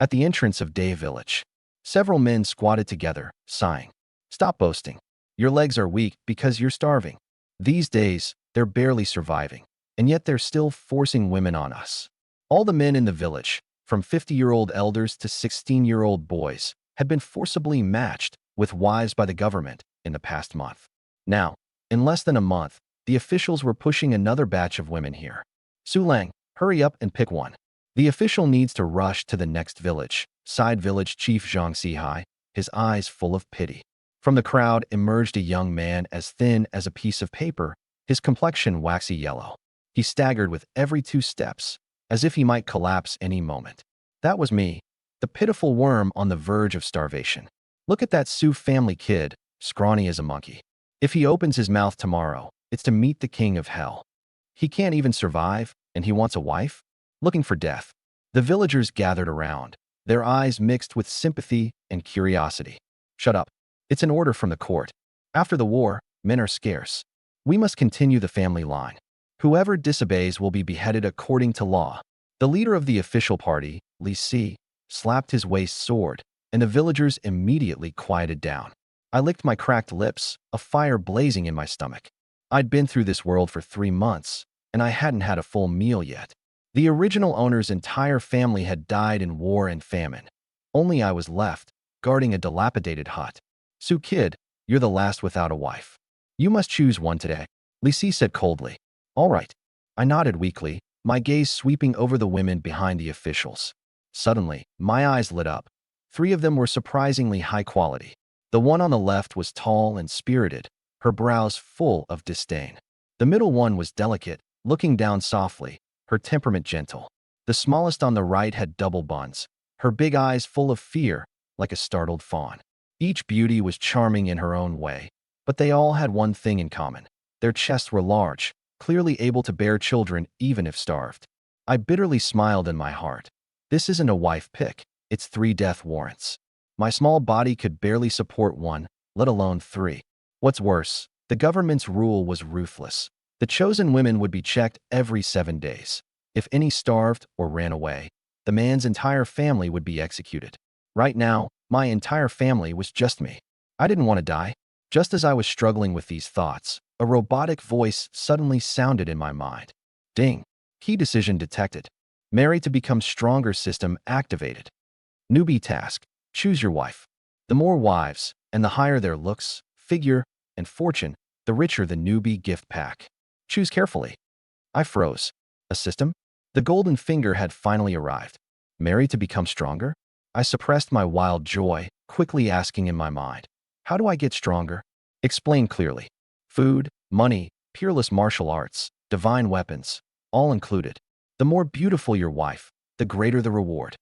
At the entrance of Day Village, several men squatted together, sighing. Stop boasting. Your legs are weak because you're starving. These days, they're barely surviving, and yet they're still forcing women on us. All the men in the village, from 50-year-old elders to 16-year-old boys, had been forcibly matched with wives by the government in the past month. Now, in less than a month, the officials were pushing another batch of women here. Sulang, hurry up and pick one. The official needs to rush to the next village, sighed village chief Zhang Sihai, his eyes full of pity. From the crowd emerged a young man as thin as a piece of paper, his complexion waxy yellow. He staggered with every 2 steps, as if he might collapse any moment. That was me, the pitiful worm on the verge of starvation. Look at that Su family kid, scrawny as a monkey. If he opens his mouth tomorrow, it's to meet the king of hell. He can't even survive, and he wants a wife? Looking for death. The villagers gathered around, their eyes mixed with sympathy and curiosity. Shut up. It's an order from the court. After the war, men are scarce. We must continue the family line. Whoever disobeys will be beheaded according to law. The leader of the official party, Li Si, slapped his waist sword, and the villagers immediately quieted down. I licked my cracked lips, a fire blazing in my stomach. I'd been through this world for 3 months, and I hadn't had a full meal yet. The original owner's entire family had died in war and famine. Only I was left, guarding a dilapidated hut. Su kid, you're the last without a wife. You must choose one today, Li Si said coldly. All right. I nodded weakly, my gaze sweeping over the women behind the officials. Suddenly, my eyes lit up. 3 of them were surprisingly high quality. The one on the left was tall and spirited, her brows full of disdain. The middle one was delicate, looking down softly, her temperament gentle. The smallest on the right had double buns, her big eyes full of fear, like a startled fawn. Each beauty was charming in her own way, but they all had one thing in common. Their chests were large, clearly able to bear children even if starved. I bitterly smiled in my heart. This isn't a wife pick, it's 3 death warrants. My small body could barely support one, let alone 3. What's worse, the government's rule was ruthless. The chosen women would be checked every 7 days. If any starved or ran away, the man's entire family would be executed. Right now, my entire family was just me. I didn't want to die. Just as I was struggling with these thoughts, a robotic voice suddenly sounded in my mind. Ding. Key decision detected. Marry to become stronger system activated. Newbie task. Choose your wife. The more wives, and the higher their looks, figure, and fortune, the richer the newbie gift pack. Choose carefully. I froze. A system? The golden finger had finally arrived. Marry to become stronger? I suppressed my wild joy, quickly asking in my mind, how do I get stronger? Explain clearly. Food, money, peerless martial arts, divine weapons, all included. The more beautiful your wife, the greater the reward.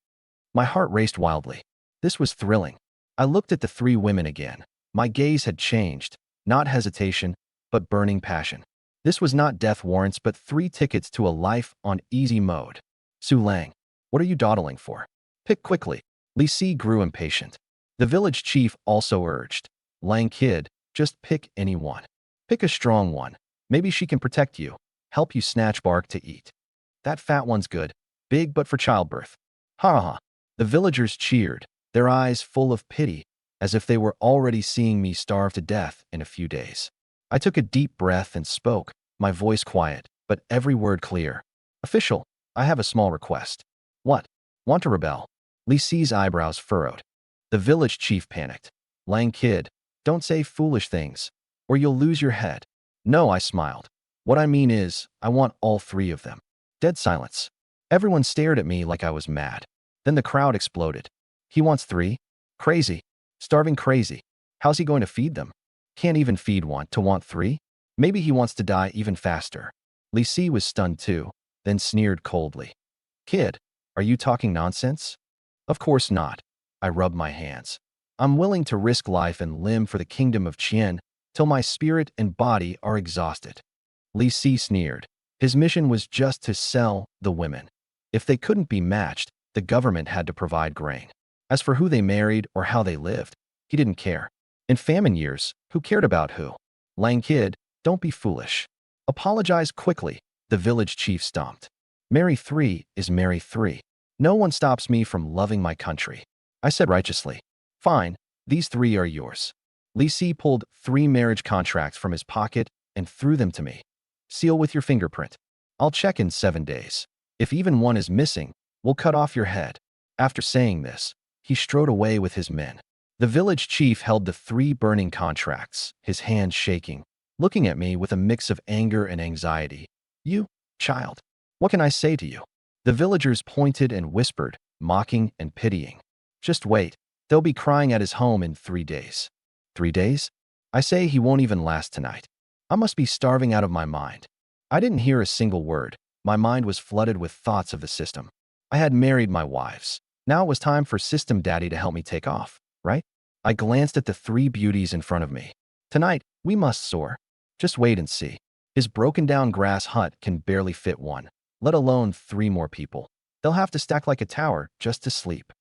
My heart raced wildly. This was thrilling. I looked at the 3 women again. My gaze had changed, not hesitation, but burning passion. This was not death warrants, but 3 tickets to a life on easy mode. Su Lang, what are you dawdling for? Pick quickly. Li Si grew impatient. The village chief also urged. Lang kid, just pick any one. Pick a strong one. Maybe she can protect you, help you snatch bark to eat. That fat one's good, big but for childbirth. Ha ha. The villagers cheered, their eyes full of pity, as if they were already seeing me starve to death in a few days. I took a deep breath and spoke, my voice quiet, but every word clear. Official, I have a small request. What? Want to rebel? Li Si's eyebrows furrowed. The village chief panicked. Lang kid, don't say foolish things, or you'll lose your head. No, I smiled. What I mean is, I want all 3 of them. Dead silence. Everyone stared at me like I was mad. Then the crowd exploded. He wants 3? Crazy. Starving crazy. How's he going to feed them? Can't even feed one to want 3? Maybe he wants to die even faster. Li Si was stunned too, then sneered coldly. Kid, are you talking nonsense? Of course not. I rubbed my hands. I'm willing to risk life and limb for the kingdom of Qian till my spirit and body are exhausted. Li Si sneered. His mission was just to sell the women. If they couldn't be matched, the government had to provide grain. As for who they married or how they lived, he didn't care. In famine years, who cared about who? Lang kid, don't be foolish. Apologize quickly, the village chief stomped. Marry 3 is marry 3. No one stops me from loving my country. I said righteously. Fine, these 3 are yours. Li Si pulled 3 marriage contracts from his pocket and threw them to me. Seal with your fingerprint. I'll check in 7 days. If even one is missing, we'll cut off your head. After saying this, he strode away with his men. The village chief held the 3 burning contracts, his hands shaking, looking at me with a mix of anger and anxiety. You, child, what can I say to you? The villagers pointed and whispered, mocking and pitying. Just wait, they'll be crying at his home in 3 days. 3 days? I say he won't even last tonight. I must be starving out of my mind. I didn't hear a single word. My mind was flooded with thoughts of the system. I had married my wives. Now it was time for System Daddy to help me take off, right? I glanced at the 3 beauties in front of me. Tonight, we must soar. Just wait and see. His broken-down grass hut can barely fit one, let alone 3 more people. They'll have to stack like a tower just to sleep.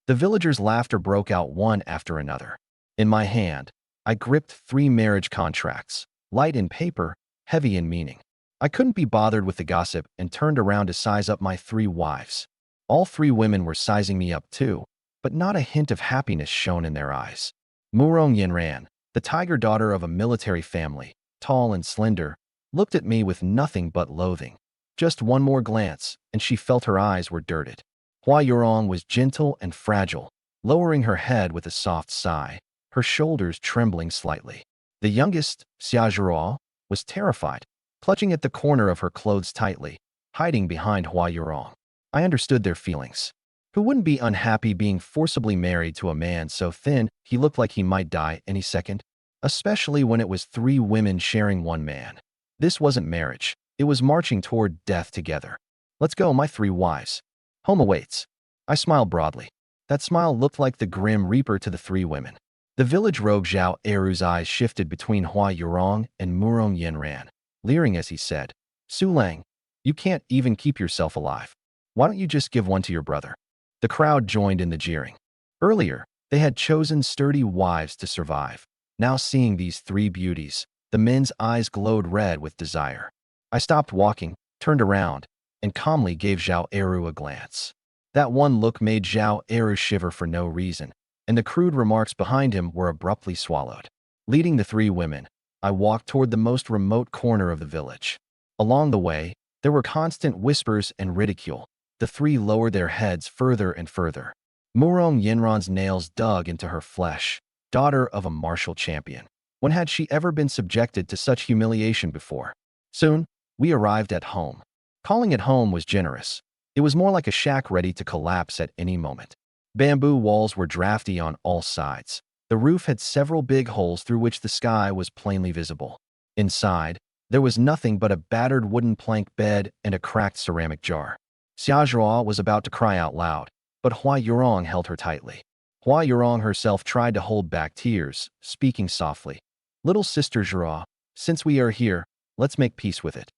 The villagers' laughter broke out one after another. In my hand, I gripped 3 marriage contracts, light in paper, heavy in meaning. I couldn't be bothered with the gossip and turned around to size up my 3 wives. All 3 women were sizing me up too, but not a hint of happiness shone in their eyes. Murong Yinran, the tiger daughter of a military family, tall and slender, looked at me with nothing but loathing. Just one more glance, and she felt her eyes were dirted. Hua Yurong was gentle and fragile, lowering her head with a soft sigh, her shoulders trembling slightly. The youngest, Xia Zhuo, was terrified, clutching at the corner of her clothes tightly, hiding behind Hua Yurong. I understood their feelings. Who wouldn't be unhappy being forcibly married to a man so thin he looked like he might die any second? Especially when it was 3 women sharing one man. This wasn't marriage. It was marching toward death together. Let's go, my 3 wives. Home awaits. I smiled broadly. That smile looked like the grim reaper to the 3 women. The village rogue Zhao Eru's eyes shifted between Hua Yurong and Murong Yinran, leering as he said, Su Lang, you can't even keep yourself alive. Why don't you just give one to your brother? The crowd joined in the jeering. Earlier, they had chosen sturdy wives to survive. Now seeing these 3 beauties, the men's eyes glowed red with desire. I stopped walking, turned around, and calmly gave Zhao Eru a glance. That one look made Zhao Eru shiver for no reason, and the crude remarks behind him were abruptly swallowed. Leading the 3 women, I walked toward the most remote corner of the village. Along the way, there were constant whispers and ridicule. The 3 lowered their heads further and further. Murong Yinran's nails dug into her flesh, daughter of a martial champion. When had she ever been subjected to such humiliation before? Soon, we arrived at home. Calling it home was generous. It was more like a shack ready to collapse at any moment. Bamboo walls were drafty on all sides. The roof had several big holes through which the sky was plainly visible. Inside, there was nothing but a battered wooden plank bed and a cracked ceramic jar. Xia Zhuo was about to cry out loud, but Hua Yurong held her tightly. Hua Yurong herself tried to hold back tears, speaking softly. Little sister Zhuo, since we are here, let's make peace with it.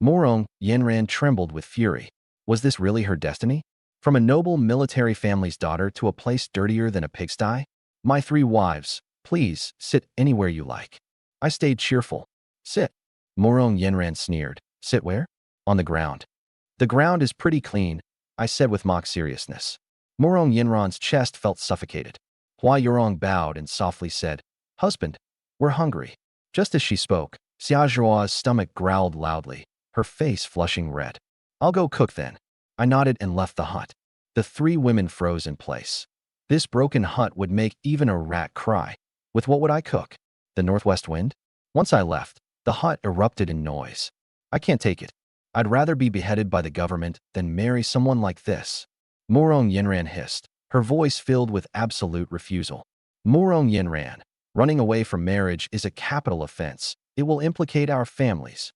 Murong Yinran trembled with fury. Was this really her destiny? From a noble military family's daughter to a place dirtier than a pigsty? My 3 wives, please, sit anywhere you like. I stayed cheerful. Sit. Murong Yinran sneered. Sit where? On the ground. The ground is pretty clean, I said with mock seriousness. Murong Yinran's chest felt suffocated. Hua Yurong bowed and softly said, Husband, we're hungry. Just as she spoke, Xia Zhuo's stomach growled loudly, her face flushing red. I'll go cook then. I nodded and left the hut. The 3 women froze in place. This broken hut would make even a rat cry. With what would I cook? The northwest wind? Once I left, the hut erupted in noise. I can't take it. I'd rather be beheaded by the government than marry someone like this. Murong Yinran hissed, her voice filled with absolute refusal. Murong Yinran, running away from marriage is a capital offense. It will implicate our families.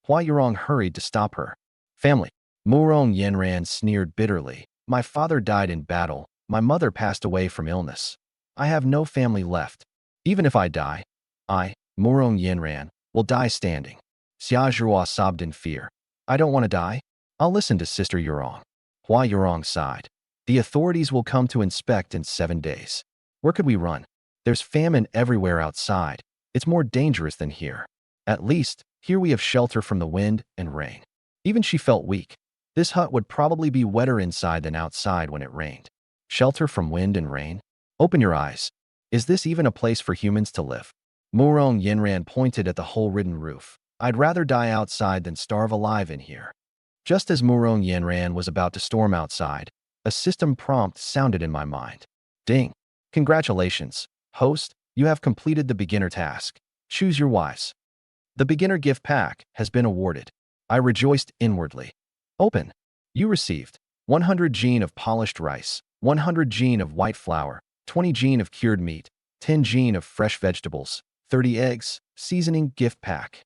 Hua Yurong hurried to stop her. Family. Murong Yinran sneered bitterly. My father died in battle. My mother passed away from illness. I have no family left. Even if I die, I, Murong Yinran, will die standing. Xia Zhuo sobbed in fear. I don't want to die. I'll listen to Sister Yurong. Hua Yurong sighed. The authorities will come to inspect in 7 days. Where could we run? There's famine everywhere outside. It's more dangerous than here. At least, here we have shelter from the wind and rain. Even she felt weak. This hut would probably be wetter inside than outside when it rained. Shelter from wind and rain? Open your eyes. Is this even a place for humans to live? Murong Yinran pointed at the hole-ridden roof. I'd rather die outside than starve alive in here. Just as Murong Yinran was about to storm outside, a system prompt sounded in my mind. Ding. Congratulations, host. You have completed the beginner task. Choose your wives. The beginner gift pack has been awarded. I rejoiced inwardly. Open. You received 100 gene of polished rice, 100 gene of white flour, 20 gene of cured meat, 10 gene of fresh vegetables, 30 eggs, seasoning gift pack.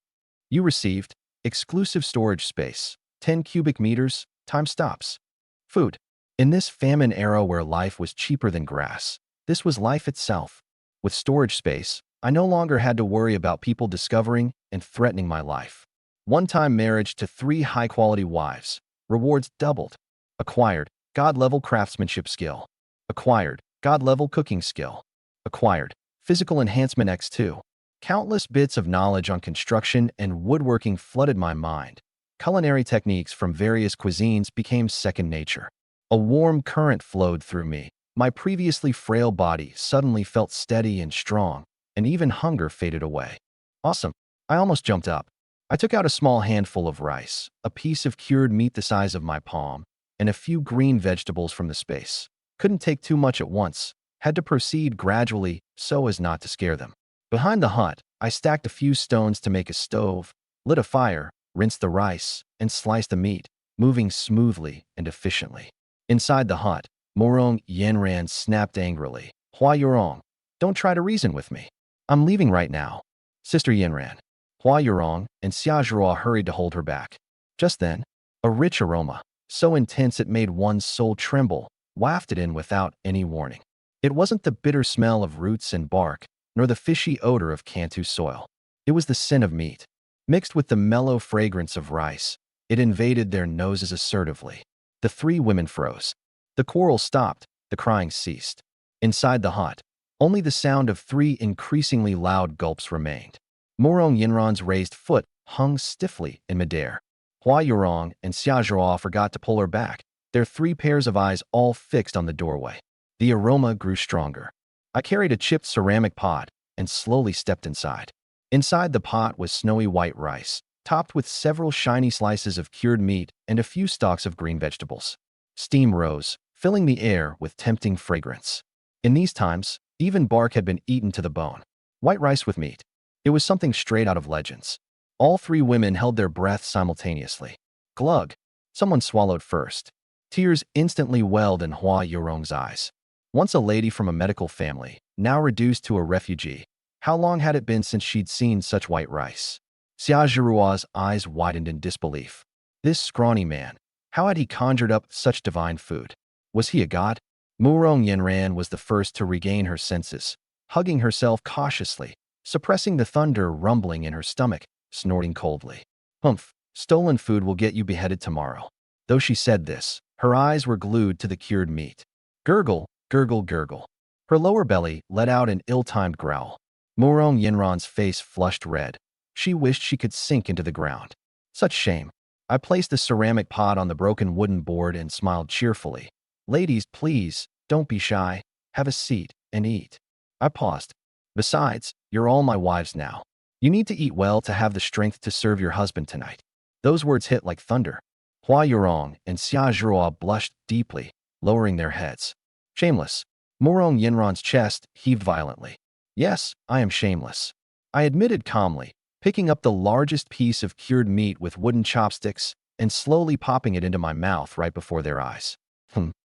You received exclusive storage space, 10 cubic meters, time stops. Food. In this famine era where life was cheaper than grass, this was life itself. With storage space, I no longer had to worry about people discovering and threatening my life. One-time marriage to 3 high-quality wives. Rewards doubled. Acquired God-level craftsmanship skill. Acquired God-level cooking skill. Acquired physical enhancement X2. Countless bits of knowledge on construction and woodworking flooded my mind. Culinary techniques from various cuisines became second nature. A warm current flowed through me. My previously frail body suddenly felt steady and strong, and even hunger faded away. Awesome. I almost jumped up. I took out a small handful of rice, a piece of cured meat the size of my palm, and a few green vegetables from the space. Couldn't take too much at once. Had to proceed gradually so as not to scare them. Behind the hut, I stacked a few stones to make a stove, lit a fire, rinsed the rice, and sliced the meat, moving smoothly and efficiently. Inside the hut, Murong Yenran snapped angrily. Hua Yurong, don't try to reason with me. I'm leaving right now. Sister Yenran. Hua Yurong and Xia Zhuo hurried to hold her back. Just then, a rich aroma, so intense it made one's soul tremble, wafted in without any warning. It wasn't the bitter smell of roots and bark, nor the fishy odor of Cantu soil. It was the scent of meat. Mixed with the mellow fragrance of rice, it invaded their noses assertively. The 3 women froze. The quarrel stopped, the crying ceased. Inside the hut, only the sound of 3 increasingly loud gulps remained. Murong Yinran's raised foot hung stiffly in midair. Hua Yurong and Xia Zhuo forgot to pull her back, their 3 pairs of eyes all fixed on the doorway. The aroma grew stronger. I carried a chipped ceramic pot and slowly stepped inside. Inside the pot was snowy white rice, topped with several shiny slices of cured meat and a few stalks of green vegetables. Steam rose, filling the air with tempting fragrance. In these times, even bark had been eaten to the bone. White rice with meat. It was something straight out of legends. All 3 women held their breath simultaneously. Glug! Someone swallowed first. Tears instantly welled in Hua Yurong's eyes. Once a lady from a medical family, now reduced to a refugee. How long had it been since she'd seen such white rice? Xia Zhiruo's eyes widened in disbelief. This scrawny man, how had he conjured up such divine food? Was he a god? Murong Yenran was the first to regain her senses, hugging herself cautiously, suppressing the thunder rumbling in her stomach, snorting coldly. Humph, stolen food will get you beheaded tomorrow. Though she said this, her eyes were glued to the cured meat. Gurgle, gurgle, gurgle. Her lower belly let out an ill-timed growl. Murong Yinran's face flushed red. She wished she could sink into the ground. Such shame. I placed the ceramic pot on the broken wooden board and smiled cheerfully. Ladies, please, don't be shy. Have a seat and eat. I paused. Besides, you're all my wives now. You need to eat well to have the strength to serve your husband tonight. Those words hit like thunder. Hua Yurong and Xia Zhuo blushed deeply, lowering their heads. Shameless. Murong Yinran's chest heaved violently. Yes, I am shameless. I admitted calmly, picking up the largest piece of cured meat with wooden chopsticks and slowly popping it into my mouth right before their eyes.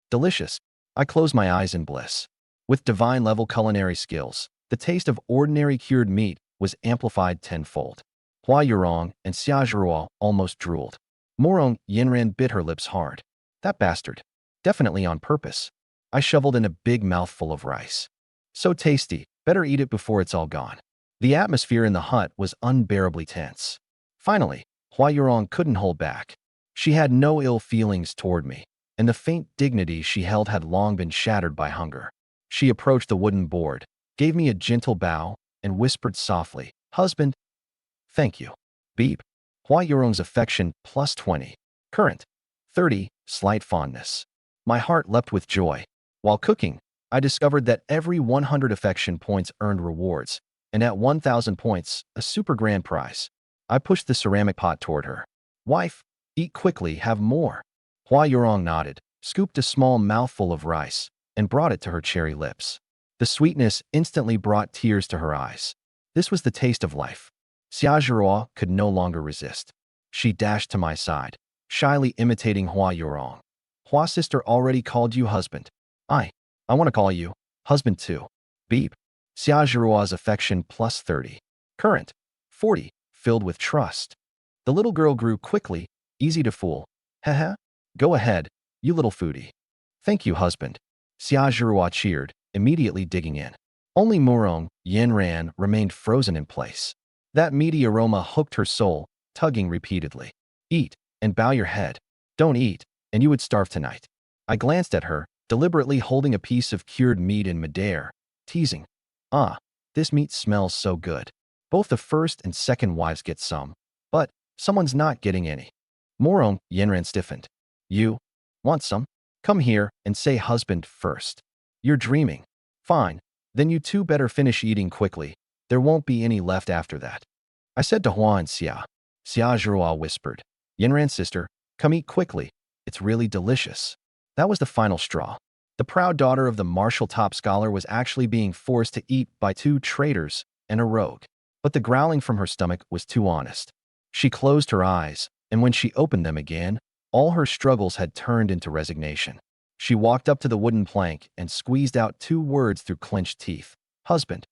Delicious. I closed my eyes in bliss. With divine-level culinary skills, the taste of ordinary cured meat was amplified tenfold. Hua Yurong and Xia Zhuo almost drooled. Murong Yinran bit her lips hard. That bastard. Definitely on purpose. I shoveled in a big mouthful of rice. So tasty, better eat it before it's all gone. The atmosphere in the hut was unbearably tense. Finally, Hua Yurong couldn't hold back. She had no ill feelings toward me, and the faint dignity she held had long been shattered by hunger. She approached the wooden board, gave me a gentle bow, and whispered softly, "Husband, thank you." Beep. Hua Yurong's affection +20. Current. 30. Slight fondness. My heart leapt with joy. While cooking, I discovered that every 100 affection points earned rewards, and at 1,000 points, a super grand prize. I pushed the ceramic pot toward her. Wife, eat quickly, have more. Hua Yorong nodded, scooped a small mouthful of rice, and brought it to her cherry lips. The sweetness instantly brought tears to her eyes. This was the taste of life. Xia Zhuo could no longer resist. She dashed to my side, shyly imitating Hua Yorong. Hua's sister already called you husband. I want to call you husband too. Beep. Xia Zhuo's affection plus 30. Current. 40. Filled with trust. The little girl grew quickly, easy to fool. Haha. Go ahead, you little foodie. Thank you, husband. Xia Zhuo cheered, immediately digging in. Only Murong Yanran remained frozen in place. That meaty aroma hooked her soul, tugging repeatedly. Eat, and bow your head. Don't eat, and you would starve tonight. I glanced at her, deliberately holding a piece of cured meat in midair, teasing. Ah, this meat smells so good. Both the first and second wives get some, but someone's not getting any. Murong Yanran stiffened. You want some? Come here and say husband first. You're dreaming. Fine, then you two better finish eating quickly. There won't be any left after that. I said to Hua and Xia. Xia Zhuo whispered. Yanran's sister, come eat quickly. It's really delicious. That was the final straw. The proud daughter of the martial top scholar was actually being forced to eat by two traitors and a rogue. But the growling from her stomach was too honest. She closed her eyes, and when she opened them again, all her struggles had turned into resignation. She walked up to the wooden plank and squeezed out 2 words through clenched teeth. Husband.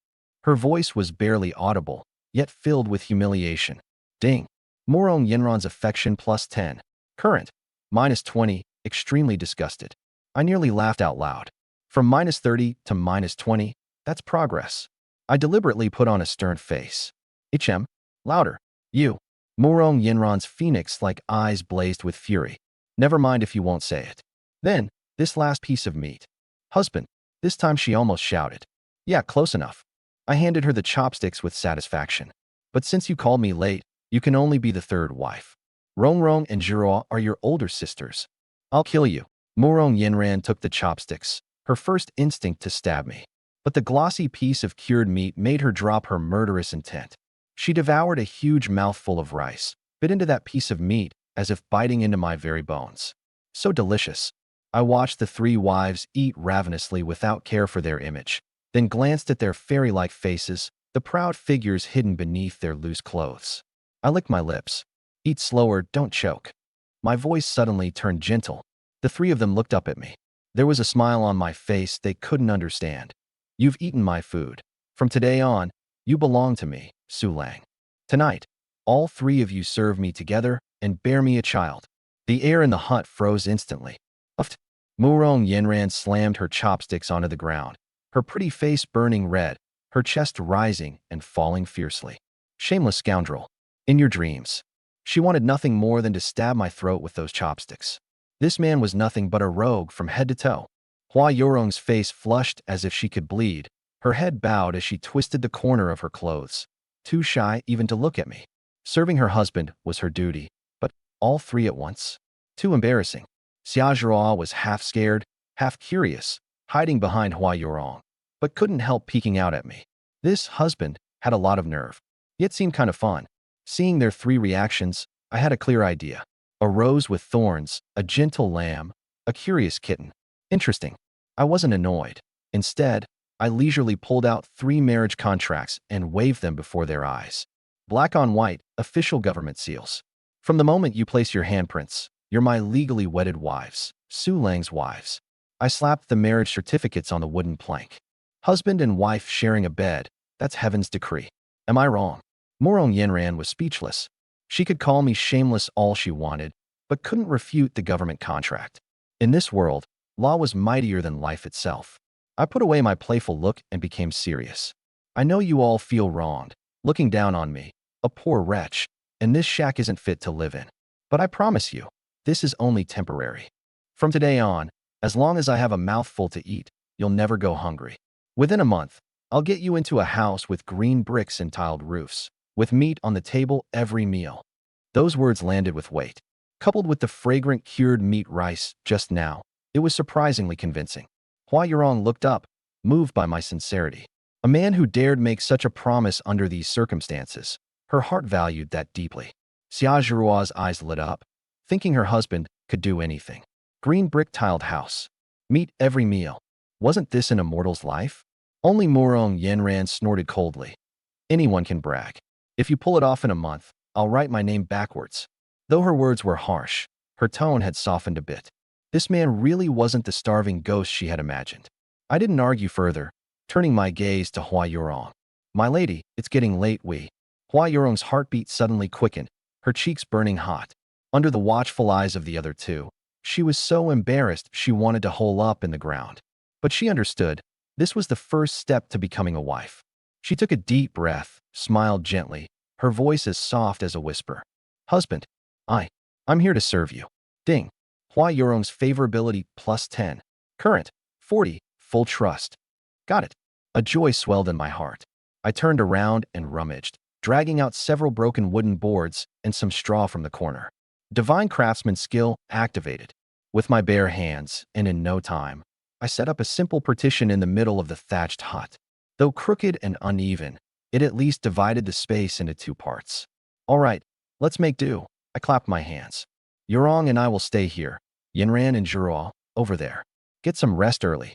Her voice was barely audible, yet filled with humiliation. Ding. Murong Yanran's affection plus 10. Current. Minus 20. Extremely disgusted. I nearly laughed out loud. From minus 30 to minus 20, that's progress. I deliberately put on a stern face. Hm. Louder. You. Murong Yanran's phoenix-like eyes blazed with fury. Never mind if you won't say it. Then, this last piece of meat. Husband. This time she almost shouted. Yeah, close enough. I handed her the chopsticks with satisfaction. But since you called me late, you can only be the third wife. Rongrong and Zhuo are your older sisters. I'll kill you. Murong Yanran took the chopsticks, her first instinct to stab me. But the glossy piece of cured meat made her drop her murderous intent. She devoured a huge mouthful of rice, bit into that piece of meat as if biting into my very bones. So delicious. I watched the 3 wives eat ravenously without care for their image, then glanced at their fairy-like faces, the proud figures hidden beneath their loose clothes. I licked my lips. Eat slower, don't choke. My voice suddenly turned gentle. The 3 of them looked up at me. There was a smile on my face they couldn't understand. You've eaten my food. From today on, you belong to me, Su Lang. Tonight, all 3 of you serve me together and bear me a child. The air in the hut froze instantly. Uft. Murong Yanran slammed her chopsticks onto the ground, her pretty face burning red, her chest rising and falling fiercely. Shameless scoundrel. In your dreams. She wanted nothing more than to stab my throat with those chopsticks. This man was nothing but a rogue from head to toe. Hua Yorong's face flushed as if she could bleed, her head bowed as she twisted the corner of her clothes, too shy even to look at me. Serving her husband was her duty, but all 3 at once? Too embarrassing. Xia Zhuo was half scared, half curious, hiding behind Hua Yorong, but couldn't help peeking out at me. This husband had a lot of nerve, yet seemed kind of fun. Seeing their 3 reactions, I had a clear idea. A rose with thorns, a gentle lamb, a curious kitten. Interesting. I wasn't annoyed. Instead, I leisurely pulled out 3 marriage contracts and waved them before their eyes. Black on white, official government seals. From the moment you place your handprints, you're my legally wedded wives, Su Lang's wives. I slapped the marriage certificates on the wooden plank. Husband and wife sharing a bed, that's heaven's decree. Am I wrong? Murong Yanran was speechless. She could call me shameless all she wanted, but couldn't refute the government contract. In this world, law was mightier than life itself. I put away my playful look and became serious. I know you all feel wronged, looking down on me, a poor wretch, and this shack isn't fit to live in. But I promise you, this is only temporary. From today on, as long as I have a mouthful to eat, you'll never go hungry. Within a month, I'll get you into a house with green bricks and tiled roofs, with meat on the table every meal. Those words landed with weight. Coupled with the fragrant cured meat rice just now, it was surprisingly convincing. Hua Yurong looked up, moved by my sincerity. A man who dared make such a promise under these circumstances. Her heart valued that deeply. Xia Zhiruo's eyes lit up, thinking her husband could do anything. Green brick-tiled house. Meat every meal. Wasn't this an immortal's life? Only Murong Yanran snorted coldly. Anyone can brag. If you pull it off in a month, I'll write my name backwards. Though her words were harsh, her tone had softened a bit. This man really wasn't the starving ghost she had imagined. I didn't argue further, turning my gaze to Hua Yurong. My lady, it's getting late, Hua Yurong's heartbeat suddenly quickened, her cheeks burning hot. Under the watchful eyes of the other two, she was so embarrassed she wanted to hole up in the ground. But she understood, this was the first step to becoming a wife. She took a deep breath, smiled gently, her voice as soft as a whisper. Husband, I'm here to serve you. Ding. Hua Yurong's favorability +10. Current, 40, full trust. Got it. A joy swelled in my heart. I turned around and rummaged, dragging out several broken wooden boards and some straw from the corner. Divine craftsman skill activated. With my bare hands, and in no time, I set up a simple partition in the middle of the thatched hut. Though crooked and uneven, it at least divided the space into two parts. All right, let's make do. I clapped my hands. Yurong and I will stay here. Yanran and Zhiruo, over there. Get some rest early.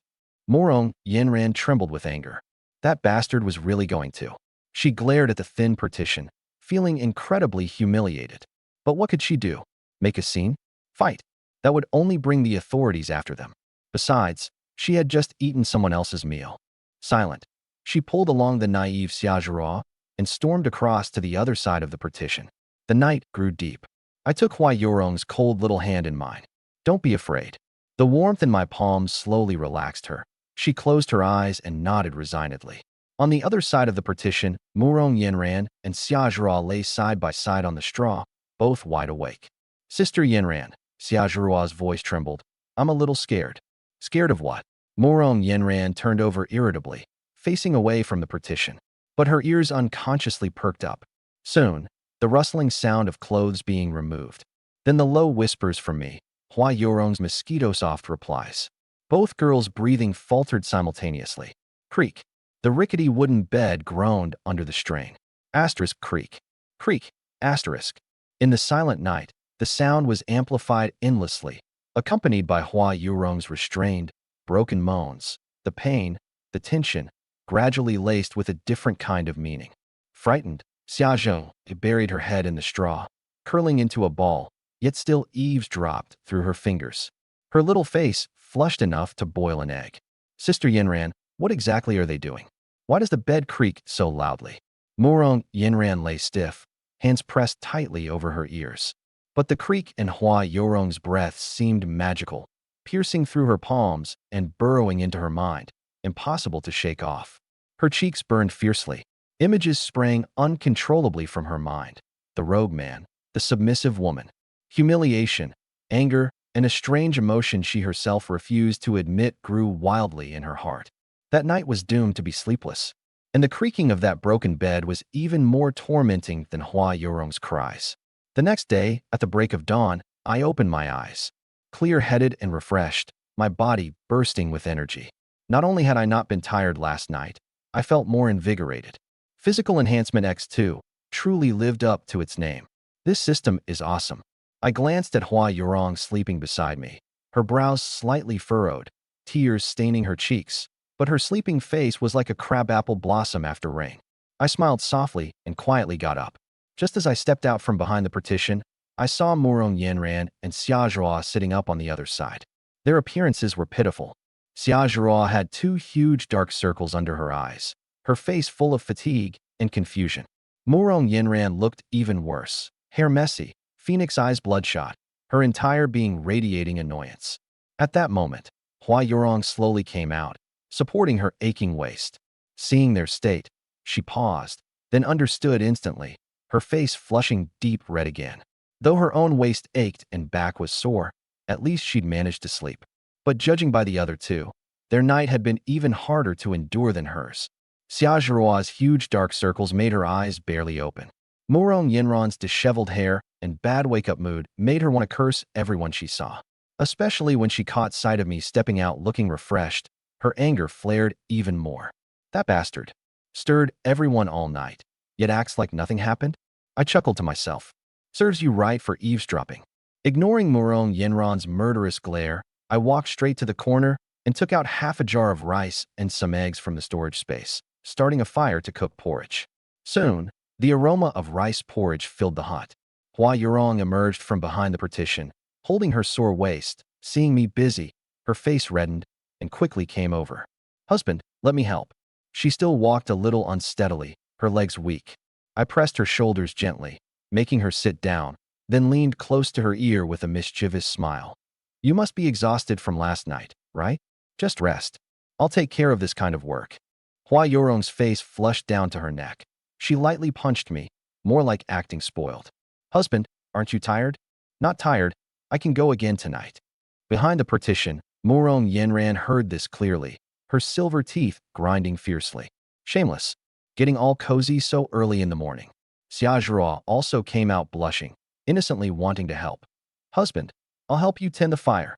Murong Yanran trembled with anger. That bastard was really going to. She glared at the thin partition, feeling incredibly humiliated. But what could she do? Make a scene? Fight? That would only bring the authorities after them. Besides, she had just eaten someone else's meal. Silent, she pulled along the naive Xia Zhiruo and stormed across to the other side of the partition. The night grew deep. I took Hua Yurong's cold little hand in mine. Don't be afraid. The warmth in my palms slowly relaxed her. She closed her eyes and nodded resignedly. On the other side of the partition, Murong Yanran and Xia Zhiruo lay side by side on the straw, both wide awake. Sister Yanran, Xia Zhiruo's voice trembled. I'm a little scared. Scared of what? Murong Yanran turned over irritably, facing away from the partition. But her ears unconsciously perked up. Soon, the rustling sound of clothes being removed. Then the low whispers from me, Hua Yurong's mosquito-soft replies. Both girls' breathing faltered simultaneously. Creak. The rickety wooden bed groaned under the strain. Asterisk creak. Creak. Asterisk. In the silent night, the sound was amplified endlessly, accompanied by Hua Yurong's restrained, broken moans. The pain, the tension, gradually laced with a different kind of meaning. Frightened, Xia Zhou buried her head in the straw, curling into a ball, yet still eavesdropped through her fingers. Her little face flushed enough to boil an egg. Sister Yanran, what exactly are they doing? Why does the bed creak so loudly? Murong Yanran lay stiff, hands pressed tightly over her ears. But the creak in Hua Yurong's breath seemed magical, piercing through her palms and burrowing into her mind, impossible to shake off. Her cheeks burned fiercely. Images sprang uncontrollably from her mind. The rogue man, the submissive woman. Humiliation, anger, and a strange emotion she herself refused to admit grew wildly in her heart. That night was doomed to be sleepless, and the creaking of that broken bed was even more tormenting than Hua Yurong's cries. The next day, at the break of dawn, I opened my eyes. Clear-headed and refreshed, my body bursting with energy. Not only had I not been tired last night, I felt more invigorated. Physical Enhancement X2 truly lived up to its name. This system is awesome. I glanced at Hua Yurong sleeping beside me, her brows slightly furrowed, tears staining her cheeks, but her sleeping face was like a crabapple blossom after rain. I smiled softly and quietly got up. Just as I stepped out from behind the partition, I saw Murong Yanran and Xia Zhiruo sitting up on the other side. Their appearances were pitiful. Xia Zhiruo had two huge dark circles under her eyes, her face full of fatigue and confusion. Murong Yanran looked even worse, hair messy, phoenix eyes bloodshot, her entire being radiating annoyance. At that moment, Hua Yurong slowly came out, supporting her aching waist. Seeing their state, she paused, then understood instantly, her face flushing deep red again. Though her own waist ached and back was sore, at least she'd managed to sleep. But judging by the other two, their night had been even harder to endure than hers. Xia Zhiruo's huge dark circles made her eyes barely open. Murong Yinran's disheveled hair and bad wake-up mood made her want to curse everyone she saw. Especially when she caught sight of me stepping out looking refreshed, her anger flared even more. That bastard. Stirred everyone all night, yet acts like nothing happened? I chuckled to myself. Serves you right for eavesdropping. Ignoring Murong Yinran's murderous glare, I walked straight to the corner and took out half a jar of rice and some eggs from the storage space, starting a fire to cook porridge. Soon, the aroma of rice porridge filled the hut. Hua Yurong emerged from behind the partition, holding her sore waist. Seeing me busy, her face reddened and quickly came over. Husband, let me help. She still walked a little unsteadily, her legs weak. I pressed her shoulders gently, making her sit down, then leaned close to her ear with a mischievous smile. You must be exhausted from last night, right? Just rest. I'll take care of this kind of work. Hua Yorong's face flushed down to her neck. She lightly punched me, more like acting spoiled. Husband, aren't you tired? Not tired. I can go again tonight. Behind the partition, Murong Yinran heard this clearly, her silver teeth grinding fiercely. Shameless. Getting all cozy so early in the morning. Xiaozhua also came out blushing, innocently wanting to help. Husband, I'll help you tend the fire.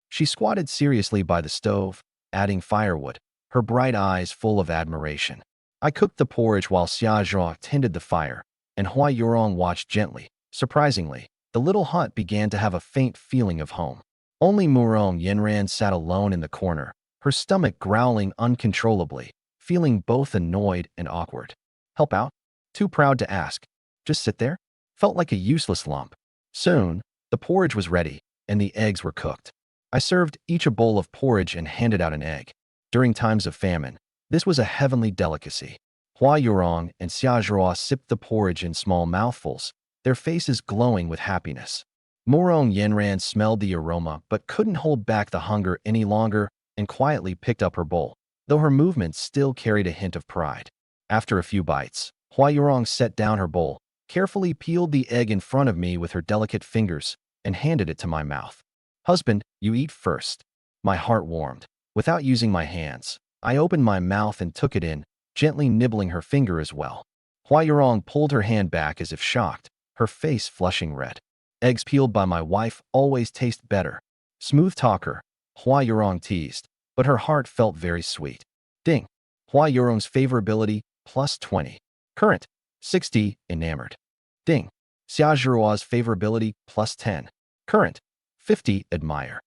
She squatted seriously by the stove, adding firewood, her bright eyes full of admiration. I cooked the porridge while Xiaozhua tended the fire, and Hua Yurong watched gently. Surprisingly, the little hut began to have a faint feeling of home. Only Murong Yinran sat alone in the corner, her stomach growling uncontrollably, feeling both annoyed and awkward. Help out? Too proud to ask. Just sit there? Felt like a useless lump. Soon, the porridge was ready, and the eggs were cooked. I served each a bowl of porridge and handed out an egg. During times of famine, this was a heavenly delicacy. Hua Yurong and Xiaozhua sipped the porridge in small mouthfuls, their faces glowing with happiness. Murong Yinran smelled the aroma but couldn't hold back the hunger any longer and quietly picked up her bowl, though her movements still carried a hint of pride. After a few bites, Hua Yurong set down her bowl, carefully peeled the egg in front of me with her delicate fingers, and handed it to my mouth. Husband, you eat first. My heart warmed. Without using my hands, I opened my mouth and took it in, gently nibbling her finger as well. Hua Yurong pulled her hand back as if shocked, her face flushing red. Eggs peeled by my wife always taste better. Smooth talker, Hua Yurong teased, but her heart felt very sweet. Ding. Hua Yurong's favorability, plus 20. Current, 60, enamored. Ding. Xiaozhua's favorability, plus 10. Current, 50, admire.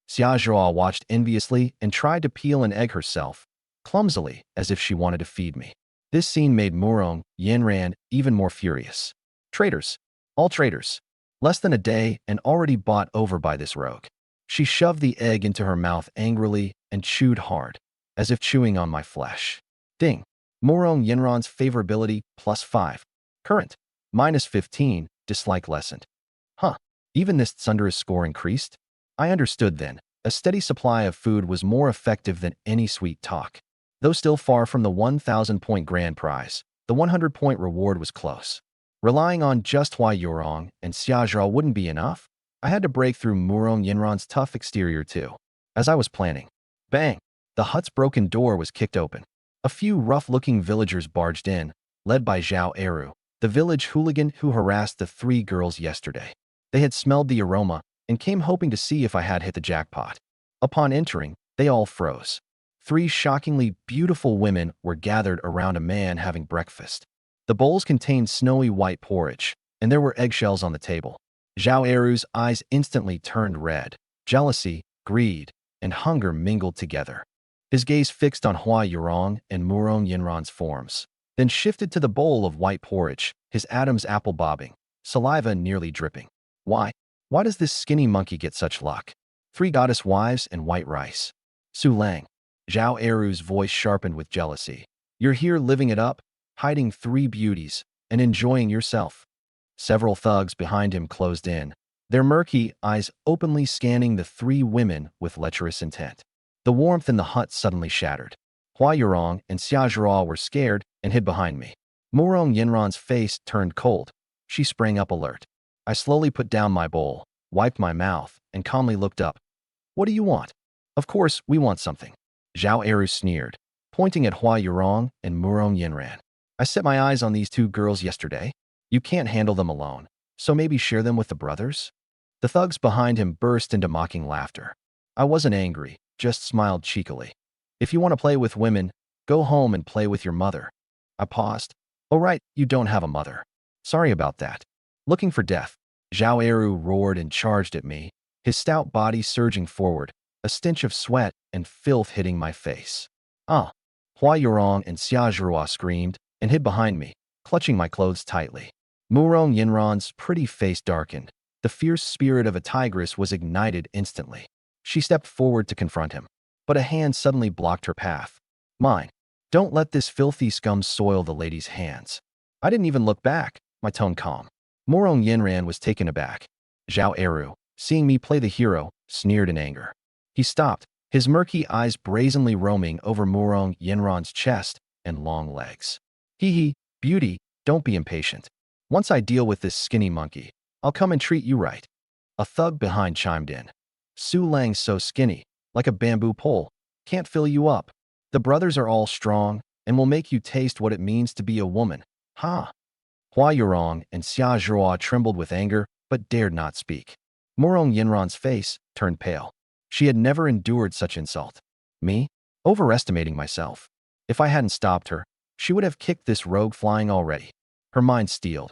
Xiaozhua watched enviously and tried to peel an egg herself, clumsily, as if she wanted to feed me. This scene made Murong Yinran even more furious. Traitors. All traitors. Less than a day and already bought over by this rogue. She shoved the egg into her mouth angrily and chewed hard, as if chewing on my flesh. Ding. Murong Yinran's favorability, plus 5. Current, minus 15, dislike lessened. Huh. Even this thunderous score increased? I understood then. A steady supply of food was more effective than any sweet talk. Though still far from the 1,000-point grand prize, the 100-point reward was close. Relying on just Hua Yurong and Xiaozhua wouldn't be enough. I had to break through Murong Yinran's tough exterior too. As I was planning. Bang! The hut's broken door was kicked open. A few rough-looking villagers barged in, led by Zhao Eru, the village hooligan who harassed the 3 girls yesterday. They had smelled the aroma and came hoping to see if I had hit the jackpot. Upon entering, they all froze. 3 shockingly beautiful women were gathered around a man having breakfast. The bowls contained snowy white porridge, and there were eggshells on the table. Zhao Eru's eyes instantly turned red. Jealousy, greed, and hunger mingled together. His gaze fixed on Hua Yurong and Murong Yinran's forms, then shifted to the bowl of white porridge, his Adam's apple bobbing, saliva nearly dripping. Why? Why does this skinny monkey get such luck? 3 goddess wives and white rice. Su Lang. Zhao Eru's voice sharpened with jealousy. You're here living it up, hiding 3 beauties, and enjoying yourself. Several thugs behind him closed in, their murky eyes openly scanning the 3 women with lecherous intent. The warmth in the hut suddenly shattered. Hua Yurong and Xiaozhua were scared and hid behind me. Murong Yinran's face turned cold. She sprang up alert. I slowly put down my bowl, wiped my mouth, and calmly looked up. What do you want? Of course, we want something. Zhao Eru sneered, pointing at Hua Yurong and Murong Yinran. I set my eyes on these 2 girls yesterday. You can't handle them alone, so maybe share them with the brothers? The thugs behind him burst into mocking laughter. I wasn't angry, just smiled cheekily. If you want to play with women, go home and play with your mother. I paused. Oh right, you don't have a mother. Sorry about that. Looking for death. Zhao Eru roared and charged at me, his stout body surging forward, a stench of sweat and filth hitting my face. Ah! Hua Yurong and Xia Zhihua screamed and hid behind me, clutching my clothes tightly. Murong Yinran's pretty face darkened. The fierce spirit of a tigress was ignited instantly. She stepped forward to confront him, but a hand suddenly blocked her path. Mine. Don't let this filthy scum soil the lady's hands. I didn't even look back, my tone calm. Murong Yinran was taken aback. Zhao Eru, seeing me play the hero, sneered in anger. He stopped, his murky eyes brazenly roaming over Murong Yinran's chest and long legs. Hee, beauty, don't be impatient. Once I deal with this skinny monkey, I'll come and treat you right. A thug behind chimed in. Su Lang's so skinny, like a bamboo pole, can't fill you up. The brothers are all strong and will make you taste what it means to be a woman. Ha! Hua Yurong and Xia Zhihua trembled with anger, but dared not speak. Murong Yinran's face turned pale. She had never endured such insult. Me? Overestimating myself. If I hadn't stopped her, she would have kicked this rogue flying already. Her mind steeled.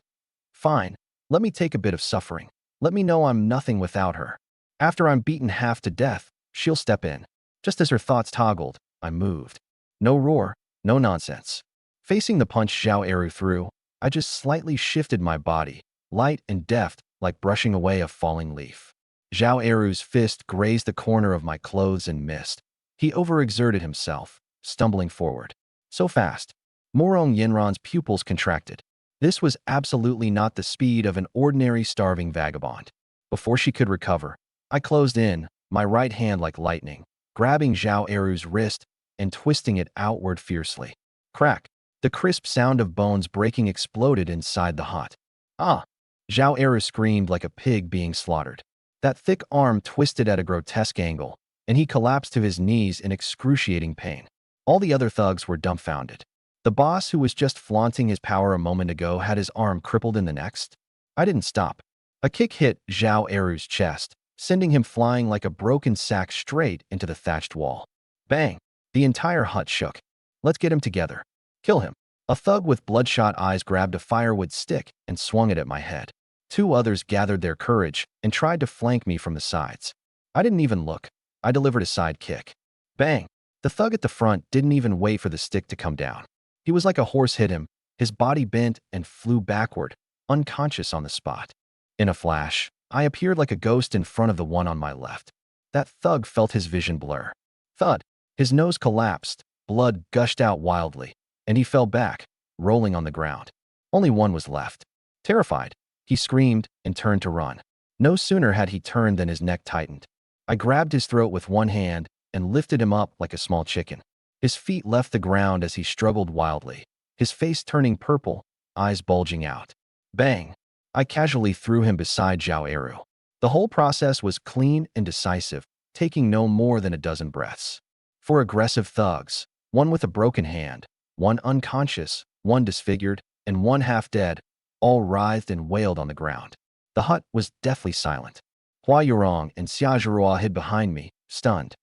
Fine, let me take a bit of suffering. Let me know I'm nothing without her. After I'm beaten half to death, she'll step in. Just as her thoughts toggled, I moved. No roar, no nonsense. Facing the punch Zhao Eru threw, I just slightly shifted my body, light and deft like brushing away a falling leaf. Zhao Eru's fist grazed the corner of my clothes and missed. He overexerted himself, stumbling forward. So fast. Murong Yinran's pupils contracted. This was absolutely not the speed of an ordinary starving vagabond. Before she could recover, I closed in, my right hand like lightning, grabbing Zhao Eru's wrist and twisting it outward fiercely. Crack! The crisp sound of bones breaking exploded inside the hut. Ah! Zhao Eru screamed like a pig being slaughtered. That thick arm twisted at a grotesque angle, and he collapsed to his knees in excruciating pain. All the other thugs were dumbfounded. The boss who was just flaunting his power a moment ago had his arm crippled in the next. I didn't stop. A kick hit Zhao Eru's chest, sending him flying like a broken sack straight into the thatched wall. Bang! The entire hut shook. Let's get him together. Kill him. A thug with bloodshot eyes grabbed a firewood stick and swung it at my head. Two others gathered their courage and tried to flank me from the sides. I didn't even look. I delivered a side kick. Bang! The thug at the front didn't even wait for the stick to come down. He was like a horse hit him. His body bent and flew backward, unconscious on the spot. In a flash, I appeared like a ghost in front of the one on my left. That thug felt his vision blur. Thud! His nose collapsed, blood gushed out wildly, and he fell back, rolling on the ground. Only one was left. Terrified, he screamed and turned to run. No sooner had he turned than his neck tightened. I grabbed his throat with one hand and lifted him up like a small chicken. His feet left the ground as he struggled wildly, his face turning purple, eyes bulging out. Bang! I casually threw him beside Zhao Eru. The whole process was clean and decisive, taking no more than a dozen breaths. Four aggressive thugs, one with a broken hand, one unconscious, one disfigured, and one half dead, all writhed and wailed on the ground. The hut was deathly silent. Hua Yurong and Xia Zhihua hid behind me, stunned.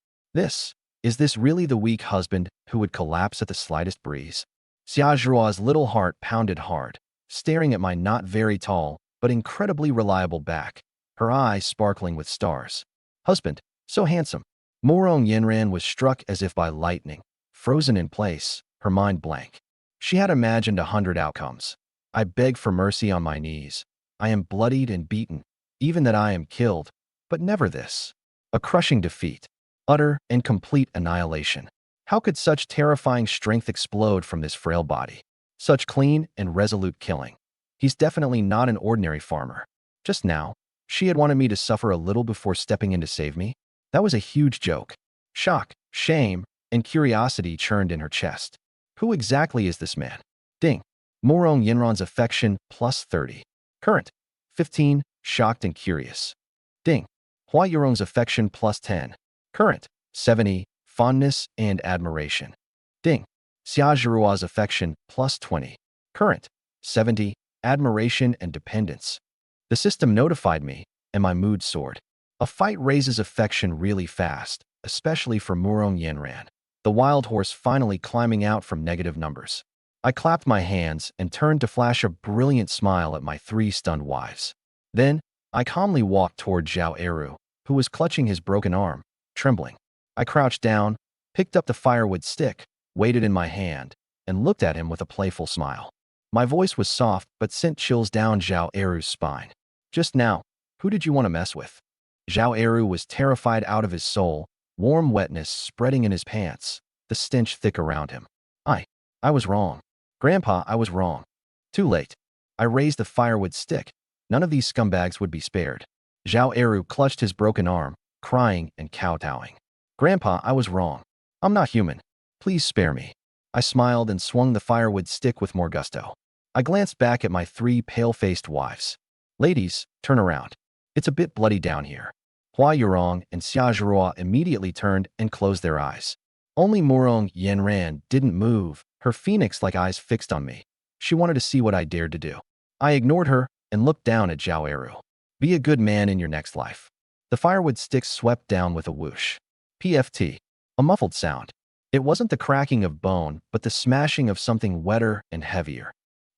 Is this really the weak husband who would collapse at the slightest breeze? Xia Zhihua's little heart pounded hard, staring at my not very tall, but incredibly reliable back, her eyes sparkling with stars. Husband, so handsome. Murong Yinran was struck as if by lightning, frozen in place, her mind blank. She had imagined 100 outcomes. I beg for mercy on my knees. I am bloodied and beaten, even that I am killed, but never this. A crushing defeat. Utter and complete annihilation. How could such terrifying strength explode from this frail body? Such clean and resolute killing. He's definitely not an ordinary farmer. Just now, she had wanted me to suffer a little before stepping in to save me. That was a huge joke. Shock, shame, and curiosity churned in her chest. Who exactly is this man? Ding. Murong Yinran's affection plus 30. Current. 15. Shocked and curious. Ding. Hua Yurong's affection plus 10. Current. 70. Fondness and admiration. Ding. Xia Zhihua's affection plus 20. Current. 70. admiration, and dependence. The system notified me, and my mood soared. A fight raises affection really fast, especially for Murong Yenran, the wild horse finally climbing out from negative numbers. I clapped my hands and turned to flash a brilliant smile at my three stunned wives. Then, I calmly walked toward Zhao Eru, who was clutching his broken arm, trembling. I crouched down, picked up the firewood stick, weighed it in my hand, and looked at him with a playful smile. My voice was soft but sent chills down Zhao Eru's spine. Just now, who did you want to mess with? Zhao Eru was terrified out of his soul, warm wetness spreading in his pants, the stench thick around him. I was wrong. Grandpa, I was wrong. Too late. I raised the firewood stick. None of these scumbags would be spared. Zhao Eru clutched his broken arm, crying and kowtowing. Grandpa, I was wrong. I'm not human. Please spare me. I smiled and swung the firewood stick with more gusto. I glanced back at my three pale-faced wives. Ladies, turn around. It's a bit bloody down here. Hua Yurong and Xia Zhirua immediately turned and closed their eyes. Only Murong Yenran didn't move, her phoenix-like eyes fixed on me. She wanted to see what I dared to do. I ignored her and looked down at Zhao Eru. Be a good man in your next life. The firewood stick swept down with a whoosh. PFT. A muffled sound. It wasn't the cracking of bone, but the smashing of something wetter and heavier.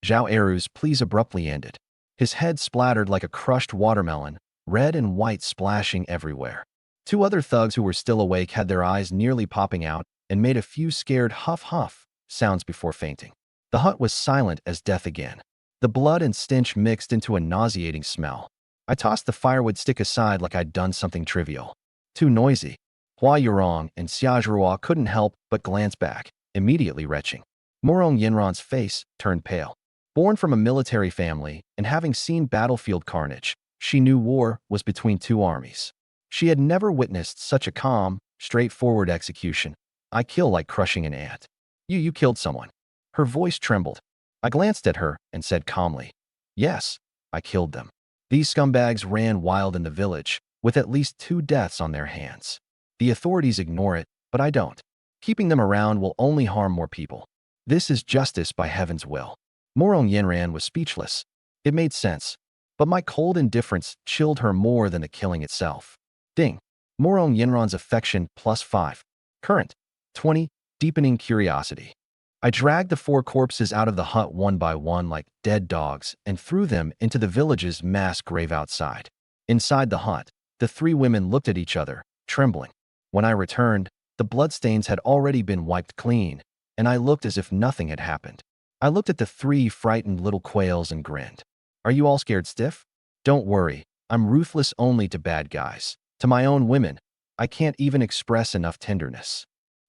Zhao Eru's pleas abruptly ended. His head splattered like a crushed watermelon, red and white splashing everywhere. Two other thugs who were still awake had their eyes nearly popping out and made a few scared huff-huff sounds before fainting. The hut was silent as death again. The blood and stench mixed into a nauseating smell. I tossed the firewood stick aside like I'd done something trivial. Too noisy. Hua Yurong and Xia Zhirua couldn't help but glance back, immediately retching. Murong Yenran's face turned pale. Born from a military family and having seen battlefield carnage, she knew war was between two armies. She had never witnessed such a calm, straightforward execution. I kill like crushing an ant. You killed someone. Her voice trembled. I glanced at her and said calmly, yes, I killed them. These scumbags ran wild in the village, with at least 2 deaths on their hands. The authorities ignore it, but I don't. Keeping them around will only harm more people. This is justice by heaven's will. Murong Yenran was speechless. It made sense, but my cold indifference chilled her more than the killing itself. Ding. Murong Yenran's affection +5. Current. 20. Deepening curiosity. I dragged the 4 corpses out of the hut one by one like dead dogs and threw them into the village's mass grave outside. Inside the hut, the 3 women looked at each other, trembling. When I returned, the bloodstains had already been wiped clean, and I looked as if nothing had happened. I looked at the 3 frightened little quails and grinned. Are you all scared stiff? Don't worry, I'm ruthless only to bad guys. To my own women, I can't even express enough tenderness.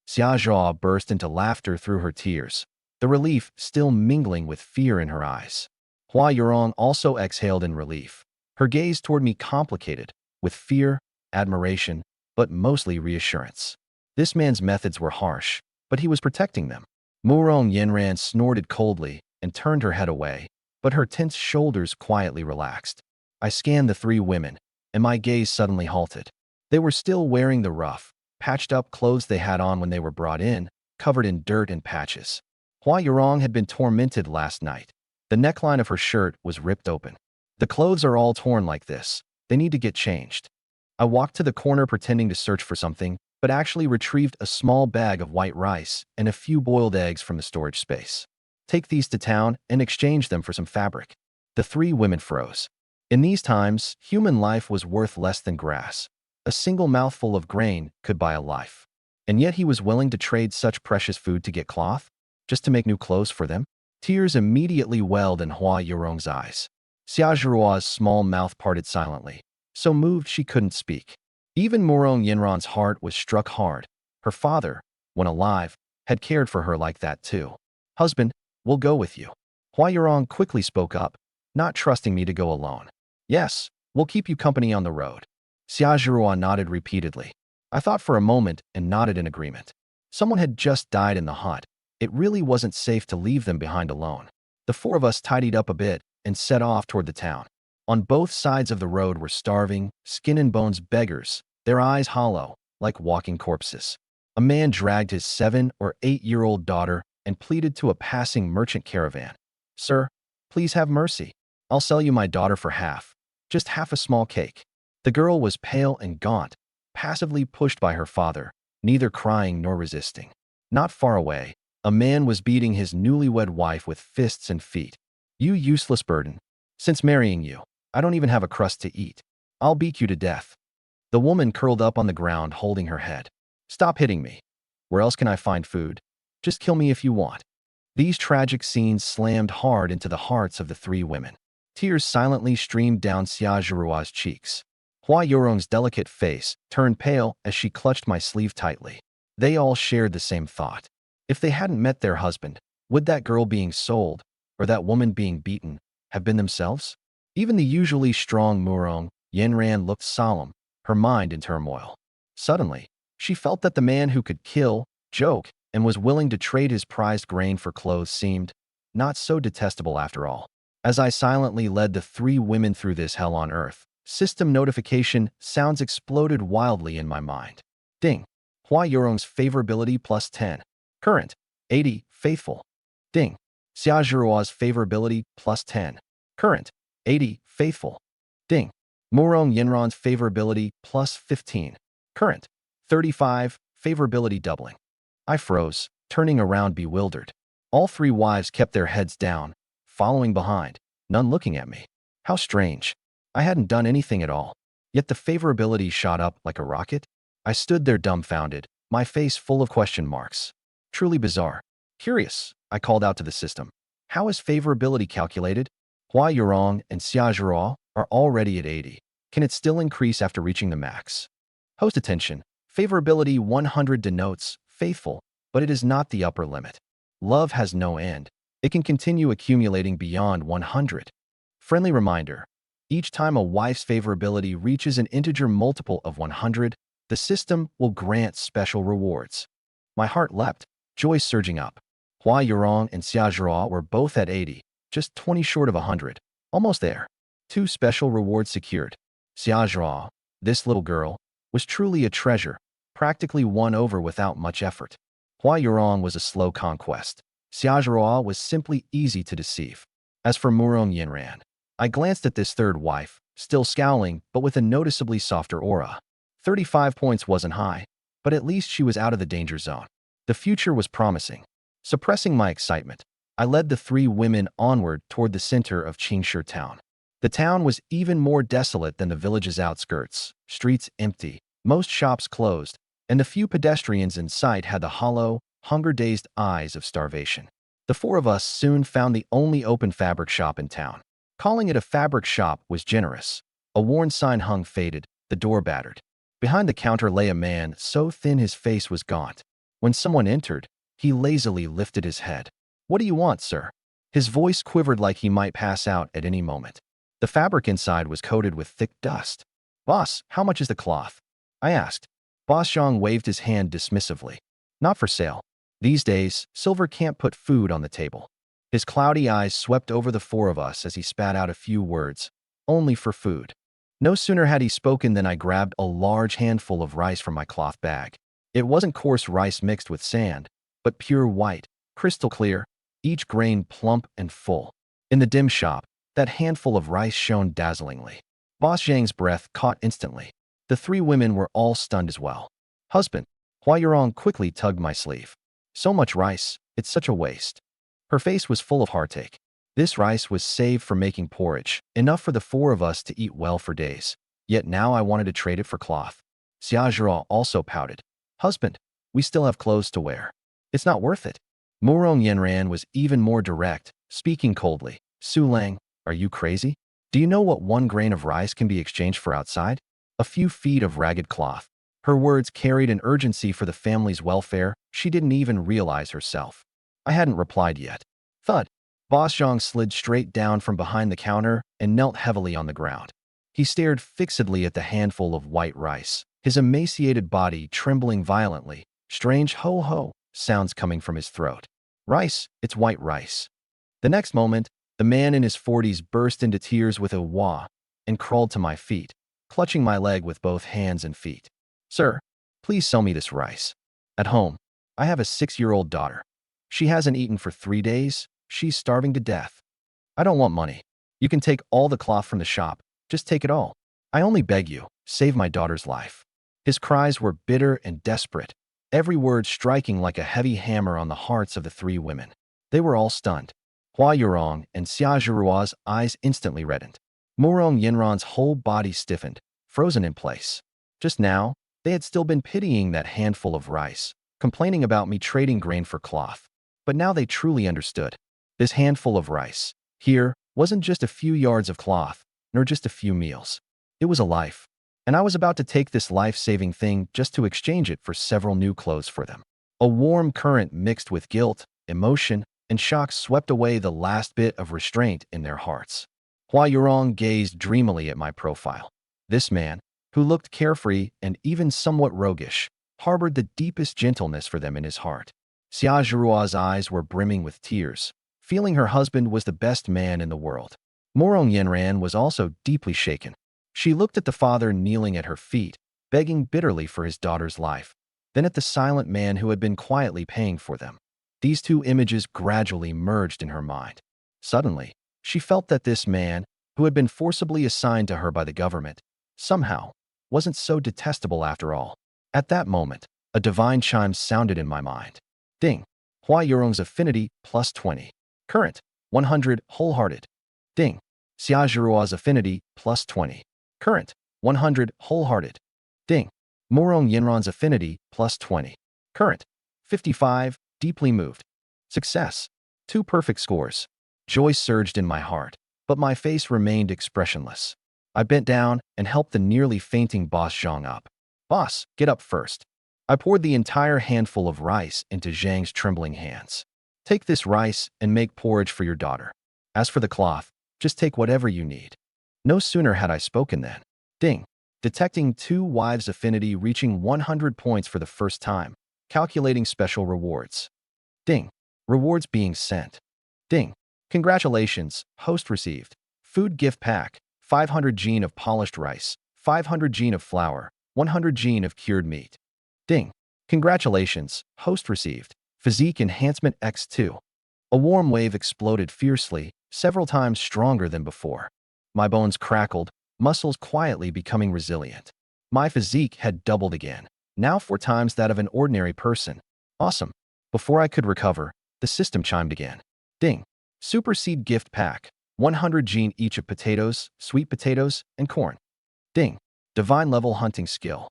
Xia Zhao burst into laughter through her tears, the relief still mingling with fear in her eyes. Hua Yurong also exhaled in relief, her gaze toward me complicated, with fear, admiration, but mostly reassurance. This man's methods were harsh, but he was protecting them. Murong Yenran snorted coldly and turned her head away, but her tense shoulders quietly relaxed. I scanned the 3 women, and my gaze suddenly halted. They were still wearing the rough, patched-up clothes they had on when they were brought in, covered in dirt and patches. Hua Yurong had been tormented last night. The neckline of her shirt was ripped open. The clothes are all torn like this. They need to get changed. I walked to the corner pretending to search for something, but actually retrieved a small bag of white rice and a few boiled eggs from the storage space. Take these to town and exchange them for some fabric. The 3 women froze. In these times, human life was worth less than grass. A single mouthful of grain could buy a life. And yet he was willing to trade such precious food to get cloth? Just to make new clothes for them? Tears immediately welled in Hua Yurong's eyes. Xia Zhirua's small mouth parted silently, so moved she couldn't speak. Even Murong Yenran's heart was struck hard. Her father, when alive, had cared for her like that too. Husband, we'll go with you. Hua Yurong quickly spoke up, not trusting me to go alone. Yes, we'll keep you company on the road. Xia Zhirua nodded repeatedly. I thought for a moment and nodded in agreement. Someone had just died in the hut. It really wasn't safe to leave them behind alone. The 4 of us tidied up a bit and set off toward the town. On both sides of the road were starving, skin-and-bones beggars, their eyes hollow, like walking corpses. A man dragged his 7- or 8-year-old daughter and pleaded to a passing merchant caravan. Sir, Please have mercy. I'll sell you my daughter for half. Just half a small cake. The girl was pale and gaunt, passively pushed by her father, neither crying nor resisting. Not far away, a man was beating his newlywed wife with fists and feet. You useless burden. Since marrying you, I don't even have a crust to eat. I'll beat you to death. The woman curled up on the ground holding her head. Stop hitting me. Where else can I find food? Just kill me if you want. These tragic scenes slammed hard into the hearts of the three women. Tears silently streamed down Xiaojurua's cheeks. Hua Yorong's delicate face turned pale as she clutched my sleeve tightly. They all shared the same thought. If they hadn't met their husband, would that girl being sold, or that woman being beaten, have been themselves? Even the usually strong Murong, Yanran looked solemn, her mind in turmoil. Suddenly, she felt that the man who could kill, joke, and was willing to trade his prized grain for clothes seemed not so detestable after all. As I silently led the three women through this hell on earth, system notification sounds exploded wildly in my mind. Ding. Hua Yorong's favorability plus 10. Current. 80. Faithful. Ding. Xiaojurua's favorability plus 10. Current. 80. Faithful. Ding. Murong Yinran's favorability plus 15. Current. 35. Favorability doubling. I froze, turning around bewildered. All three wives kept their heads down, following behind, none looking at me. How strange. I hadn't done anything at all, yet the favorability shot up like a rocket. I stood there dumbfounded, my face full of question marks. Truly bizarre. Curious, I called out to the system. How is favorability calculated? Hua Yorong and Xiaojurua are already at 80. Can it still increase after reaching the max? Host attention. Favorability 100 denotes faithful, but it is not the upper limit. Love has no end. It can continue accumulating beyond 100. Friendly reminder. Each time a wife's favorability reaches an integer multiple of 100, the system will grant special rewards. My heart leapt, joy surging up. Hua Yorong and Xiaojurua were both at 80, just 20 short of 100. Almost there. 2 special rewards secured. Xiaojurua, this little girl, was truly a treasure, practically won over without much effort. Hua Yorong was a slow conquest. Xiaojurua was simply easy to deceive. As for Murong Yinran, I glanced at this third wife, still scowling but with a noticeably softer aura. 35 points wasn't high, but at least she was out of the danger zone. The future was promising. Suppressing my excitement, I led the three women onward toward the center of Qingshi town. The town was even more desolate than the village's outskirts, streets empty, most shops closed, and the few pedestrians in sight had the hollow, hunger-dazed eyes of starvation. The four of us soon found the only open fabric shop in town. Calling it a fabric shop was generous. A worn sign hung faded, the door battered. Behind the counter lay a man so thin his face was gaunt. When someone entered, he lazily lifted his head. "What do you want, sir?" His voice quivered like he might pass out at any moment. The fabric inside was coated with thick dust. "Boss, how much is the cloth?" I asked. Boss Zhang waved his hand dismissively. "Not for sale. These days, silver can't put food on the table." His cloudy eyes swept over the four of us as he spat out a few words. "Only for food." No sooner had he spoken than I grabbed a large handful of rice from my cloth bag. It wasn't coarse rice mixed with sand, but pure white, crystal clear, each grain plump and full. In the dim shop, that handful of rice shone dazzlingly. Boss Zhang's breath caught instantly. The three women were all stunned as well. "Husband," Hua Yurong quickly tugged my sleeve. "So much rice, it's such a waste." Her face was full of heartache. This rice was saved for making porridge, enough for the four of us to eat well for days. Yet now I wanted to trade it for cloth. Xiaojia also pouted. "Husband, we still have clothes to wear. It's not worth it." Murong Yanran was even more direct, speaking coldly. "Su Lang, are you crazy? Do you know what 1 grain of rice can be exchanged for outside? A few feet of ragged cloth." Her words carried an urgency for the family's welfare she didn't even realize herself. I hadn't replied yet. Thud. Boss Zhang slid straight down from behind the counter and knelt heavily on the ground. He stared fixedly at the handful of white rice, his emaciated body trembling violently, strange ho-ho sounds coming from his throat. "Rice, it's white rice." The next moment, the man in his 40s burst into tears with a wah and crawled to my feet, clutching my leg with both hands and feet. "Sir, please sell me this rice. At home, I have a 6-year-old daughter. She hasn't eaten for 3 days. She's starving to death." I don't want money. You can take all the cloth from the shop. Just take it all. I only beg you, save my daughter's life. His cries were bitter and desperate, every word striking like a heavy hammer on the hearts of the three women. They were all stunned. Hua Yurong and Xia Zhirua's eyes instantly reddened. Murong Yinran's whole body stiffened, frozen in place. Just now, they had still been pitying that handful of rice, complaining about me trading grain for cloth. But now they truly understood. This handful of rice, here, wasn't just a few yards of cloth, nor just a few meals. It was a life. And I was about to take this life-saving thing just to exchange it for several new clothes for them. A warm current mixed with guilt, emotion, and shock swept away the last bit of restraint in their hearts. Hua Yurong gazed dreamily at my profile. This man, who looked carefree and even somewhat roguish, harbored the deepest gentleness for them in his heart. Xia Zhirua's eyes were brimming with tears, feeling her husband was the best man in the world. Murong Yinran was also deeply shaken. She looked at the father kneeling at her feet, begging bitterly for his daughter's life, then at the silent man who had been quietly paying for them. These two images gradually merged in her mind. Suddenly, she felt that this man, who had been forcibly assigned to her by the government, somehow, wasn't so detestable after all. At that moment, a divine chime sounded in my mind. Ding. Hua Yurong's affinity plus 20. Current, 100, wholehearted. Ding. Xia Zhirua's affinity plus 20. Current, 100, wholehearted. Ding. Murong Yinran's affinity plus 20. Current, 55, deeply moved. Success. 2 perfect scores. Joy surged in my heart, but my face remained expressionless. I bent down and helped the nearly fainting Boss Zhang up. Boss, get up first. I poured the entire handful of rice into Zhang's trembling hands. Take this rice and make porridge for your daughter. As for the cloth, just take whatever you need. No sooner had I spoken than, ding, detecting 2 wives' affinity reaching 100 points for the first time, calculating special rewards. Ding, rewards being sent. Ding, congratulations, host received. Food gift pack, 500 gene of polished rice, 500 gene of flour, 100 gene of cured meat. Ding, congratulations, host received. Physique enhancement X2. A warm wave exploded fiercely, several times stronger than before. My bones crackled, muscles quietly becoming resilient. My physique had doubled again, now 4 times that of an ordinary person. Awesome. Before I could recover, the system chimed again. Ding. Super Seed Gift Pack. 100 gene each of potatoes, sweet potatoes, and corn. Ding. Divine level hunting skill.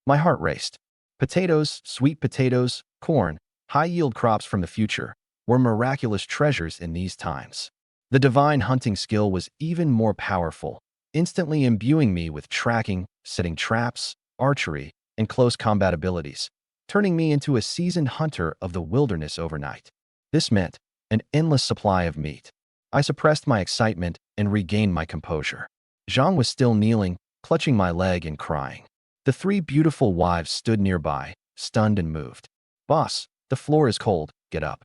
My heart raced. Potatoes, sweet potatoes, corn, high-yield crops from the future, were miraculous treasures in these times. The divine hunting skill was even more powerful, instantly imbuing me with tracking, setting traps, archery, and close combat abilities, turning me into a seasoned hunter of the wilderness overnight. This meant an endless supply of meat. I suppressed my excitement and regained my composure. Zhang was still kneeling, clutching my leg and crying. The 3 beautiful wives stood nearby, stunned and moved. Boss, the floor is cold, get up.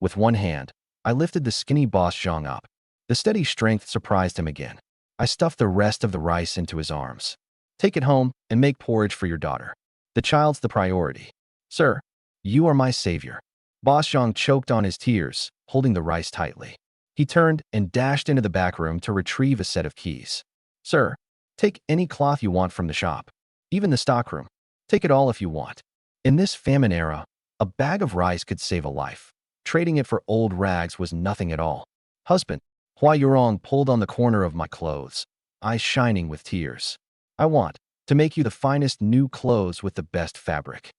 With one hand, I lifted the skinny Boss Zhang up. The steady strength surprised him again. I stuffed the rest of the rice into his arms. Take it home and make porridge for your daughter. The child's the priority. Sir, you are my savior. Boss Zhang choked on his tears, holding the rice tightly. He turned and dashed into the back room to retrieve a set of keys. Sir, take any cloth you want from the shop. Even the stockroom. Take it all if you want. In this famine era, a bag of rice could save a life. Trading it for old rags was nothing at all. Husband, Hua Yurong pulled on the corner of my clothes, eyes shining with tears. I want to make you the finest new clothes with the best fabric.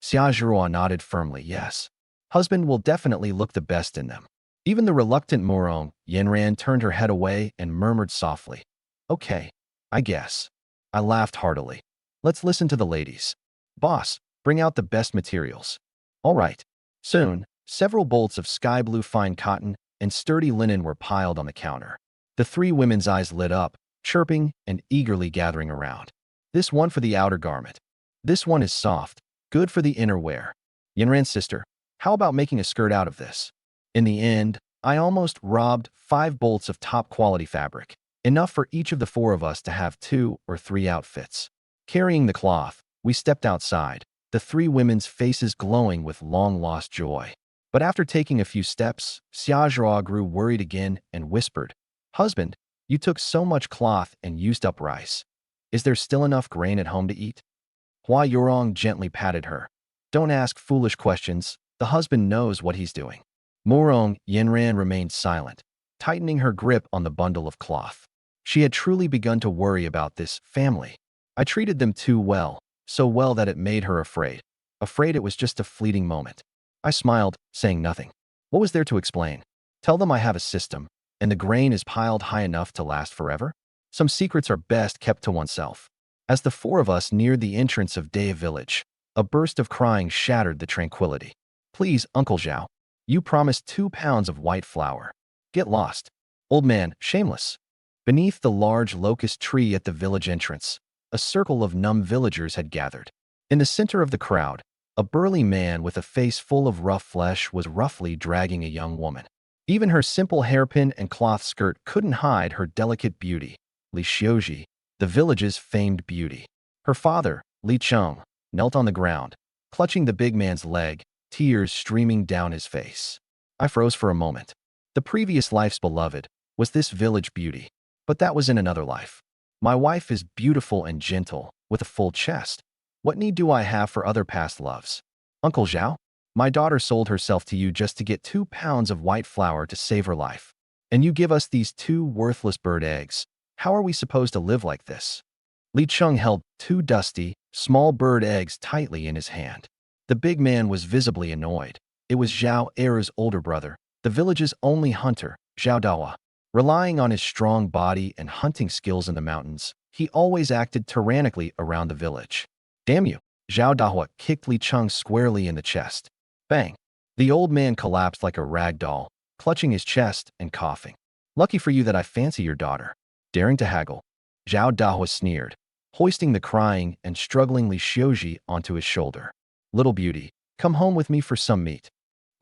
Xia Zhirua nodded firmly, yes. Husband will definitely look the best in them. Even the reluctant Murong Yinran turned her head away and murmured softly, okay, I guess. I laughed heartily. Let's listen to the ladies. Boss, bring out the best materials. All right. Soon, several bolts of sky blue fine cotton and sturdy linen were piled on the counter. The 3 women's eyes lit up, chirping and eagerly gathering around. This one for the outer garment. This one is soft, good for the inner wear. Yinran's sister, how about making a skirt out of this? In the end, I almost robbed 5 bolts of top-quality fabric, enough for each of the 4 of us to have 2 or 3 outfits. Carrying the cloth, we stepped outside, the 3 women's faces glowing with long-lost joy. But after taking a few steps, Xia Zhua grew worried again and whispered, Husband, you took so much cloth and used up rice. Is there still enough grain at home to eat? Hua Yorong gently patted her. Don't ask foolish questions. The husband knows what he's doing. Murong Yinran remained silent, tightening her grip on the bundle of cloth. She had truly begun to worry about this family. I treated them too well, so well that it made her afraid. Afraid it was just a fleeting moment. I smiled, saying nothing. What was there to explain? Tell them I have a system, and the grain is piled high enough to last forever? Some secrets are best kept to oneself. As the four of us neared the entrance of Daya village, a burst of crying shattered the tranquility. Please, Uncle Zhao. You promised 2 pounds of white flour. Get lost. Old man, shameless. Beneath the large locust tree at the village entrance, a circle of numb villagers had gathered. In the center of the crowd, a burly man with a face full of rough flesh was roughly dragging a young woman. Even her simple hairpin and cloth skirt couldn't hide her delicate beauty. Li Xiuji, the village's famed beauty. Her father, Li Cheng, knelt on the ground, clutching the big man's leg, tears streaming down his face. I froze for a moment. The previous life's beloved was this village beauty, but that was in another life. My wife is beautiful and gentle, with a full chest. What need do I have for other past loves? Uncle Zhao, my daughter sold herself to you just to get 2 pounds of white flour to save her life. And you give us these 2 worthless bird eggs. How are we supposed to live like this? Li Cheng held 2 dusty, small bird eggs tightly in his hand. The big man was visibly annoyed. It was Zhao Er's older brother, the village's only hunter, Zhao Dawa. Relying on his strong body and hunting skills in the mountains, he always acted tyrannically around the village. Damn you! Zhao Dahua kicked Li Cheng squarely in the chest. Bang! The old man collapsed like a rag doll, clutching his chest and coughing. Lucky for you that I fancy your daughter. Daring to haggle, Zhao Dahua sneered, hoisting the crying and struggling Li Xiuji onto his shoulder. Little beauty, come home with me for some meat.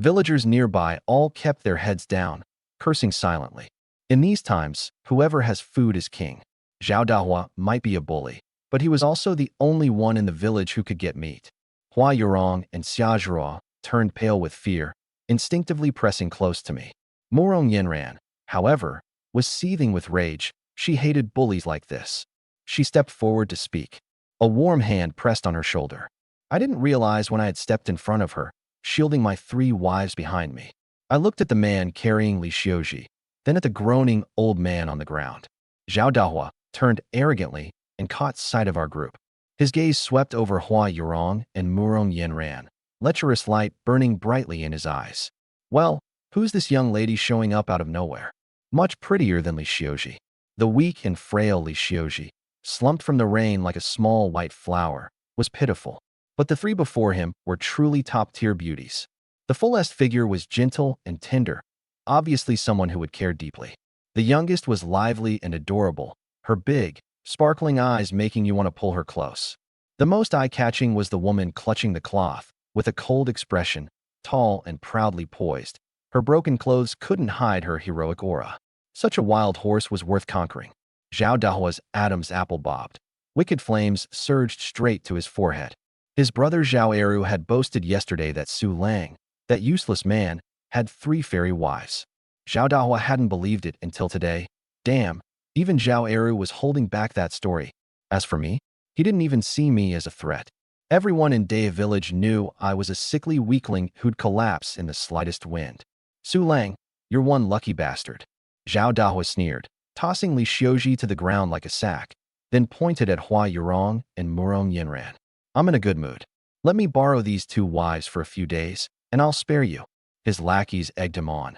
Villagers nearby all kept their heads down, cursing silently. In these times, whoever has food is king. Zhao Dahua might be a bully, but he was also the only one in the village who could get meat. Hua Yurong and Xia Zhua turned pale with fear, instinctively pressing close to me. Murong Yinran, however, was seething with rage. She hated bullies like this. She stepped forward to speak. A warm hand pressed on her shoulder. I didn't realize when I had stepped in front of her, shielding my 3 wives behind me. I looked at the man carrying Li Xiuji, then at the groaning old man on the ground. Zhao Dahua turned arrogantly and caught sight of our group. His gaze swept over Hua Yurong and Murong Yinran, lecherous light burning brightly in his eyes. Well, who's this young lady showing up out of nowhere? Much prettier than Li Xiuji. The weak and frail Li Xiuji, slumped from the rain like a small white flower, was pitiful. But the 3 before him were truly top-tier beauties. The fullest figure was gentle and tender, obviously someone who would care deeply. The youngest was lively and adorable, her big, sparkling eyes making you want to pull her close. The most eye-catching was the woman clutching the cloth, with a cold expression, tall and proudly poised. Her broken clothes couldn't hide her heroic aura. Such a wild horse was worth conquering. Zhao Dahua's Adam's apple bobbed. Wicked flames surged straight to his forehead. His brother Zhao Eru had boasted yesterday that Su Lang, that useless man, had 3 fairy wives. Zhao Dahua hadn't believed it until today. Damn, even Zhao Eru was holding back that story. As for me, he didn't even see me as a threat. Everyone in Daya village knew I was a sickly weakling who'd collapse in the slightest wind. Su Lang, you're one lucky bastard. Zhao Dahua sneered, tossing Li Xiuji to the ground like a sack, then pointed at Hua Yurong and Murong Yinran. I'm in a good mood. Let me borrow these 2 wives for a few days, and I'll spare you. His lackeys egged him on.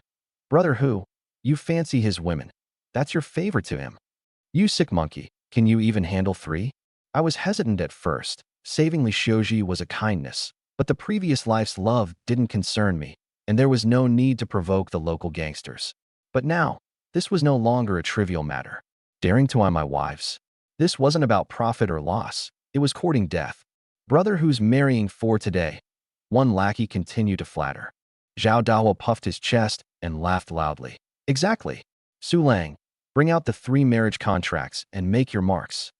Brother who? You fancy his women. That's your favor to him. You sick monkey, can you even handle 3? I was hesitant at first. Saving Li Xiuji was a kindness, but the previous life's love didn't concern me, and there was no need to provoke the local gangsters. But now, this was no longer a trivial matter. Daring to eye my wives. This wasn't about profit or loss. It was courting death. Brother who's marrying 4 today. One lackey continued to flatter. Zhao Dahua puffed his chest and laughed loudly. Exactly. Su Lang, bring out the 3 marriage contracts and make your marks.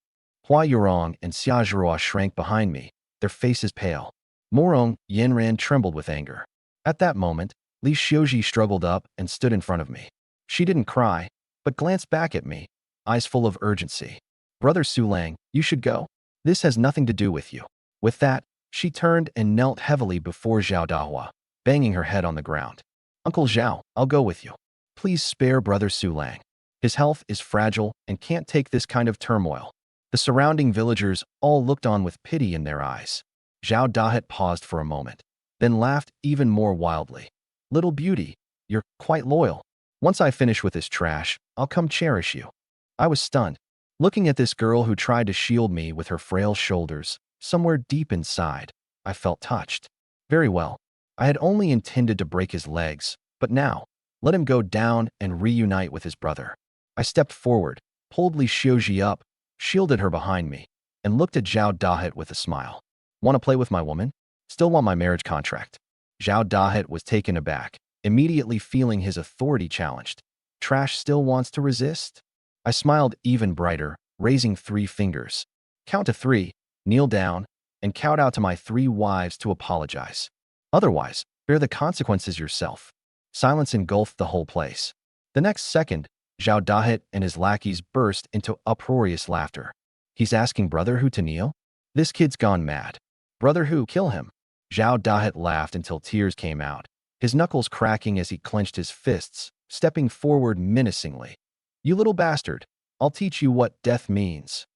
Hua Yurong and Xia Zhurua shrank behind me, their faces pale. Murong Yinran trembled with anger. At that moment, Li Xiuji struggled up and stood in front of me. She didn't cry, but glanced back at me, eyes full of urgency. Brother Sulang, you should go. This has nothing to do with you. With that, she turned and knelt heavily before Zhao Dahua, banging her head on the ground. Uncle Zhao, I'll go with you. Please spare Brother Sulang. His health is fragile and can't take this kind of turmoil. The surrounding villagers all looked on with pity in their eyes. Zhao Dahet paused for a moment, then laughed even more wildly. Little beauty, you're quite loyal. Once I finish with this trash, I'll come cherish you. I was stunned, looking at this girl who tried to shield me with her frail shoulders. Somewhere deep inside, I felt touched. Very well. I had only intended to break his legs, but now, let him go down and reunite with his brother. I stepped forward, pulled Li Xiuji up, shielded her behind me, and looked at Zhao Dahet with a smile. Want to play with my woman? Still want my marriage contract? Zhao Dahet was taken aback, immediately feeling his authority challenged. Trash still wants to resist? I smiled even brighter, raising 3 fingers. Count to 3, kneel down, and count out to my 3 wives to apologize. Otherwise, bear the consequences yourself. Silence engulfed the whole place. The next second, Zhao Dahet and his lackeys burst into uproarious laughter. He's asking Brother Hu to kneel? This kid's gone mad. Brother Hu, kill him. Zhao Dahet laughed until tears came out, his knuckles cracking as he clenched his fists, stepping forward menacingly. You little bastard, I'll teach you what death means.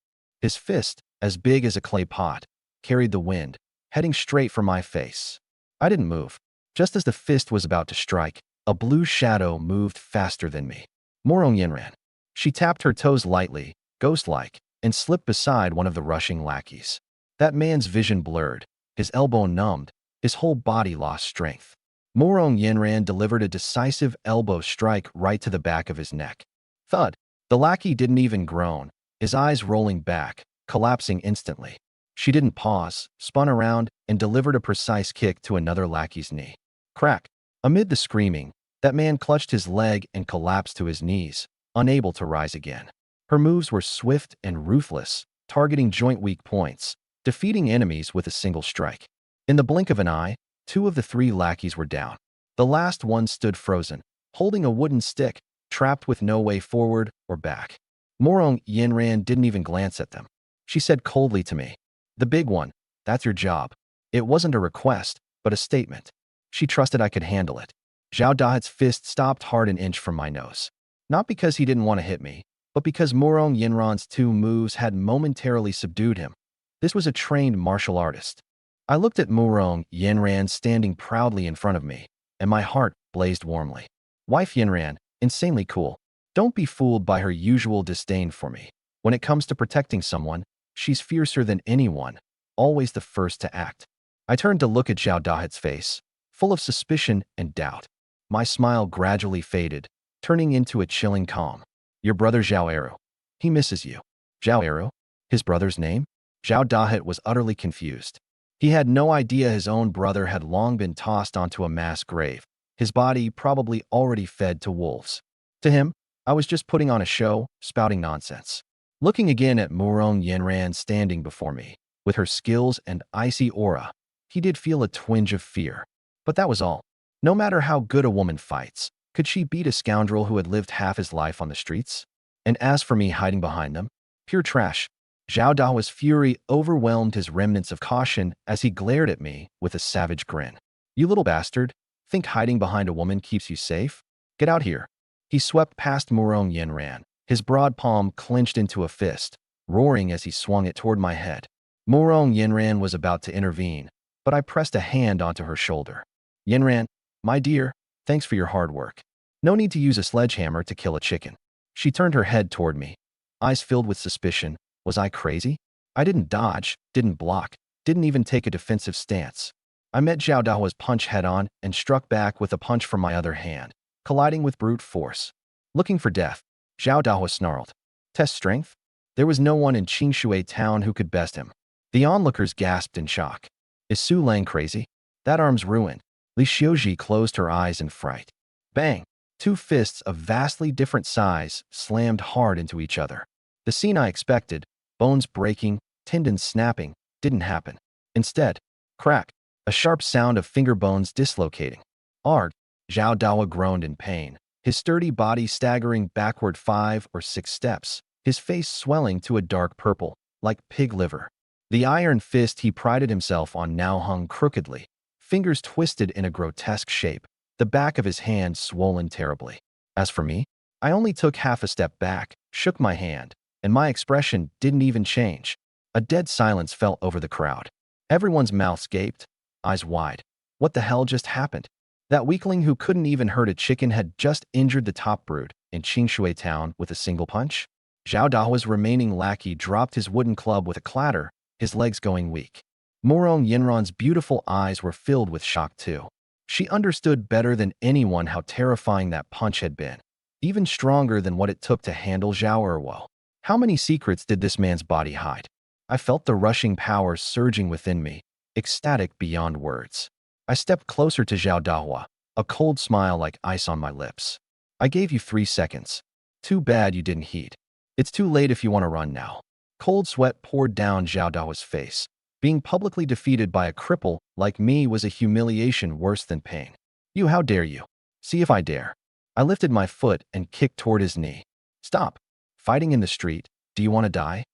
His fist, as big as a clay pot, carried the wind, heading straight for my face. I didn't move. Just as the fist was about to strike, a blue shadow moved faster than me. Morong Yinran. She tapped her toes lightly, ghost-like, and slipped beside one of the rushing lackeys. That man's vision blurred, his elbow numbed, his whole body lost strength. Morong Yinran delivered a decisive elbow strike right to the back of his neck. Thud. The lackey didn't even groan, his eyes rolling back, collapsing instantly. She didn't pause, spun around, and delivered a precise kick to another lackey's knee. Crack. Amid the screaming, that man clutched his leg and collapsed to his knees, unable to rise again. Her moves were swift and ruthless, targeting joint weak points, defeating enemies with a single strike. In the blink of an eye, 2 of the 3 lackeys were down. The last one stood frozen, holding a wooden stick, trapped with no way forward or back. Morong Yinran didn't even glance at them. She said coldly to me, "The big one, that's your job." It wasn't a request, but a statement. She trusted I could handle it. Zhao Dahet's fist stopped hard an inch from my nose. Not because he didn't want to hit me, but because Morong Yinran's 2 moves had momentarily subdued him. This was a trained martial artist. I looked at Morong Yinran standing proudly in front of me, and my heart blazed warmly. Wife Yinran, insanely cool. Don't be fooled by her usual disdain for me. When it comes to protecting someone, she's fiercer than anyone, always the first to act. I turned to look at Zhao Dahet's face, full of suspicion and doubt. My smile gradually faded, turning into a chilling calm. Your brother Zhao Eru. He misses you. Zhao Eru? His brother's name? Zhao Dahet was utterly confused. He had no idea his own brother had long been tossed onto a mass grave, his body probably already fed to wolves. To him, I was just putting on a show, spouting nonsense. Looking again at Morong Yinran standing before me, with her skills and icy aura, he did feel a twinge of fear. But that was all. No matter how good a woman fights, could she beat a scoundrel who had lived half his life on the streets? And as for me hiding behind them, pure trash. Zhao Dahua's fury overwhelmed his remnants of caution as he glared at me with a savage grin. You little bastard, think hiding behind a woman keeps you safe? Get out here. He swept past Morong Yinran, his broad palm clenched into a fist, roaring as he swung it toward my head. Morong Yinran was about to intervene, but I pressed a hand onto her shoulder. Yinran, my dear, thanks for your hard work. No need to use a sledgehammer to kill a chicken. She turned her head toward me, eyes filled with suspicion. Was I crazy? I didn't dodge, didn't block, didn't even take a defensive stance. I met Zhao Dahua's punch head-on and struck back with a punch from my other hand, colliding with brute force. Looking for death, Zhao Dahua snarled. Test strength? There was no one in Qingshui town who could best him. The onlookers gasped in shock. Is Su Lang crazy? That arm's ruined. Li Xiuji closed her eyes in fright. Bang! 2 fists of vastly different size slammed hard into each other. The scene I expected, bones breaking, tendons snapping, didn't happen. Instead, crack, a sharp sound of finger bones dislocating. Arg! Zhao Dahua groaned in pain, his sturdy body staggering backward 5 or 6 steps, his face swelling to a dark purple, like pig liver. The iron fist he prided himself on now hung crookedly, fingers twisted in a grotesque shape, the back of his hand swollen terribly. As for me, I only took half a step back, shook my hand, and my expression didn't even change. A dead silence fell over the crowd. Everyone's mouths gaped, eyes wide. What the hell just happened? That weakling who couldn't even hurt a chicken had just injured the top brute in Qingshui town with a single punch? Zhao Dahua's remaining lackey dropped his wooden club with a clatter, his legs going weak. Morong Yinran's beautiful eyes were filled with shock too. She understood better than anyone how terrifying that punch had been, even stronger than what it took to handle Zhao Erwo. How many secrets did this man's body hide? I felt the rushing power surging within me, ecstatic beyond words. I stepped closer to Zhao Dahua, a cold smile like ice on my lips. I gave you 3 seconds. Too bad you didn't heed. It's too late if you want to run now. Cold sweat poured down Zhao Dahua's face. Being publicly defeated by a cripple like me was a humiliation worse than pain. You, how dare you? See if I dare. I lifted my foot and kicked toward his knee. Stop. Fighting in the street, do you want to die?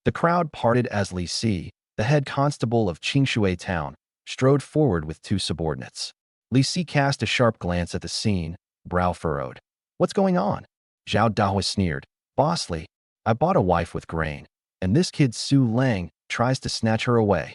The crowd parted as Li Si, the head constable of Qingshui town, strode forward with 2 subordinates. Li Si cast a sharp glance at the scene, brow furrowed. What's going on? Zhao Dahua sneered. Bossly, I bought a wife with grain, and this kid Su Lang tries to snatch her away.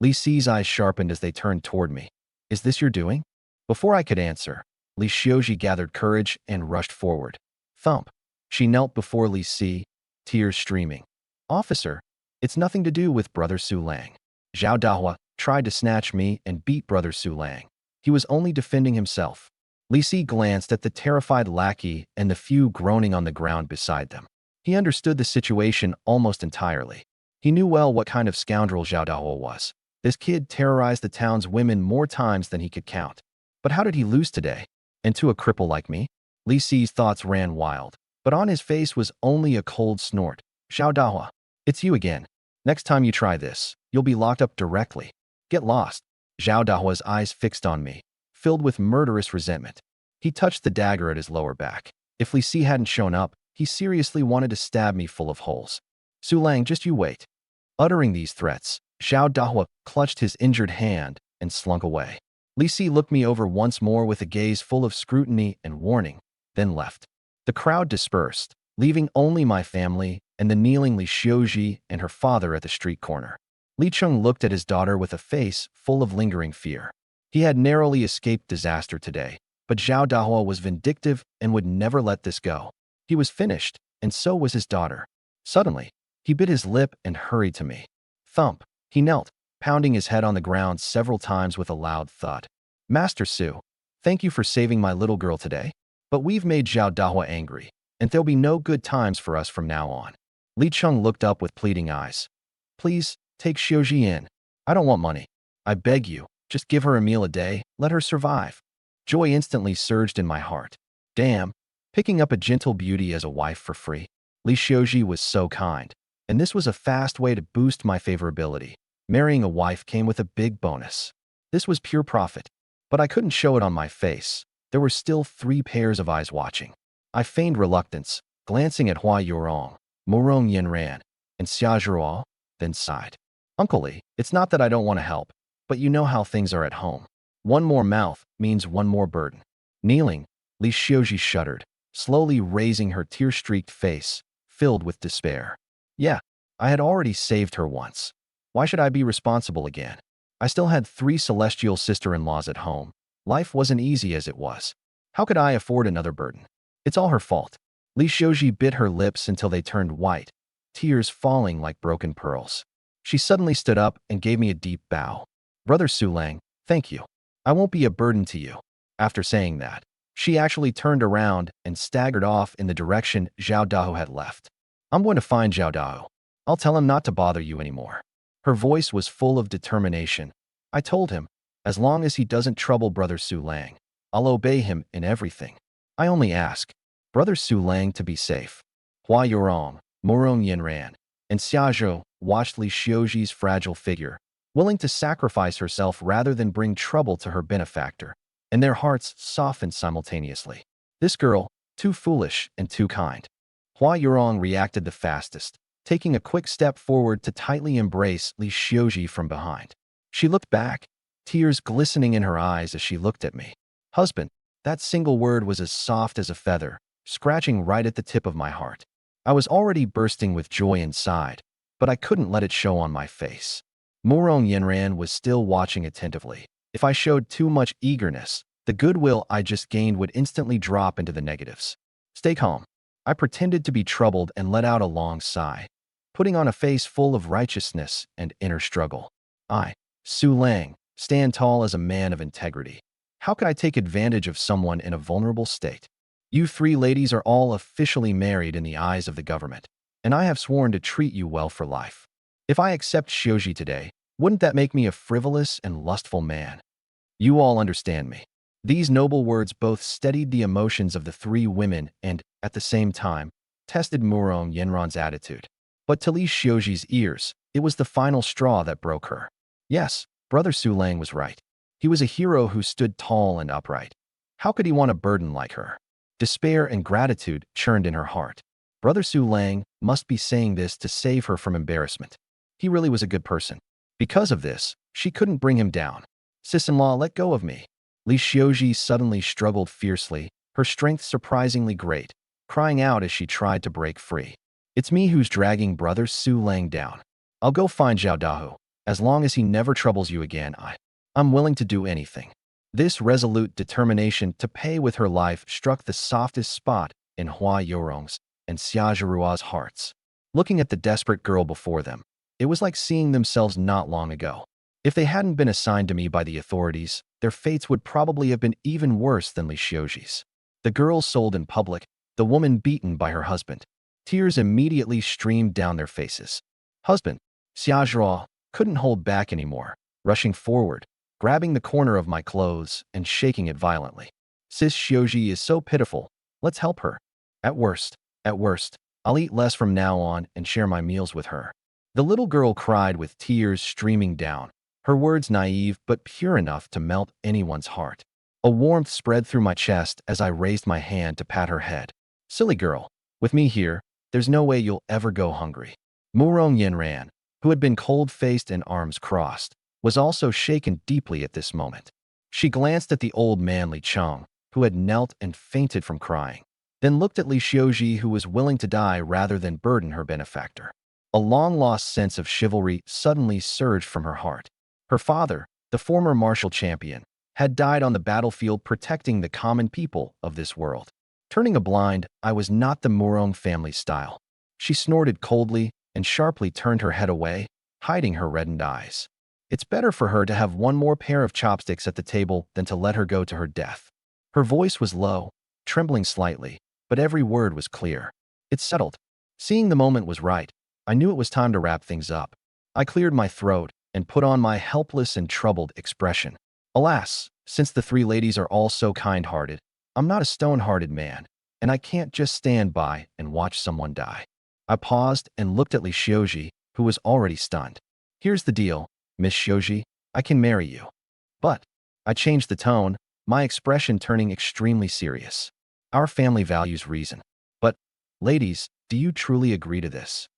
Li Si's eyes sharpened as they turned toward me. Is this your doing? Before I could answer, Li Xiuji gathered courage and rushed forward. Thump. She knelt before Li Si, tears streaming. Officer, it's nothing to do with Brother Su Lang. Zhao Dahua tried to snatch me and beat Brother Su Lang. He was only defending himself. Li Si glanced at the terrified lackey and the few groaning on the ground beside them. He understood the situation almost entirely. He knew well what kind of scoundrel Zhao Dahua was. This kid terrorized the town's women more times than he could count. But how did he lose today? And to a cripple like me? Li Si's thoughts ran wild, but on his face was only a cold snort. Zhao Dahua, it's you again. Next time you try this, you'll be locked up directly. Get lost. Zhao Dahua's eyes fixed on me, filled with murderous resentment. He touched the dagger at his lower back. If Li Si hadn't shown up, he seriously wanted to stab me full of holes. Su Lang, just you wait. Uttering these threats, Zhao Dahua clutched his injured hand and slunk away. Li Si looked me over once more with a gaze full of scrutiny and warning, then left. The crowd dispersed, leaving only my family and the kneeling Li Xiuji and her father at the street corner. Li Cheng looked at his daughter with a face full of lingering fear. He had narrowly escaped disaster today, but Zhao Dahua was vindictive and would never let this go. He was finished, and so was his daughter. Suddenly, he bit his lip and hurried to me. Thump. He knelt, pounding his head on the ground several times with a loud thud. Master Su, thank you for saving my little girl today, but we've made Zhao Dahua angry, and there'll be no good times for us from now on. Li Cheng looked up with pleading eyes. Please, take Xiuji in. I don't want money. I beg you, just give her a meal a day, let her survive. Joy instantly surged in my heart. Damn, picking up a gentle beauty as a wife for free. Li Xiuji was so kind, and this was a fast way to boost my favorability. Marrying a wife came with a big bonus. This was pure profit, but I couldn't show it on my face. There were still 3 pairs of eyes watching. I feigned reluctance, glancing at Hua Yorong, Morong Yinran, and Xia Zhuo, then sighed. Uncle Li, it's not that I don't want to help, but you know how things are at home. One more mouth means one more burden. Kneeling, Li Xiuji shuddered, slowly raising her tear-streaked face, filled with despair. Yeah, I had already saved her once. Why should I be responsible again? I still had 3 celestial sister-in-laws at home. Life wasn't easy as it was. How could I afford another burden? It's all her fault. Li Xiuji bit her lips until they turned white, tears falling like broken pearls. She suddenly stood up and gave me a deep bow. Brother Su Lang, thank you. I won't be a burden to you. After saying that, she actually turned around and staggered off in the direction Zhao Dahua had left. I'm going to find Zhao Dahua. I'll tell him not to bother you anymore. Her voice was full of determination. I told him, as long as he doesn't trouble Brother Su Lang, I'll obey him in everything. I only ask, Brother Su Lang to be safe. Hua Yorong, Morong Yinran, and Xia Zhou watched Li Xiuji's fragile figure, willing to sacrifice herself rather than bring trouble to her benefactor, and their hearts softened simultaneously. This girl, too foolish and too kind. Hua Yurong reacted the fastest, taking a quick step forward to tightly embrace Li Xiuji from behind. She looked back, tears glistening in her eyes as she looked at me. Husband, that single word was as soft as a feather, scratching right at the tip of my heart. I was already bursting with joy inside, but I couldn't let it show on my face. Murong Yinran was still watching attentively. If I showed too much eagerness, the goodwill I just gained would instantly drop into the negatives. Stay calm. I pretended to be troubled and let out a long sigh, putting on a face full of righteousness and inner struggle. I, Su Lang, stand tall as a man of integrity. How could I take advantage of someone in a vulnerable state? You three ladies are all officially married in the eyes of the government, and I have sworn to treat you well for life. If I accept Xiuji today, wouldn't that make me a frivolous and lustful man? You all understand me. These noble words both steadied the emotions of the three women and, at the same time, tested Murong Yenran's attitude. But to Li Xiuji's ears, it was the final straw that broke her. Yes, Brother Su Lang was right. He was a hero who stood tall and upright. How could he want a burden like her? Despair and gratitude churned in her heart. Brother Su Lang must be saying this to save her from embarrassment. He really was a good person. Because of this, she couldn't bring him down. Sis-in-law, let go of me. Li Xiuji suddenly struggled fiercely, her strength surprisingly great, crying out as she tried to break free. It's me who's dragging Brother Su Lang down. I'll go find Zhao Dahu. As long as he never troubles you again, I'm willing to do anything. This resolute determination to pay with her life struck the softest spot in Hua Yorong's and Xia Zhirua's hearts. Looking at the desperate girl before them, it was like seeing themselves not long ago. If they hadn't been assigned to me by the authorities, their fates would probably have been even worse than Li Xiuji's. The girl sold in public, the woman beaten by her husband. Tears immediately streamed down their faces. Husband, Xia Zhirua couldn't hold back anymore, rushing forward, grabbing the corner of my clothes and shaking it violently. Sis Xiuji is so pitiful. Let's help her. At worst, I'll eat less from now on and share my meals with her. The little girl cried with tears streaming down, her words naive but pure enough to melt anyone's heart. A warmth spread through my chest as I raised my hand to pat her head. Silly girl, with me here, there's no way you'll ever go hungry. Murong Yinran, who had been cold-faced and arms crossed, was also shaken deeply at this moment. She glanced at the old man Li Cheng, who had knelt and fainted from crying, then looked at Li Xiuji, who was willing to die rather than burden her benefactor. A long-lost sense of chivalry suddenly surged from her heart. Her father, the former martial champion, had died on the battlefield protecting the common people of this world. Turning a blind eye was not the Murong family style. She snorted coldly and sharply turned her head away, hiding her reddened eyes. It's better for her to have one more pair of chopsticks at the table than to let her go to her death. Her voice was low, trembling slightly, but every word was clear. It's settled. Seeing the moment was right, I knew it was time to wrap things up. I cleared my throat and put on my helpless and troubled expression. Alas, since the three ladies are all so kind-hearted, I'm not a stone-hearted man, and I can't just stand by and watch someone die. I paused and looked at Li Xiuji, who was already stunned. Here's the deal, Miss Xiuji, I can marry you. But, I changed the tone, my expression turning extremely serious. Our family values reason. But, ladies, do you truly agree to this?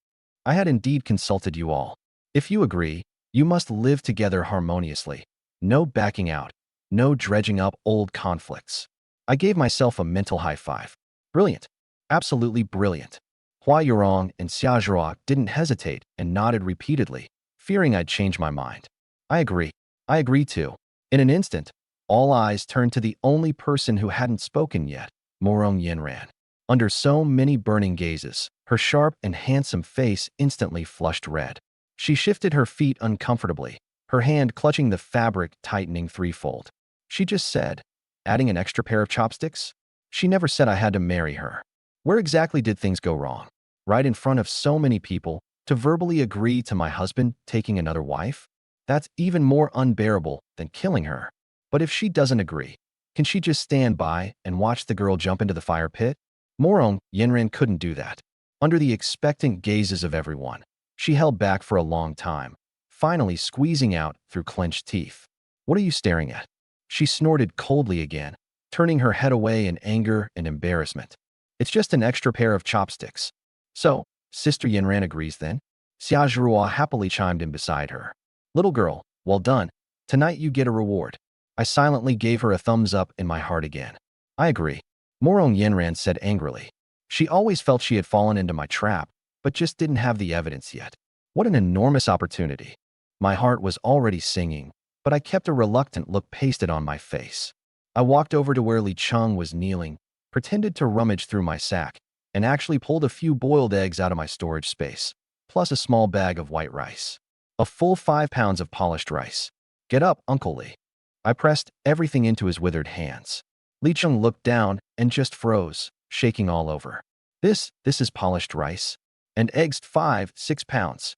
I had indeed consulted you all. If you agree, you must live together harmoniously. No backing out. No dredging up old conflicts. I gave myself a mental high five. Brilliant. Absolutely brilliant. Hua Yurong and Xia Zhirua didn't hesitate and nodded repeatedly, fearing I'd change my mind. I agree. I agree too. In an instant, all eyes turned to the only person who hadn't spoken yet, Murong Yinran. Under so many burning gazes, her sharp and handsome face instantly flushed red. She shifted her feet uncomfortably, her hand clutching the fabric tightening threefold. She just said, adding an extra pair of chopsticks? She never said I had to marry her. Where exactly did things go wrong? Right in front of so many people, to verbally agree to my husband taking another wife? That's even more unbearable than killing her. But if she doesn't agree, can she just stand by and watch the girl jump into the fire pit? Murong Yinran couldn't do that. Under the expectant gazes of everyone, she held back for a long time, finally squeezing out through clenched teeth. What are you staring at? She snorted coldly again, turning her head away in anger and embarrassment. It's just an extra pair of chopsticks. So, Sister Yanran agrees then? Xiaozhua happily chimed in beside her. Little girl, well done. Tonight you get a reward. I silently gave her a thumbs up in my heart again. I agree. Morong Yanran said angrily. She always felt she had fallen into my trap, but just didn't have the evidence yet. What an enormous opportunity. My heart was already singing, but I kept a reluctant look pasted on my face. I walked over to where Li Cheng was kneeling, pretended to rummage through my sack, and actually pulled a few boiled eggs out of my storage space, plus a small bag of white rice. A full 5 pounds of polished rice. Get up, Uncle Li. I pressed everything into his withered hands. Li Cheng looked down and just froze, shaking all over. This is polished rice? And eggs 6 pounds.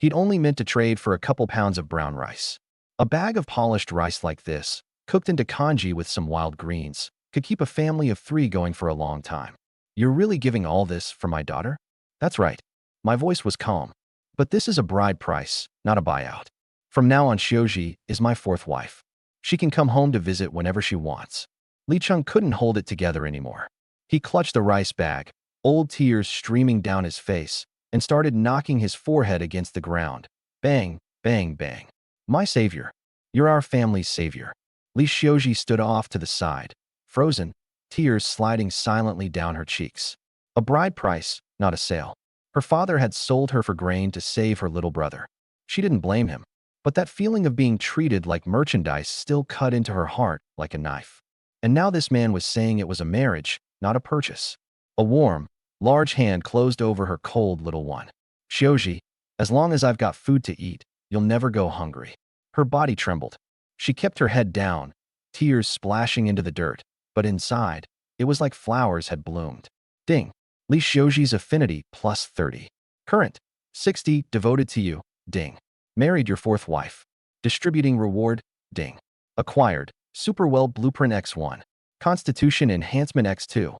He'd only meant to trade for a couple pounds of brown rice. A bag of polished rice like this, cooked into congee with some wild greens, could keep a family of 3 going for a long time. You're really giving all this for my daughter? That's right. My voice was calm. But this is a bride price, not a buyout. From now on, Xiaozhi is my 4th wife. She can come home to visit whenever she wants. Li Cheng couldn't hold it together anymore. He clutched the rice bag, old tears streaming down his face, and started knocking his forehead against the ground. Bang, bang, bang. My savior. You're our family's savior. Li Xiaozhi stood off to the side, frozen, tears sliding silently down her cheeks. A bride price, not a sale. Her father had sold her for grain to save her little brother. She didn't blame him, but that feeling of being treated like merchandise still cut into her heart like a knife. And now this man was saying it was a marriage, not a purchase. A warm, large hand closed over her cold little one. Xiaozhi, as long as I've got food to eat, you'll never go hungry. Her body trembled. She kept her head down, tears splashing into the dirt, but inside, it was like flowers had bloomed. Ding. Li Xiaozhi's affinity plus 30. Current. 60. Devoted to you. Ding. Married your 4th wife. Distributing reward. Ding. Acquired. Superwell Blueprint X1. Constitution Enhancement X2.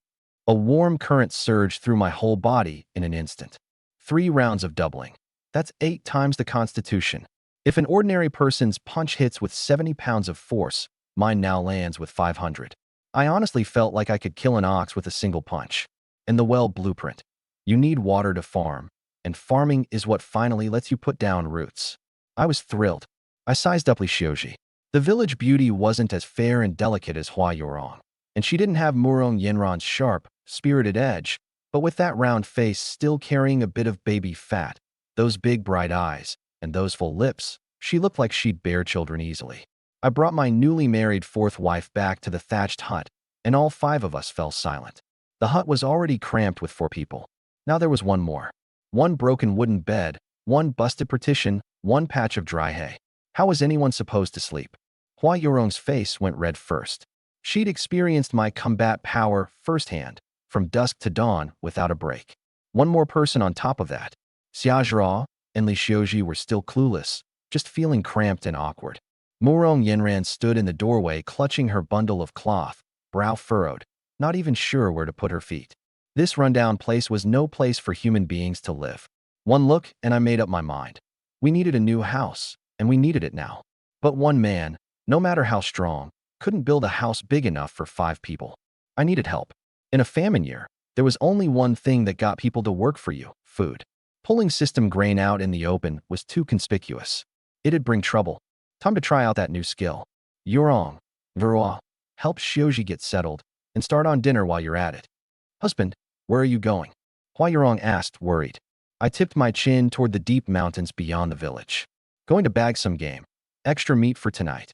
A warm current surged through my whole body in an instant. 3 rounds of doubling. That's 8 times the Constitution. If an ordinary person's punch hits with 70 pounds of force, mine now lands with 500. I honestly felt like I could kill an ox with a single punch. And the well blueprint. You need water to farm, and farming is what finally lets you put down roots. I was thrilled. I sized up Li Xiaozhi. The village beauty wasn't as fair and delicate as Hua Yorong, and she didn't have Murong Yenran's sharp, spirited edge, but with that round face still carrying a bit of baby fat, those big bright eyes, and those full lips, she looked like she'd bear children easily. I brought my newly married 4th wife back to the thatched hut, and all 5 of us fell silent. The hut was already cramped with 4 people. Now there was one more. 1 broken wooden bed, 1 busted partition, 1 patch of dry hay. How was anyone supposed to sleep? Hua Yorong's face went red first. She'd experienced my combat power firsthand, from dusk to dawn without a break. 1 more person on top of that. Xiaozhua and Li Xiaozhi were still clueless, just feeling cramped and awkward. Murong Yenran stood in the doorway clutching her bundle of cloth, brow furrowed, not even sure where to put her feet. This rundown place was no place for human beings to live. 1 look and I made up my mind. We needed a new house, and we needed it now. But 1 man, no matter how strong, couldn't build a house big enough for 5 people. I needed help. In a famine year, there was only one thing that got people to work for you: food. Pulling system grain out in the open was too conspicuous. It'd bring trouble. Time to try out that new skill. Yorong, Verwa, help Xiaozhi get settled, and start on dinner while you're at it. Husband, where are you going? Hua Yorong asked, worried. I tipped my chin toward the deep mountains beyond the village. Going to bag some game. Extra meat for tonight.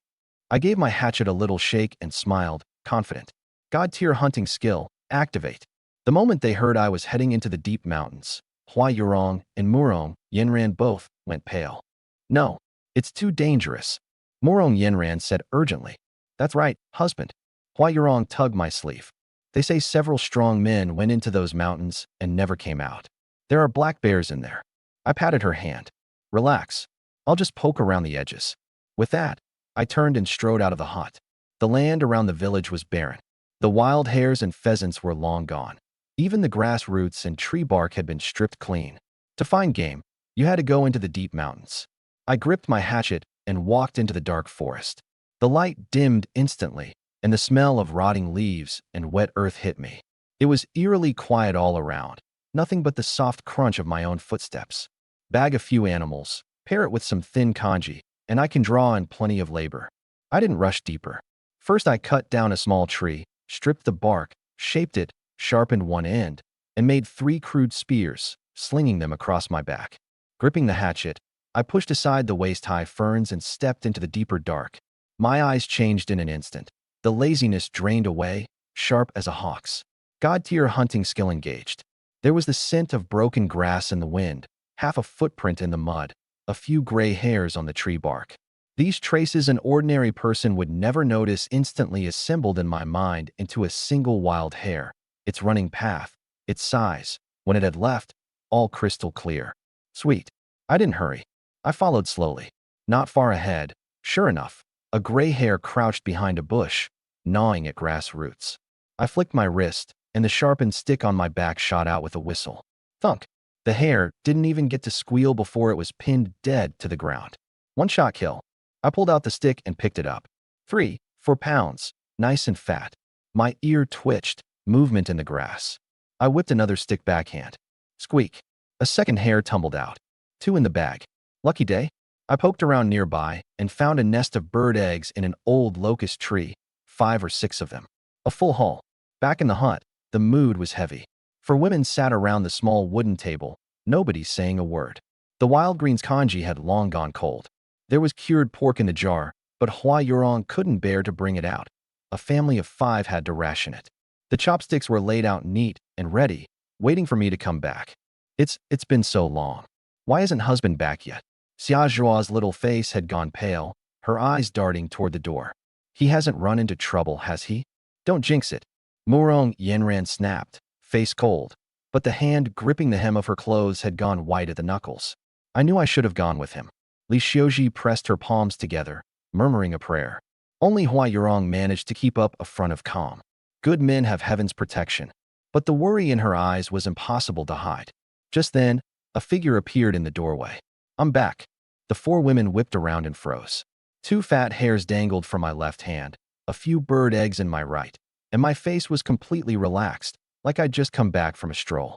I gave my hatchet a little shake and smiled, confident. God-tier hunting skill, activate. The moment they heard I was heading into the deep mountains, Hua Yorong and Murong Yenran both went pale. No, it's too dangerous, Murong Yenran said urgently. That's right, husband. Hua Yorong tugged my sleeve. They say several strong men went into those mountains and never came out. There are black bears in there. I patted her hand. Relax. I'll just poke around the edges. With that, I turned and strode out of the hut. The land around the village was barren. The wild hares and pheasants were long gone. Even the grass roots and tree bark had been stripped clean. To find game, you had to go into the deep mountains. I gripped my hatchet and walked into the dark forest. The light dimmed instantly, and the smell of rotting leaves and wet earth hit me. It was eerily quiet all around, nothing but the soft crunch of my own footsteps. Bag a few animals, pair it with some thin kanji, and I can draw in plenty of labor. I didn't rush deeper. First, I cut down a small tree, stripped the bark, shaped it, sharpened one end, and made 3 crude spears, slinging them across my back. Gripping the hatchet, I pushed aside the waist-high ferns and stepped into the deeper dark. My eyes changed in an instant. The laziness drained away, sharp as a hawk's. God-tier hunting skill engaged. There was the scent of broken grass in the wind, half a footprint in the mud, a few gray hairs on the tree bark. These traces an ordinary person would never notice instantly assembled in my mind into a single wild hair, its running path, its size, when it had left, all crystal clear. Sweet. I didn't hurry. I followed slowly. Not far ahead, sure enough, a gray hair crouched behind a bush, gnawing at grass roots. I flicked my wrist, and the sharpened stick on my back shot out with a whistle. Thunk. The hare didn't even get to squeal before it was pinned dead to the ground. One-shot kill. I pulled out the stick and picked it up. 3, 4 pounds, nice and fat. My ear twitched, movement in the grass. I whipped another stick backhand. Squeak. A second hare tumbled out. 2 in the bag. Lucky day. I poked around nearby and found a nest of bird eggs in an old locust tree, 5 or 6 of them. A full haul. Back in the hut, the mood was heavy. 4 women sat around the small wooden table, nobody saying a word. The wild greens kanji had long gone cold. There was cured pork in the jar, but Hua Yurong couldn't bear to bring it out. A family of 5 had to ration it. The chopsticks were laid out neat and ready, waiting for me to come back. It's been so long. Why isn't husband back yet? Xiaozhua's little face had gone pale, her eyes darting toward the door. He hasn't run into trouble, has he? Don't jinx it. Murong Yanran snapped, face cold, but the hand gripping the hem of her clothes had gone white at the knuckles. I knew I should have gone with him. Li Xiuji pressed her palms together, murmuring a prayer. Only Hua Yurong managed to keep up a front of calm. Good men have heaven's protection. But the worry in her eyes was impossible to hide. Just then, a figure appeared in the doorway. I'm back. The 4 women whipped around and froze. 2 fat hairs dangled from my left hand, a few bird eggs in my right, and my face was completely relaxed, like I'd just come back from a stroll.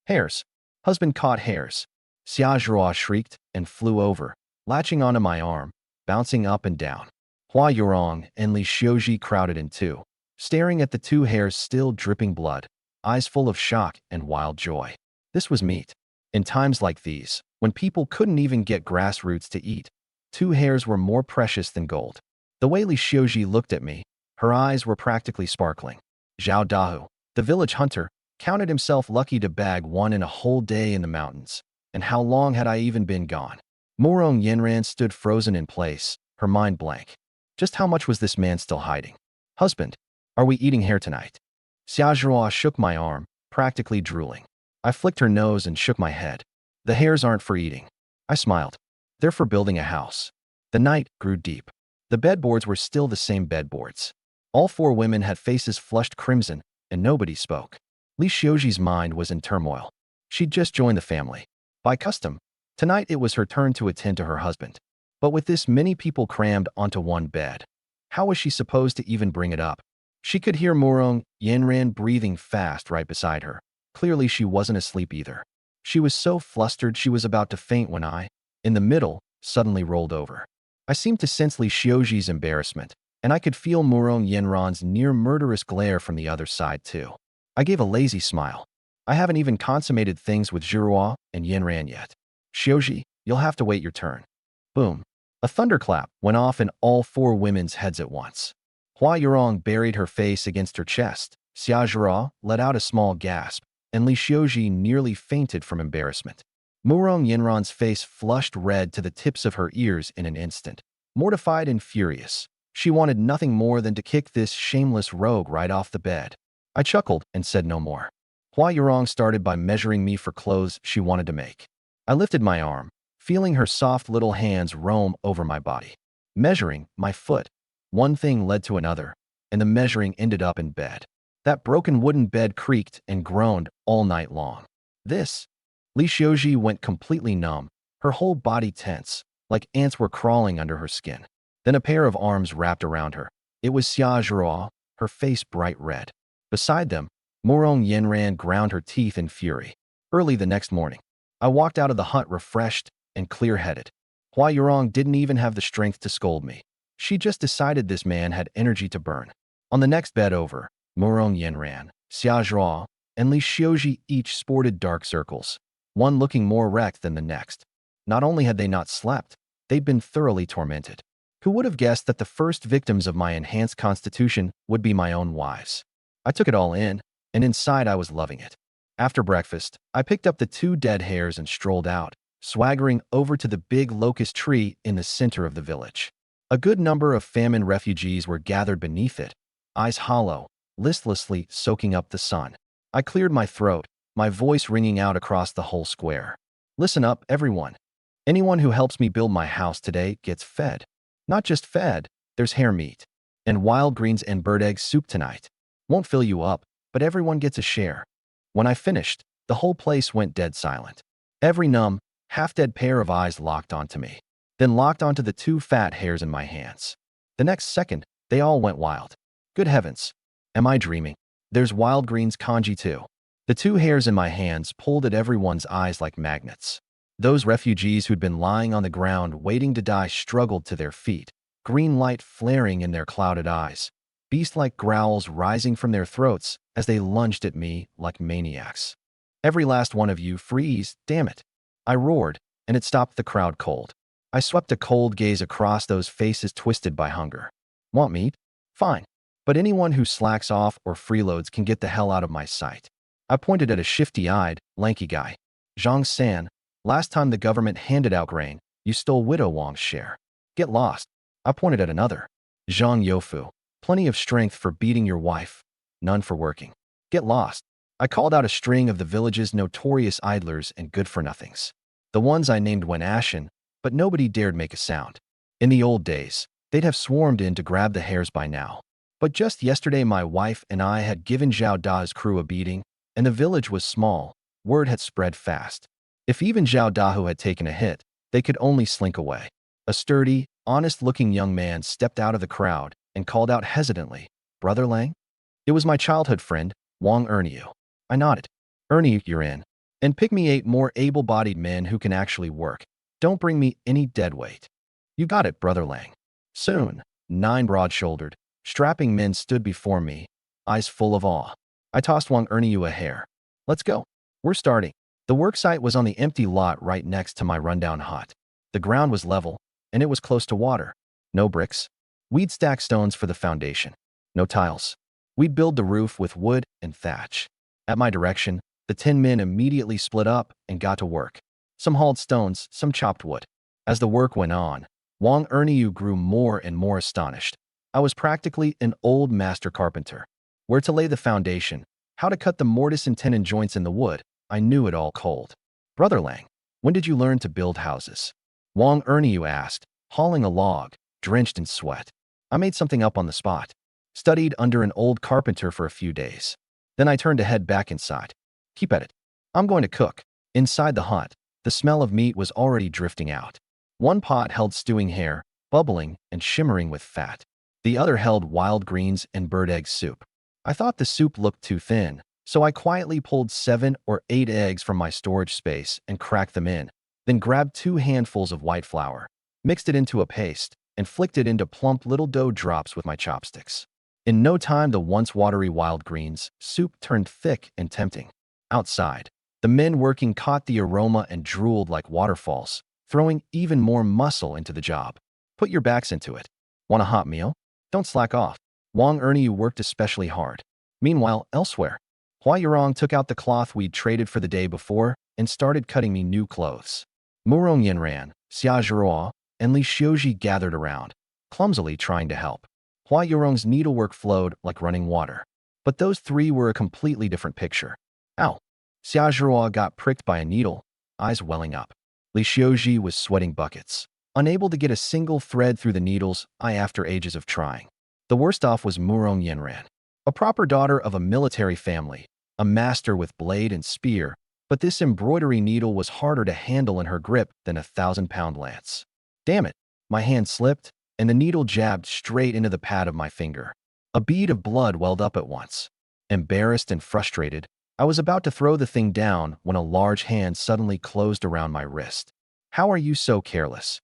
Hares. Husband caught hares. Xiaozhua shrieked and flew over, latching onto my arm, bouncing up and down. Hua Yurong and Li Xiuji crowded in too, staring at the 2 hares still dripping blood, eyes full of shock and wild joy. This was meat. In times like these, when people couldn't even get grass roots to eat, 2 hares were more precious than gold. The way Li Xiuji looked at me, her eyes were practically sparkling. Zhao Dahu, the village hunter, counted himself lucky to bag 1 in a whole day in the mountains. And how long had I even been gone? Murong Yanran stood frozen in place, her mind blank. Just how much was this man still hiding? Husband, are we eating hare tonight? Xiaozhua shook my arm, practically drooling. I flicked her nose and shook my head. The hares aren't for eating. I smiled. They're for building a house. The night grew deep. The bedboards were still the same bedboards. All 4 women had faces flushed crimson, and nobody spoke. Li Xiuji's mind was in turmoil. She'd just joined the family. By custom, tonight it was her turn to attend to her husband. But with this many people crammed onto one bed, how was she supposed to even bring it up? She could hear Murong Yanran breathing fast right beside her. Clearly she wasn't asleep either. She was so flustered she was about to faint when I, in the middle, suddenly rolled over. I seemed to sense Li Xiuji's embarrassment, and I could feel Murong Yanran's near-murderous glare from the other side too. I gave a lazy smile. I haven't even consummated things with Zhirua and Yanran yet. Xiuji, you'll have to wait your turn. Boom. A thunderclap went off in all 4 women's heads at once. Hua Yurong buried her face against her chest. Xiaozhua let out a small gasp, and Li Xiuji nearly fainted from embarrassment. Murong Yanran's face flushed red to the tips of her ears in an instant. Mortified and furious, she wanted nothing more than to kick this shameless rogue right off the bed. I chuckled and said no more. Hua Yurong started by measuring me for clothes she wanted to make. I lifted my arm, feeling her soft little hands roam over my body. Measuring my foot. One thing led to another, and the measuring ended up in bed. That broken wooden bed creaked and groaned all night long. Li Xiuji went completely numb, her whole body tense, like ants were crawling under her skin. Then a pair of arms wrapped around her. It was Xia Zhuo, her face bright red. Beside them, Murong Yenran ground her teeth in fury. Early the next morning, I walked out of the hut refreshed and clear-headed. Hua Yurong didn't even have the strength to scold me. She just decided this man had energy to burn. On the next bed over, Murong Yenran, Xia Zhuo, and Li Xiuji each sported dark circles, one looking more wrecked than the next. Not only had they not slept, they'd been thoroughly tormented. Who would have guessed that the first victims of my enhanced constitution would be my own wives? I took it all in, and inside I was loving it. After breakfast, I picked up the 2 dead hares and strolled out, swaggering over to the big locust tree in the center of the village. A good number of famine refugees were gathered beneath it, eyes hollow, listlessly soaking up the sun. I cleared my throat, my voice ringing out across the whole square. Listen up, everyone. Anyone who helps me build my house today gets fed. Not just fed, there's hare meat, and wild greens and bird egg soup tonight. Won't fill you up, but everyone gets a share. When I finished, the whole place went dead silent. Every numb, half-dead pair of eyes locked onto me, then locked onto the 2 fat hares in my hands. The next second, they all went wild. Good heavens. Am I dreaming? There's wild greens kanji too. The 2 hares in my hands pulled at everyone's eyes like magnets. Those refugees who'd been lying on the ground waiting to die struggled to their feet, green light flaring in their clouded eyes, beast-like growls rising from their throats as they lunged at me like maniacs. Every last one of you, freeze, damn it. I roared, and it stopped the crowd cold. I swept a cold gaze across those faces twisted by hunger. Want meat? Fine. But anyone who slacks off or freeloads can get the hell out of my sight. I pointed at a shifty-eyed, lanky guy. Zhang San, last time the government handed out grain, you stole Widow Wang's share. Get lost. I pointed at another. Zhang Youfu, plenty of strength for beating your wife, none for working. Get lost. I called out a string of the village's notorious idlers and good-for-nothings. The ones I named when ashen, but nobody dared make a sound. In the old days, they'd have swarmed in to grab the hares by now. But just yesterday my wife and I had given Zhao Da's crew a beating, and the village was small. Word had spread fast. If even Zhao Dahu had taken a hit, they could only slink away. A sturdy, honest-looking young man stepped out of the crowd and called out hesitantly, "Brother Lang?" It was my childhood friend, Wang Erniu. I nodded. "Erniu, you're in. And pick me 8 more able-bodied men who can actually work. Don't bring me any dead weight." "You got it, Brother Lang." Soon, 9 broad-shouldered, strapping men stood before me, eyes full of awe. I tossed Wang Erniu a hair. "Let's go. We're starting." The worksite was on the empty lot right next to my rundown hut. The ground was level, and it was close to water. No bricks. We'd stack stones for the foundation. No tiles. We'd build the roof with wood and thatch. At my direction, the 10 men immediately split up and got to work. Some hauled stones, some chopped wood. As the work went on, Wang Erniu grew more and more astonished. I was practically an old master carpenter. Where to lay the foundation, how to cut the mortise and tenon joints in the wood, I knew it all cold. "Brother Lang, when did you learn to build houses?" Wang Erniu asked, hauling a log, drenched in sweat. "I made something up on the spot. Studied under an old carpenter for a few days. Then I turned to head back inside. Keep at it. I'm going to cook." Inside the hut, the smell of meat was already drifting out. One pot held stewing hare, bubbling and shimmering with fat. The other held wild greens and bird egg soup. I thought the soup looked too thin, so I quietly pulled 7 or 8 eggs from my storage space and cracked them in, then grabbed 2 handfuls of white flour, mixed it into a paste, and flicked it into plump little dough drops with my chopsticks. In no time, the once watery wild greens soup turned thick and tempting. Outside, the men working caught the aroma and drooled like waterfalls, throwing even more muscle into the job. "Put your backs into it. Want a hot meal? Don't slack off." Wang Erniu worked especially hard. Meanwhile, elsewhere, Hua Yurong took out the cloth we'd traded for the day before and started cutting me new clothes. Murong Yenran, Xia Zhuo, and Li Xiuji gathered around, clumsily trying to help. Hua Yurong's needlework flowed like running water. But those 3 were a completely different picture. Ow! Xia Zhuo got pricked by a needle, eyes welling up. Li Xiuji was sweating buckets, unable to get a single thread through the needles, after ages of trying. The worst off was Murong Yenran, a proper daughter of a military family, a master with blade and spear, but this embroidery needle was harder to handle in her grip than a 1,000-pound lance. Damn it! My hand slipped, and the needle jabbed straight into the pad of my finger. A bead of blood welled up at once. Embarrassed and frustrated, I was about to throw the thing down when a large hand suddenly closed around my wrist. "How are you so careless?"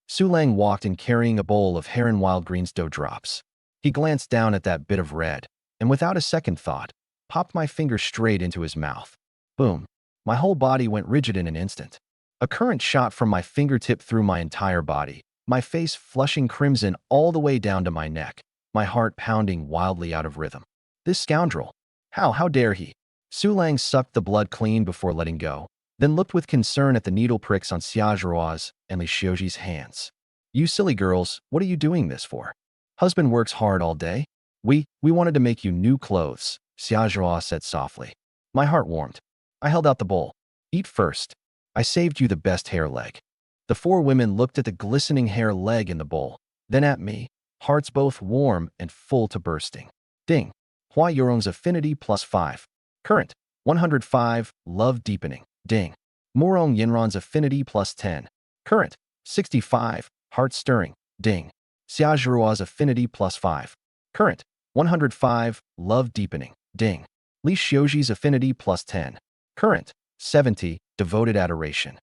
Su Lang walked in carrying a bowl of Heron Wild Green's dough drops. He glanced down at that bit of red, and without a second thought, popped my finger straight into his mouth. Boom. My whole body went rigid in an instant. A current shot from my fingertip through my entire body, my face flushing crimson all the way down to my neck, my heart pounding wildly out of rhythm. This scoundrel! How dare he? Su Lang sucked the blood clean before letting go, then looked with concern at the needle pricks on Xiaozhua's and Li Xiuji's hands. "You silly girls, what are you doing this for? Husband works hard all day. We wanted to make you new clothes," Xiaozhua said softly. My heart warmed. I held out the bowl. "Eat first. I saved you the best hair leg." The four women looked at the glistening hair leg in the bowl, then at me, hearts both warm and full to bursting. Ding. Hua Yurong's affinity +5. Current, 105, love deepening. Ding. Murong Yinran's affinity +10. Current, 65, heart stirring. Ding. Xiaozhua's affinity +5. Current, 105, love deepening. Ding. Li Xiuji's affinity +10. Current, 70, devoted adoration.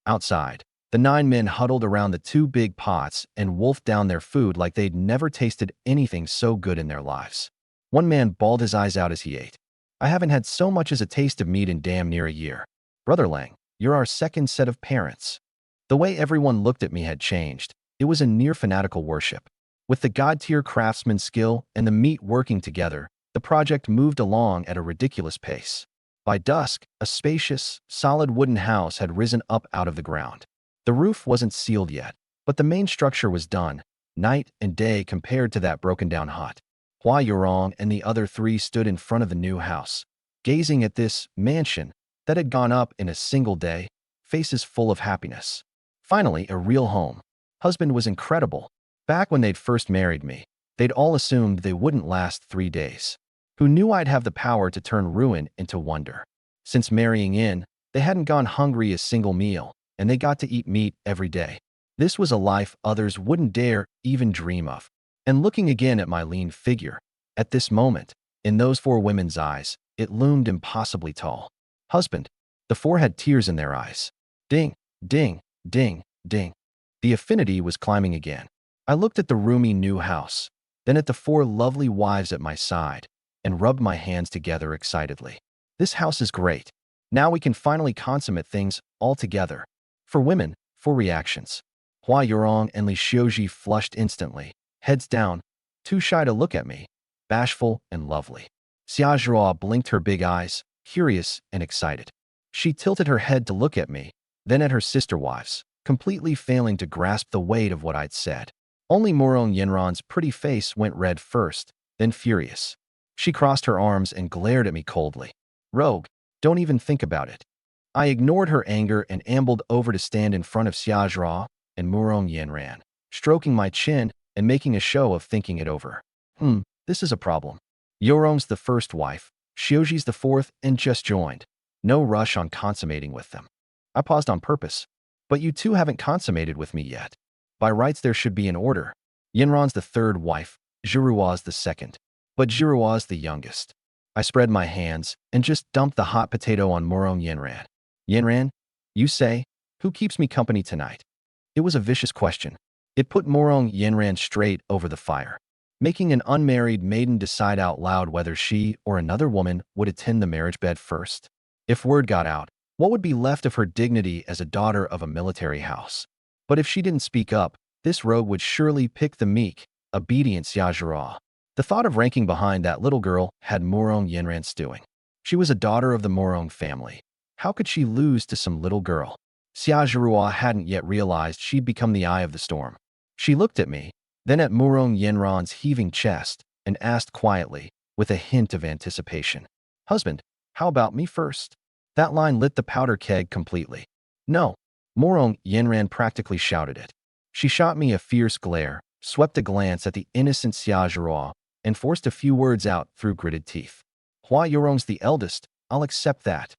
Outside, the 9 men huddled around the 2 big pots and wolfed down their food like they'd never tasted anything so good in their lives. One man bawled his eyes out as he ate. "I haven't had so much as a taste of meat in damn near a year. Brother Lang, you're our second set of parents." The way everyone looked at me had changed. It was a near fanatical worship. With the god-tier craftsman's skill and the meat working together, the project moved along at a ridiculous pace. By dusk, a spacious, solid wooden house had risen up out of the ground. The roof wasn't sealed yet, but the main structure was done, night and day compared to that broken-down hut. Hua Yurong and the other 3 stood in front of the new house, gazing at this mansion that had gone up in a single day, faces full of happiness. Finally, a real home. Husband was incredible. Back when they'd first married me, they'd all assumed they wouldn't last 3 days. Who knew I'd have the power to turn ruin into wonder? Since marrying in, they hadn't gone hungry a single meal, and they got to eat meat every day. This was a life others wouldn't dare even dream of. And looking again at my lean figure, at this moment, in those 4 women's eyes, it loomed impossibly tall. Husband. The 4 had tears in their eyes. Ding, ding, ding, ding. The affinity was climbing again. I looked at the roomy new house, then at the 4 lovely wives at my side, and rubbed my hands together excitedly. This house is great. Now we can finally consummate things all together. For women, 4 reactions. Hua Yurong and Li Xiuji flushed instantly, heads down, too shy to look at me, bashful and lovely. Xiaozhua blinked her big eyes, curious and excited. She tilted her head to look at me, then at her sister wives, completely failing to grasp the weight of what I'd said. Only Murong Yinran's pretty face went red first, then furious. She crossed her arms and glared at me coldly. "Rogue, don't even think about it." I ignored her anger and ambled over to stand in front of Xiaozhua and Murong Yinran, stroking my chin and making a show of thinking it over. This is a problem. Yurong's the first wife, Xiuji's the 4th and just joined. No rush on consummating with them. I paused on purpose. But you 2 haven't consummated with me yet. By rights there should be an order. Yinran's the 3rd wife, Zhirua's the 2nd. But Zhirua's the youngest. I spread my hands and just dumped the hot potato on Murong Yinran. "Yinran, you say, who keeps me company tonight?" It was a vicious question. It put Murong Yinran straight over the fire, making an unmarried maiden decide out loud whether she or another woman would attend the marriage bed first. If word got out, what would be left of her dignity as a daughter of a military house? But if she didn't speak up, this rogue would surely pick the meek, obedient Xiaozhua. The thought of ranking behind that little girl had Murong Yinran stewing. She was a daughter of the Murong family. How could she lose to some little girl? Xiaozhua hadn't yet realized she'd become the eye of the storm. She looked at me, then at Murong Yinran's heaving chest, and asked quietly, with a hint of anticipation, "Husband, how about me first?" That line lit the powder keg completely. "No." Murong Yinran practically shouted it. She shot me a fierce glare, swept a glance at the innocent Xiaozhua, and forced a few words out through gritted teeth. "Hua Yurong's the eldest, I'll accept that.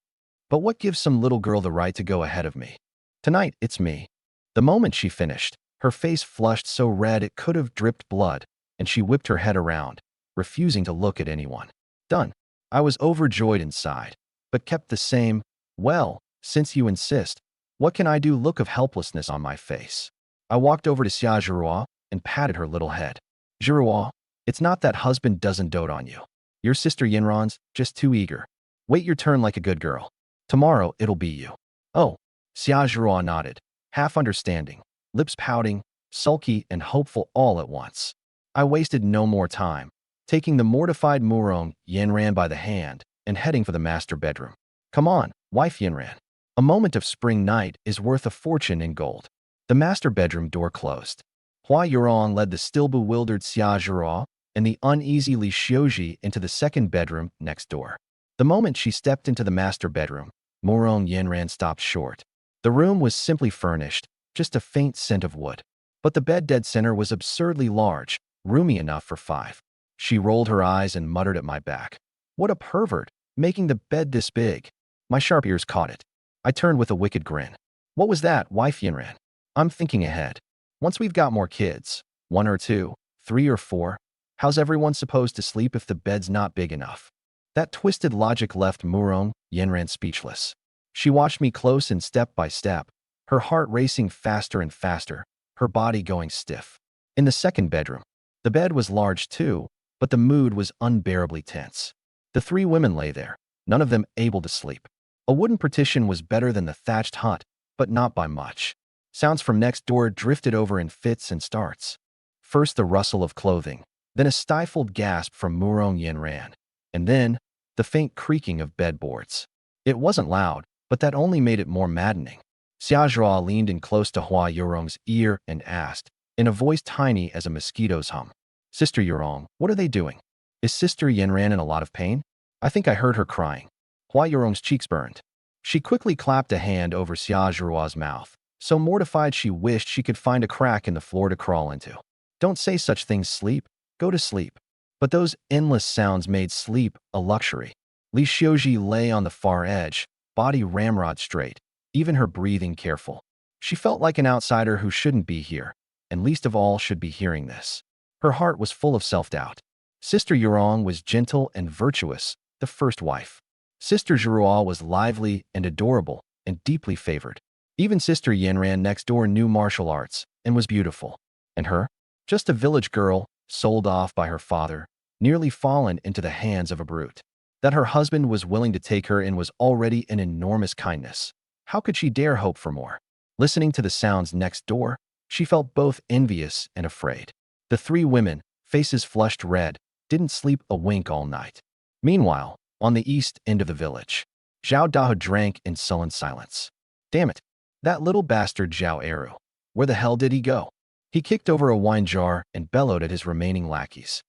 But what gives some little girl the right to go ahead of me? Tonight, it's me." The moment she finished, Her face flushed so red it could have dripped blood, and she whipped her head around, refusing to look at anyone. Done. I was overjoyed inside, but kept the same, well, since you insist, what can I do look of helplessness on my face. I walked over to Xia Zhiruo and patted her little head. Zhiruo, it's not that husband doesn't dote on you. Your sister Yinran's just too eager. Wait your turn like a good girl. Tomorrow it'll be you. Oh, Xia Zhiruo nodded, half understanding, lips pouting, sulky and hopeful all at once. I wasted no more time, taking the mortified Murong Yinran by the hand and heading for the master bedroom. Come on, wife Yinran. A moment of spring night is worth a fortune in gold. The master bedroom door closed. Hua Yurong led the still bewildered Xia Zhiruo and the uneasy Li Xiuji into the second bedroom next door. The moment she stepped into the master bedroom, Murong Yinran stopped short. The room was simply furnished, just a faint scent of wood. But the bed dead center was absurdly large, roomy enough for 5. She rolled her eyes and muttered at my back. What a pervert, making the bed this big. My sharp ears caught it. I turned with a wicked grin. What was that, wife Yinran? I'm thinking ahead. Once we've got more kids, 1 or 2, 3 or 4, how's everyone supposed to sleep if the bed's not big enough? That twisted logic left Murong Yinran speechless. She watched me close and step by step, her heart racing faster and faster, her body going stiff. In the second bedroom, the bed was large too, but the mood was unbearably tense. The 3 women lay there, none of them able to sleep. A wooden partition was better than the thatched hut, but not by much. Sounds from next door drifted over in fits and starts. First the rustle of clothing, then a stifled gasp from Murong Yinran, and then the faint creaking of bedboards. It wasn't loud, but that only made it more maddening. Xia Zhiruo leaned in close to Hua Yurong's ear and asked, in a voice tiny as a mosquito's hum, Sister Yurong, what are they doing? Is Sister Yinran in a lot of pain? I think I heard her crying. Hua Yurong's cheeks burned. She quickly clapped a hand over Xia Zhiruo's mouth, so mortified she wished she could find a crack in the floor to crawl into. Don't say such things, sleep. Go to sleep. But those endless sounds made sleep a luxury. Li Xiuji lay on the far edge, body ramrod straight, even her breathing careful. She felt like an outsider who shouldn't be here, and least of all should be hearing this. Her heart was full of self-doubt. Sister Yurong was gentle and virtuous, the first wife. Sister Zhiruo was lively and adorable and deeply favored. Even Sister Yinran next door knew martial arts and was beautiful. And her? Just a village girl, sold off by her father, nearly fallen into the hands of a brute. That her husband was willing to take her in was already an enormous kindness. How could she dare hope for more? Listening to the sounds next door, she felt both envious and afraid. The 3 women, faces flushed red, didn't sleep a wink all night. Meanwhile, on the east end of the village, Zhao Dahu drank in sullen silence. Damn it, that little bastard Zhao Eru. Where the hell did he go? He kicked over a wine jar and bellowed at his remaining lackeys.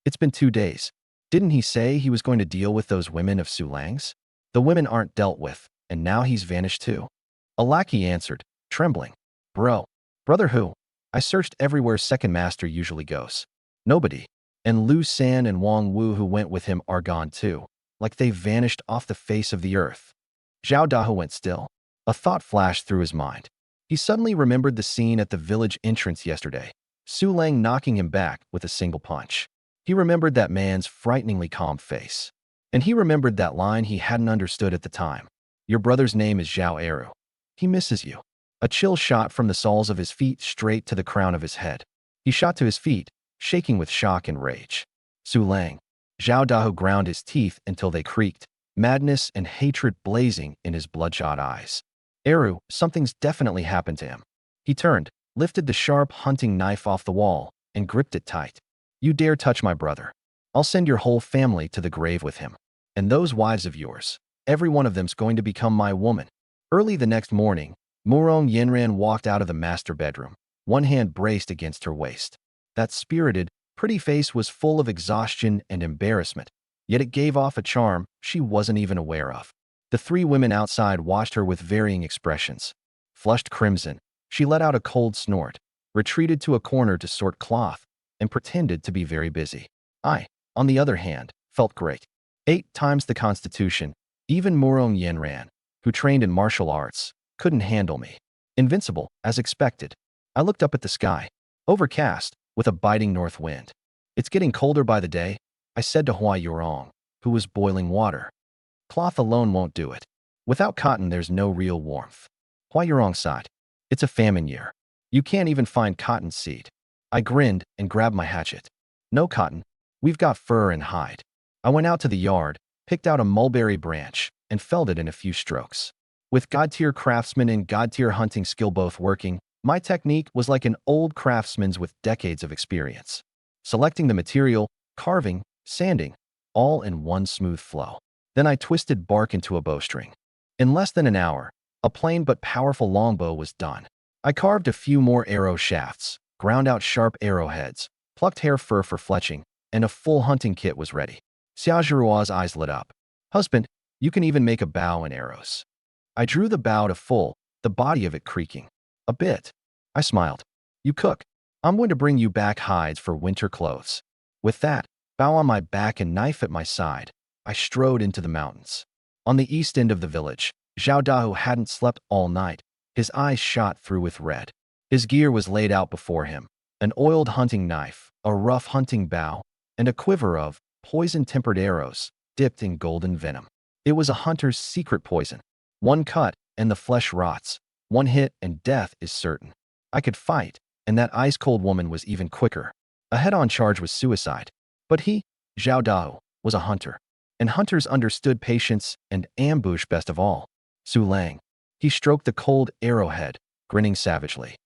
It's been 2 days. Didn't he say he was going to deal with those women of Sulang's? The women aren't dealt with, and now he's vanished too. A lackey answered, trembling. Brother who? I searched everywhere second master usually goes. Nobody. And Lu San and Wang Wu who went with him are gone too, like they vanished off the face of the earth. Zhao Dahu went still. A thought flashed through his mind. He suddenly remembered the scene at the village entrance yesterday, Su Lang knocking him back with a single punch. He remembered that man's frighteningly calm face. And he remembered that line he hadn't understood at the time. Your brother's name is Zhao Eru. He misses you. A chill shot from the soles of his feet straight to the crown of his head. He shot to his feet, shaking with shock and rage. Su Lang. Zhao Dahu ground his teeth until they creaked, madness and hatred blazing in his bloodshot eyes. Eru, something's definitely happened to him. He turned, lifted the sharp hunting knife off the wall, and gripped it tight. You dare touch my brother. I'll send your whole family to the grave with him. And those wives of yours, every one of them's going to become my woman. Early the next morning, Murong Yinran walked out of the master bedroom, one hand braced against her waist. That spirited, pretty face was full of exhaustion and embarrassment, yet it gave off a charm she wasn't even aware of. The 3 women outside watched her with varying expressions. Flushed crimson, she let out a cold snort, retreated to a corner to sort cloth, and pretended to be very busy. I, on the other hand, felt great. 8 times the constitution, even Murong Yinran, who trained in martial arts, couldn't handle me. Invincible, as expected. I looked up at the sky, overcast, with a biting north wind. It's getting colder by the day, I said to Hua Yurong, who was boiling water. Cloth alone won't do it. Without cotton, there's no real warmth. Hua Yurong sighed. It's a famine year. You can't even find cotton seed. I grinned and grabbed my hatchet. No cotton. We've got fur and hide. I went out to the yard, picked out a mulberry branch, and felled it in a few strokes. With god-tier craftsman and god-tier hunting skill both working, my technique was like an old craftsman's with decades of experience. Selecting the material, carving, sanding, all in one smooth flow. Then I twisted bark into a bowstring. In less than an hour, a plain but powerful longbow was done. I carved a few more arrow shafts, ground out sharp arrowheads, plucked hair fur for fletching, and a full hunting kit was ready. Xiaojurua's eyes lit up. Husband, you can even make a bow and arrows. I drew the bow to full, the body of it creaking. A bit. I smiled. You cook. I'm going to bring you back hides for winter clothes. With that, bow on my back and knife at my side, I strode into the mountains. On the east end of the village, Zhao Dahu hadn't slept all night. His eyes shot through with red. His gear was laid out before him. An oiled hunting knife, a rough hunting bow, and a quiver of poison-tempered arrows dipped in golden venom. It was a hunter's secret poison. One cut, and the flesh rots. One hit, and death is certain. I could fight, and that ice-cold woman was even quicker. A head-on charge was suicide. But he, Zhao Dao, was a hunter. And hunters understood patience and ambush best of all. Su Lang. He stroked the cold arrowhead, grinning savagely.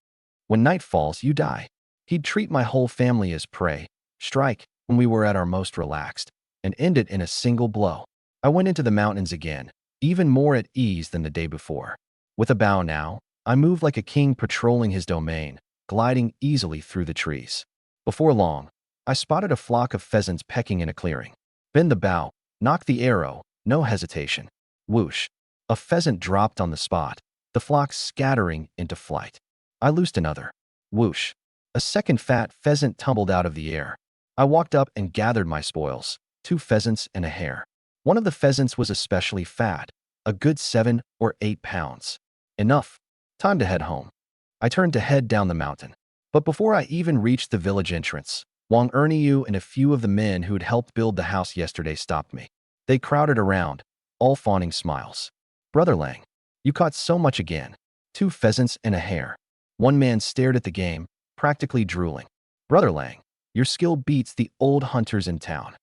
When night falls, you die. He'd treat my whole family as prey, strike when we were at our most relaxed, and end it in a single blow. I went into the mountains again, even more at ease than the day before. With a bow now, I moved like a king patrolling his domain, gliding easily through the trees. Before long, I spotted a flock of pheasants pecking in a clearing. Bend the bow, nock the arrow, no hesitation. Whoosh. A pheasant dropped on the spot, the flock scattering into flight. I loosed another. Whoosh. A second fat pheasant tumbled out of the air. I walked up and gathered my spoils, 2 pheasants and a hare. One of the pheasants was especially fat, a good 7 or 8 pounds. Enough. Time to head home. I turned to head down the mountain. But before I even reached the village entrance, Wang Erniu and a few of the men who'd helped build the house yesterday stopped me. They crowded around, all fawning smiles. Brother Lang, you caught so much again. 2 pheasants and a hare. One man stared at the game, practically drooling. Brother Lang, your skill beats the old hunters in town.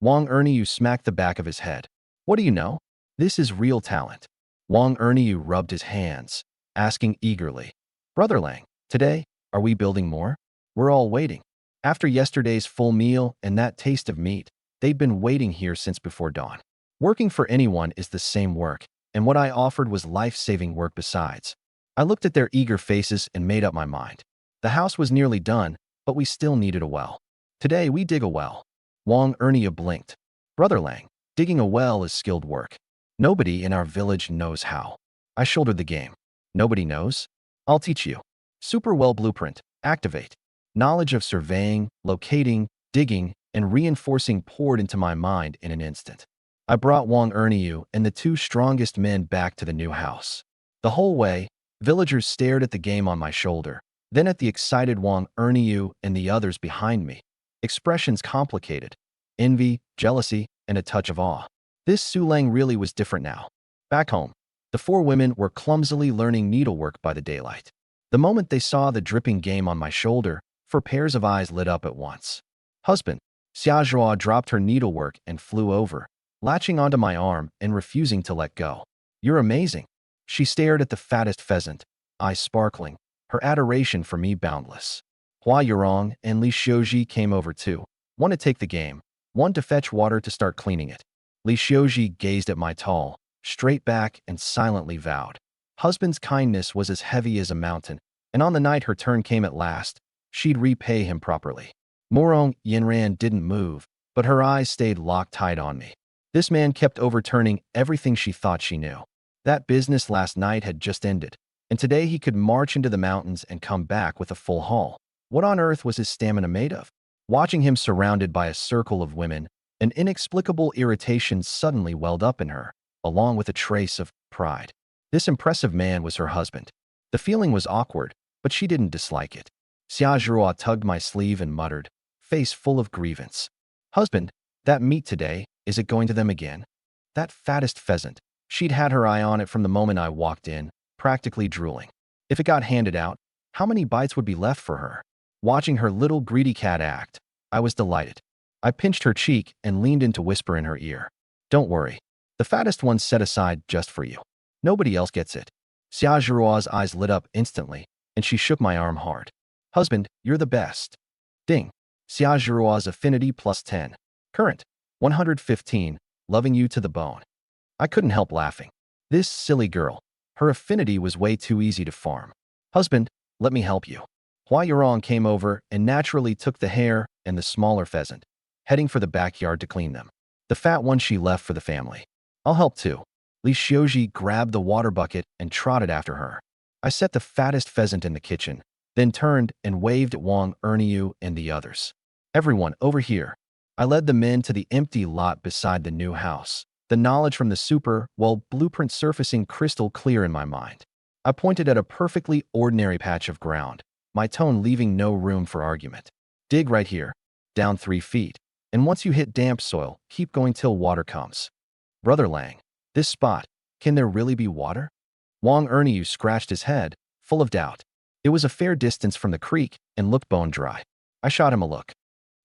Wang Erniu smacked the back of his head. What do you know? This is real talent. Wang Erniu rubbed his hands, asking eagerly. Brother Lang, today, are we building more? We're all waiting. After yesterday's full meal and that taste of meat, they'd been waiting here since before dawn. Working for anyone is the same work, and what I offered was life-saving work besides. I looked at their eager faces and made up my mind. The house was nearly done, but we still needed a well. Today, we dig a well. Wang Ernia blinked. Brother Lang, digging a well is skilled work. Nobody in our village knows how. I shouldered the game. Nobody knows? I'll teach you. Super well blueprint. Activate. Knowledge of surveying, locating, digging, and reinforcing poured into my mind in an instant. I brought Wang Erniu and the 2 strongest men back to the new house. The whole way, villagers stared at the game on my shoulder, then at the excited Wang Erniu and the others behind me. Expressions complicated. Envy, jealousy, and a touch of awe. This Su Lang really was different now. Back home, the 4 women were clumsily learning needlework by the daylight. The moment they saw the dripping game on my shoulder, 4 pairs of eyes lit up at once. Husband, Xiaozhua dropped her needlework and flew over, latching onto my arm and refusing to let go. You're amazing. She stared at the fattest pheasant, eyes sparkling, her adoration for me boundless. Hua Yurong and Li Xiuji came over too, one to take the game, one to fetch water to start cleaning it. Li Xiuji gazed at my tall, straight back and silently vowed. Husband's kindness was as heavy as a mountain, and on the night her turn came at last, she'd repay him properly. Morong Yinran didn't move, but her eyes stayed locked tight on me. This man kept overturning everything she thought she knew. That business last night had just ended, and today he could march into the mountains and come back with a full haul. What on earth was his stamina made of? Watching him surrounded by a circle of women, an inexplicable irritation suddenly welled up in her, along with a trace of pride. This impressive man was her husband. The feeling was awkward, but she didn't dislike it. Xiaozhua tugged my sleeve and muttered, face full of grievance. Husband, that meat today, is it going to them again? That fattest pheasant. She'd had her eye on it from the moment I walked in, practically drooling. If it got handed out, how many bites would be left for her? Watching her little greedy cat act, I was delighted. I pinched her cheek and leaned in to whisper in her ear. Don't worry. The fattest one's set aside just for you. Nobody else gets it. Xiaozhua's eyes lit up instantly, and she shook my arm hard. Husband, you're the best. Ding. Xiaozhua's affinity plus 10. Current. 115. Loving you to the bone. I couldn't help laughing. This silly girl. Her affinity was way too easy to farm. Husband, let me help you. Hua Yurong came over and naturally took the hare and the smaller pheasant, heading for the backyard to clean them. The fat one she left for the family. I'll help too. Li Xiaozhi grabbed the water bucket and trotted after her. I set the fattest pheasant in the kitchen, then turned and waved at Wang Erniu and the others. Everyone, over here. I led the men to the empty lot beside the new house, the knowledge from the blueprint surfacing crystal clear in my mind. I pointed at a perfectly ordinary patch of ground, my tone leaving no room for argument. Dig right here, down 3 feet, and once you hit damp soil, keep going till water comes. Brother Lang, this spot, can there really be water? Wang Erniu scratched his head, full of doubt. It was a fair distance from the creek and looked bone dry. I shot him a look.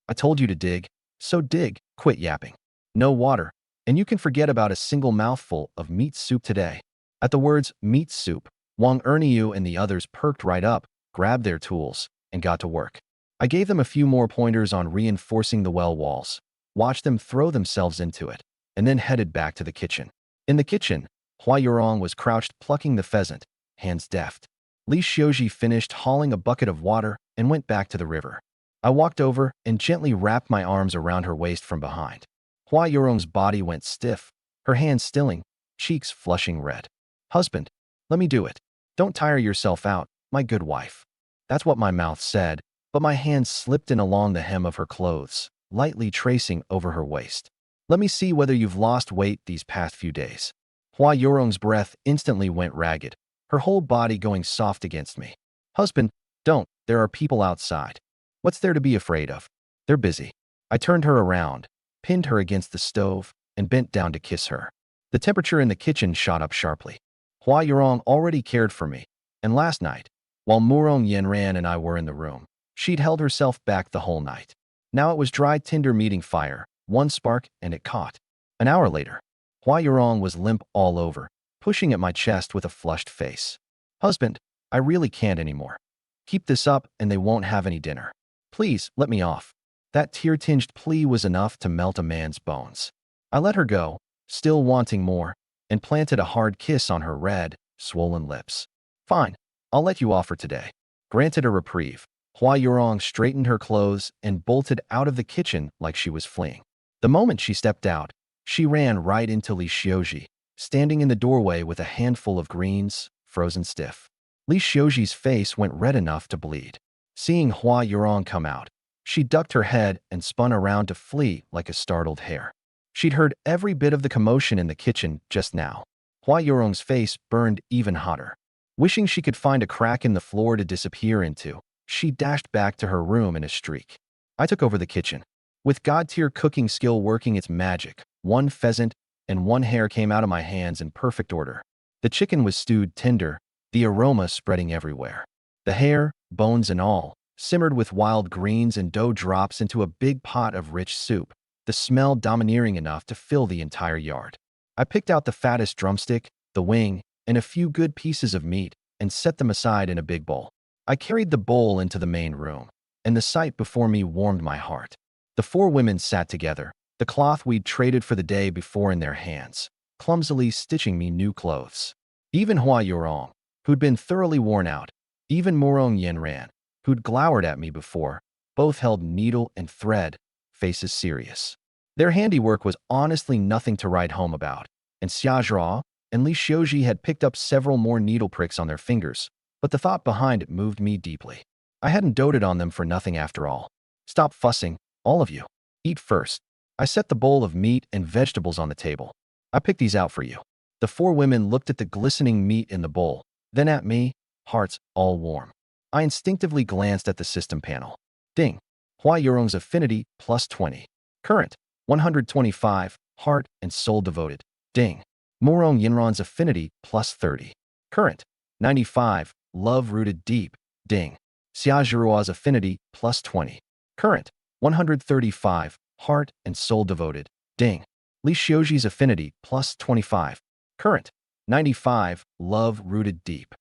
I told you to dig, so dig, quit yapping. No water, and you can forget about a single mouthful of meat soup today. At the words meat soup, Wang Erniu and the others perked right up, grabbed their tools, and got to work. I gave them a few more pointers on reinforcing the well walls, watched them throw themselves into it, and then headed back to the kitchen. In the kitchen, Hua Yurong was crouched plucking the pheasant, hands deft. Li Xiaozhi finished hauling a bucket of water and went back to the river. I walked over and gently wrapped my arms around her waist from behind. Hua Yurong's body went stiff, her hands stilling, cheeks flushing red. Husband, let me do it. Don't tire yourself out, my good wife. That's what my mouth said, but my hands slipped in along the hem of her clothes, lightly tracing over her waist. Let me see whether you've lost weight these past few days. Hua Yurong's breath instantly went ragged, her whole body going soft against me. Husband, don't, there are people outside. What's there to be afraid of? They're busy. I turned her around, pinned her against the stove, and bent down to kiss her. The temperature in the kitchen shot up sharply. Hua Yurong already cared for me, and last night, while Murong Yenran and I were in the room, she'd held herself back the whole night. Now it was dry tinder meeting fire, one spark, and it caught. An hour later, Hua Yurong was limp all over, pushing at my chest with a flushed face. Husband, I really can't anymore. Keep this up and they won't have any dinner. Please, let me off. That tear-tinged plea was enough to melt a man's bones. I let her go, still wanting more, and planted a hard kiss on her red, swollen lips. Fine, I'll let you off for today. Granted a reprieve, Hua Yurong straightened her clothes and bolted out of the kitchen like she was fleeing. The moment she stepped out, she ran right into Li Xiaozhi, standing in the doorway with a handful of greens, frozen stiff. Li Xiaozhi's face went red enough to bleed. Seeing Hua Yurong come out, she ducked her head and spun around to flee like a startled hare. She'd heard every bit of the commotion in the kitchen just now. Hua Yurong's face burned even hotter. Wishing she could find a crack in the floor to disappear into, she dashed back to her room in a streak. I took over the kitchen. With god-tier cooking skill working its magic, 1 pheasant and 1 hare came out of my hands in perfect order. The chicken was stewed tender, the aroma spreading everywhere. The hare, bones and all, simmered with wild greens and dough drops into a big pot of rich soup, the smell domineering enough to fill the entire yard. I picked out the fattest drumstick, the wing, and a few good pieces of meat and set them aside in a big bowl. I carried the bowl into the main room, and the sight before me warmed my heart. The 4 women sat together, the cloth we'd traded for the day before in their hands, clumsily stitching me new clothes. Even Hua Yurong, who'd been thoroughly worn out, even Murong Yenran, who'd glowered at me before, both held needle and thread, faces serious. Their handiwork was honestly nothing to write home about, and Xiaozhua and Li Xiaozhi had picked up several more needle pricks on their fingers, but the thought behind it moved me deeply. I hadn't doted on them for nothing after all. Stop fussing, all of you. Eat first. I set the bowl of meat and vegetables on the table. I picked these out for you. The 4 women looked at the glistening meat in the bowl, then at me, hearts all warm. I instinctively glanced at the system panel. Ding. Hua Yurong's affinity plus 20. Current 125. Heart and soul devoted. Ding. Murong Yinran's affinity plus 30. Current 95. Love rooted deep. Ding. Xia Zhirua's affinity plus 20. Current 135. Heart and soul devoted. Ding. Li Xiuji's affinity plus 25. Current 95. Love rooted deep.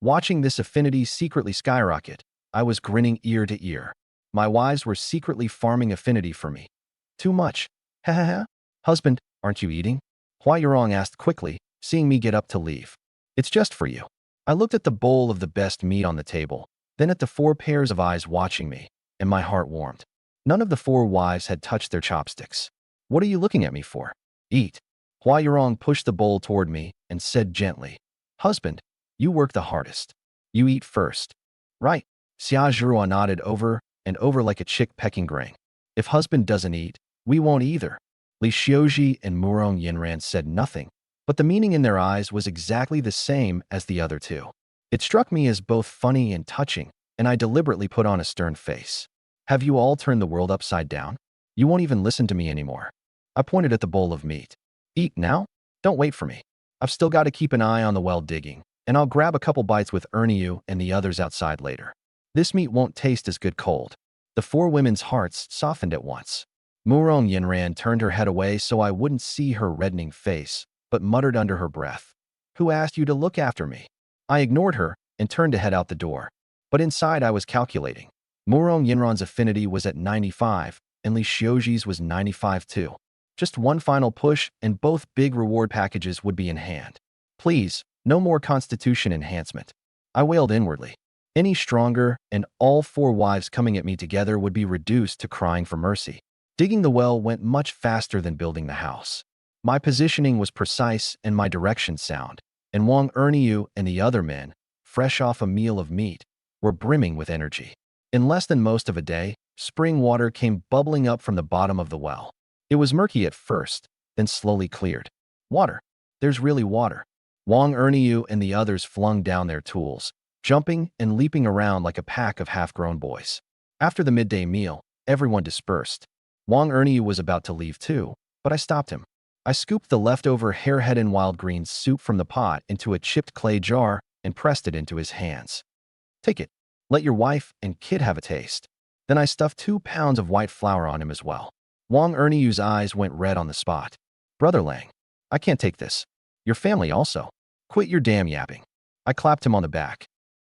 Watching this affinity secretly skyrocket, I was grinning ear to ear. My wives were secretly farming affinity for me. Too much. Ha ha ha. Husband, aren't you eating? Hua Yurong asked quickly, seeing me get up to leave. It's just for you. I looked at the bowl of the best meat on the table, then at the 4 pairs of eyes watching me, and my heart warmed. None of the 4 wives had touched their chopsticks. What are you looking at me for? Eat. Hua Yurong pushed the bowl toward me and said gently, Husband, you work the hardest. You eat first. Right. Xia Zhirua nodded over and over like a chick pecking grain. If husband doesn't eat, we won't either. Li Xiuji and Murong Yinran said nothing, but the meaning in their eyes was exactly the same as the other 2. It struck me as both funny and touching, and I deliberately put on a stern face. Have you all turned the world upside down? You won't even listen to me anymore. I pointed at the bowl of meat. Eat now? Don't wait for me. I've still got to keep an eye on the well digging, and I'll grab a couple bites with Erniu and the others outside later. This meat won't taste as good cold. The 4 women's hearts softened at once. Murong Yinran turned her head away so I wouldn't see her reddening face, but muttered under her breath, Who asked you to look after me? I ignored her and turned to head out the door. But inside I was calculating. Murong Yinran's affinity was at 95, and Li Xiuji's was 95 too. Just one final push and both big reward packages would be in hand. Please, no more constitution enhancement. I wailed inwardly. Any stronger, and all 4 wives coming at me together would be reduced to crying for mercy. Digging the well went much faster than building the house. My positioning was precise and my direction sound, and Wang Erniu and the other men, fresh off a meal of meat, were brimming with energy. In less than most of a day, spring water came bubbling up from the bottom of the well. It was murky at first, then slowly cleared. Water. There's really water. Wang Erniu and the others flung down their tools, jumping and leaping around like a pack of half-grown boys. After the midday meal, everyone dispersed. Wang Erniu was about to leave too, but I stopped him. I scooped the leftover harehead and wild greens soup from the pot into a chipped clay jar and pressed it into his hands. Take it. Let your wife and kid have a taste. Then I stuffed 2 pounds of white flour on him as well. Wang Erniu's eyes went red on the spot. Brother Lang, I can't take this. Your family also. Quit your damn yapping. I clapped him on the back.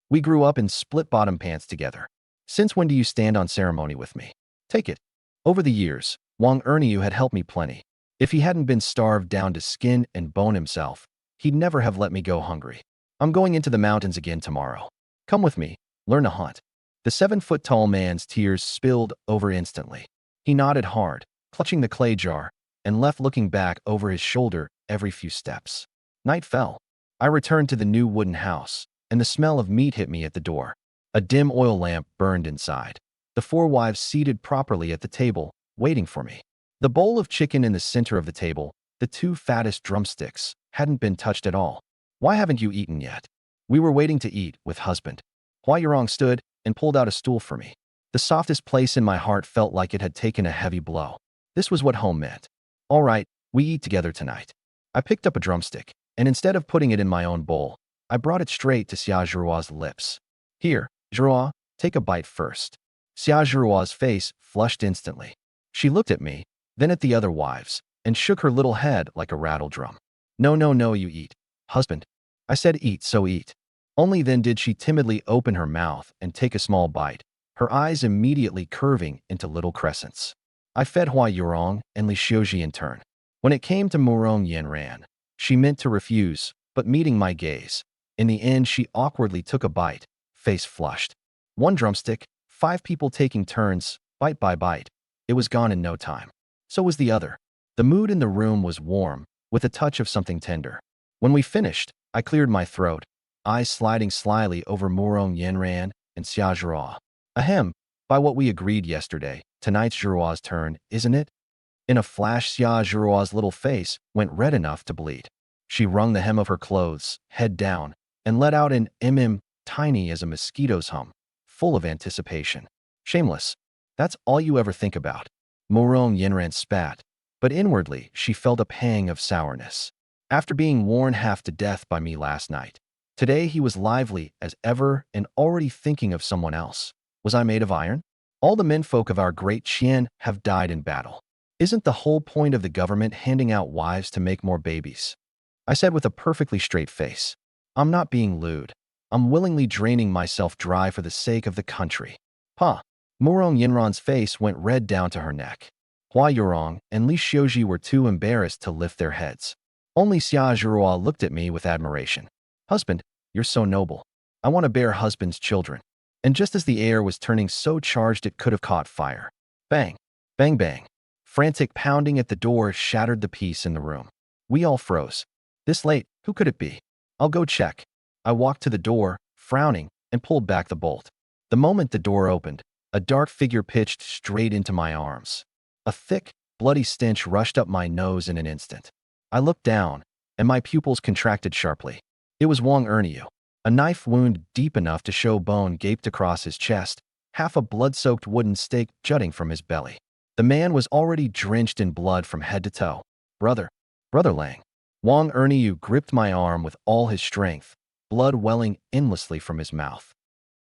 We grew up in split-bottom pants together. Since when do you stand on ceremony with me? Take it. Over the years, Wang Erniu had helped me plenty. If he hadn't been starved down to skin and bone himself, he'd never have let me go hungry. I'm going into the mountains again tomorrow. Come with me, learn to hunt. The 7-foot-tall man's tears spilled over instantly. He nodded hard, clutching the clay jar, and left looking back over his shoulder every few steps. Night fell. I returned to the new wooden house, and the smell of meat hit me at the door. A dim oil lamp burned inside. The 4 wives seated properly at the table, waiting for me. The bowl of chicken in the center of the table, the 2 fattest drumsticks, hadn't been touched at all. Why haven't you eaten yet? We were waiting to eat with husband. Hua Yurong stood and pulled out a stool for me. The softest place in my heart felt like it had taken a heavy blow. This was what home meant. All right, we eat together tonight. I picked up a drumstick, and instead of putting it in my own bowl, I brought it straight to Xia Zhirua's lips. Here, Zhirua, take a bite first. Xia Zhirua's face flushed instantly. She looked at me, then at the other wives, and shook her little head like a rattle drum. No, no, no, you eat. Husband. I said eat, so eat. Only then did she timidly open her mouth and take a small bite, her eyes immediately curving into little crescents. I fed Hua Yurong and Li Xiuji in turn. When it came to Murong Yinran, she meant to refuse, but meeting my gaze, in the end she awkwardly took a bite, face flushed. 1 drumstick, 5 people taking turns, bite by bite. It was gone in no time. So was the other. The mood in the room was warm, with a touch of something tender. When we finished, I cleared my throat, eyes sliding slyly over Murong Yinran and Xia Zhirua. Ahem, by what we agreed yesterday, tonight's Zhirua's turn, isn't it? In a flash, Xia Zhirua's little face went red enough to bleed. She wrung the hem of her clothes, head down, and let out an tiny as a mosquito's hum. full of anticipation. Shameless. That's all you ever think about. Morong Yinran spat, but inwardly she felt a pang of sourness. After being worn half to death by me last night, today he was lively as ever and already thinking of someone else. Was I made of iron? All the menfolk of our great Qian have died in battle. Isn't the whole point of the government handing out wives to make more babies? I said with a perfectly straight face. I'm not being lewd. I'm willingly draining myself dry for the sake of the country. Pa. Murong Yinran's face went red down to her neck. Hua Yurong and Li Xiuji were too embarrassed to lift their heads. Only Xia Zhuruo looked at me with admiration. Husband, you're so noble. I want to bear husband's children. And just as the air was turning so charged it could have caught fire. Bang, bang, bang. Frantic pounding at the door shattered the peace in the room. We all froze. This late, who could it be? I'll go check. I walked to the door, frowning, and pulled back the bolt. The moment the door opened, a dark figure pitched straight into my arms. A thick, bloody stench rushed up my nose in an instant. I looked down, and my pupils contracted sharply. It was Wang Erniu. A knife wound deep enough to show bone gaped across his chest, half a blood-soaked wooden stake jutting from his belly. The man was already drenched in blood from head to toe. Brother Lang. Wang Erniu gripped my arm with all his strength, blood welling endlessly from his mouth.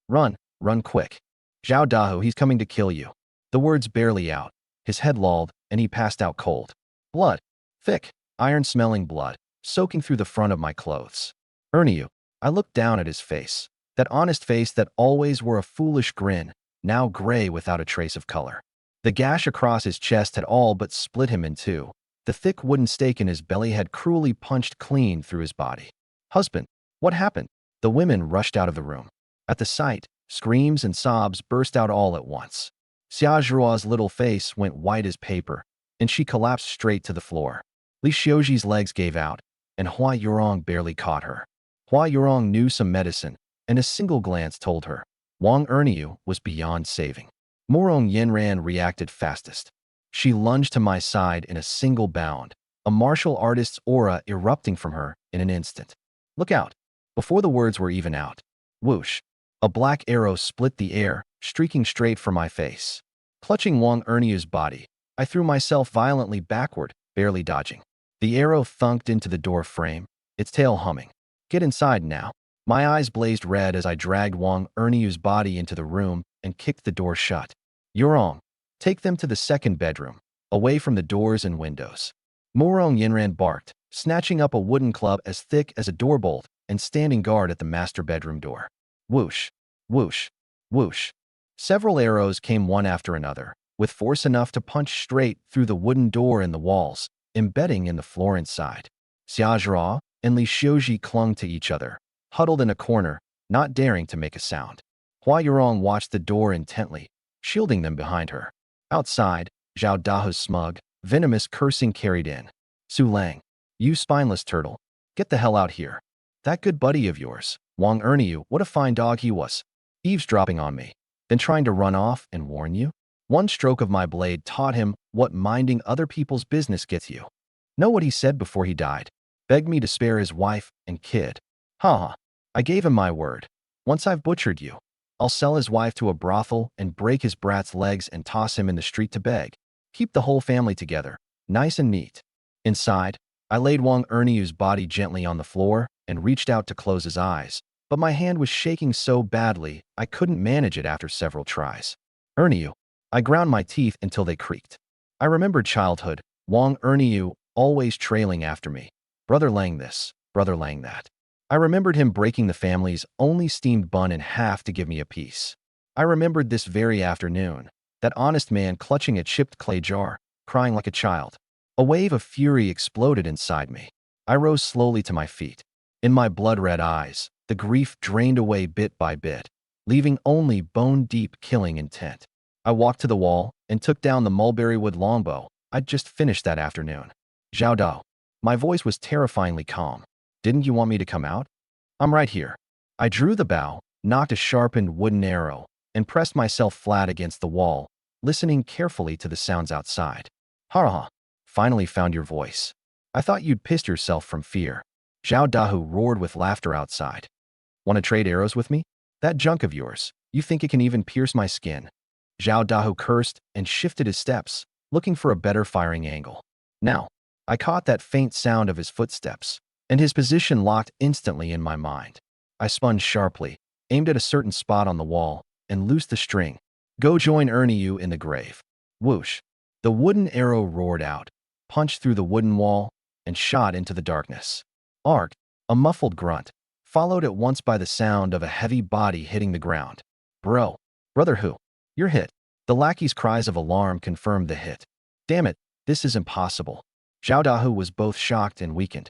Run quick. Zhao Dahu, he's coming to kill you. The words barely out. His head lolled, and he passed out cold. Blood. Thick, iron-smelling blood, soaking through the front of my clothes. Erniu. I looked down at his face. That honest face that always wore a foolish grin, now gray without a trace of color. The gash across his chest had all but split him in two. The thick wooden stake in his belly had cruelly punched clean through his body. Husband, what happened? The women rushed out of the room. At the sight, screams and sobs burst out all at once. Xia Zhuruo's little face went white as paper, and she collapsed straight to the floor. Li Xiuji's legs gave out, and Hua Yurong barely caught her. Hua Yurong knew some medicine, and a single glance told her Wang Erniu was beyond saving. Murong Yinran reacted fastest. She lunged to my side in a single bound, a martial artist's aura erupting from her in an instant. Look out! Before the words were even out. Whoosh! A black arrow split the air, streaking straight for my face. Clutching Wang Erniu's body, I threw myself violently backward, barely dodging. The arrow thunked into the door frame, its tail humming. Get inside now. My eyes blazed red as I dragged Wang Erniu's body into the room and kicked the door shut. Yurong, take them to the second bedroom, away from the doors and windows. Murong Yinran barked, snatching up a wooden club as thick as a door bolt and standing guard at the master bedroom door. Whoosh, whoosh, whoosh. Several arrows came one after another, with force enough to punch straight through the wooden door and the walls, embedding in the floor inside. Xia Zhuruo and Li Xiuji clung to each other, huddled in a corner, not daring to make a sound. Hua Yurong watched the door intently, shielding them behind her. Outside, Zhao Dahu's smug, venomous cursing carried in. Su Lang, you spineless turtle, get the hell out here. That good buddy of yours, Wang Erniu, what a fine dog he was. Eavesdropping on me, then trying to run off and warn you? One stroke of my blade taught him what minding other people's business gets you. Know what he said before he died? Begged me to spare his wife and kid. Ha ha. I gave him my word. Once I've butchered you, I'll sell his wife to a brothel and break his brat's legs and toss him in the street to beg. Keep the whole family together, nice and neat. Inside, I laid Wang Erniu's body gently on the floor and reached out to close his eyes, but my hand was shaking so badly I couldn't manage it after several tries. Erniu. I ground my teeth until they creaked. I remembered childhood, Wang Erniu always trailing after me. Brother Lang this, Brother Lang that. I remembered him breaking the family's only steamed bun in half to give me a piece. I remembered this very afternoon, that honest man clutching a chipped clay jar, crying like a child. A wave of fury exploded inside me. I rose slowly to my feet. In my blood-red eyes, the grief drained away bit by bit, leaving only bone-deep killing intent. I walked to the wall and took down the mulberry wood longbow I'd just finished that afternoon. Zhao Dao. My voice was terrifyingly calm. Didn't you want me to come out? I'm right here. I drew the bow, knocked a sharpened wooden arrow, and pressed myself flat against the wall, listening carefully to the sounds outside. Ha ha. Finally found your voice. I thought you'd pissed yourself from fear. Zhao Dahu roared with laughter outside. Want to trade arrows with me? That junk of yours. You think it can even pierce my skin?" Zhao Dahu cursed and shifted his steps, looking for a better firing angle. Now, I caught that faint sound of his footsteps, and his position locked instantly in my mind. I spun sharply, aimed at a certain spot on the wall, and loosed the string. "Go join Ernyu in the grave." Whoosh! The wooden arrow roared out, punched through the wooden wall, and shot into the darkness. Arg! A muffled grunt, followed at once by the sound of a heavy body hitting the ground. "Bro! Brother who? You're hit." The lackey's cries of alarm confirmed the hit. "Damn it, this is impossible." Zhao Dahu was both shocked and weakened.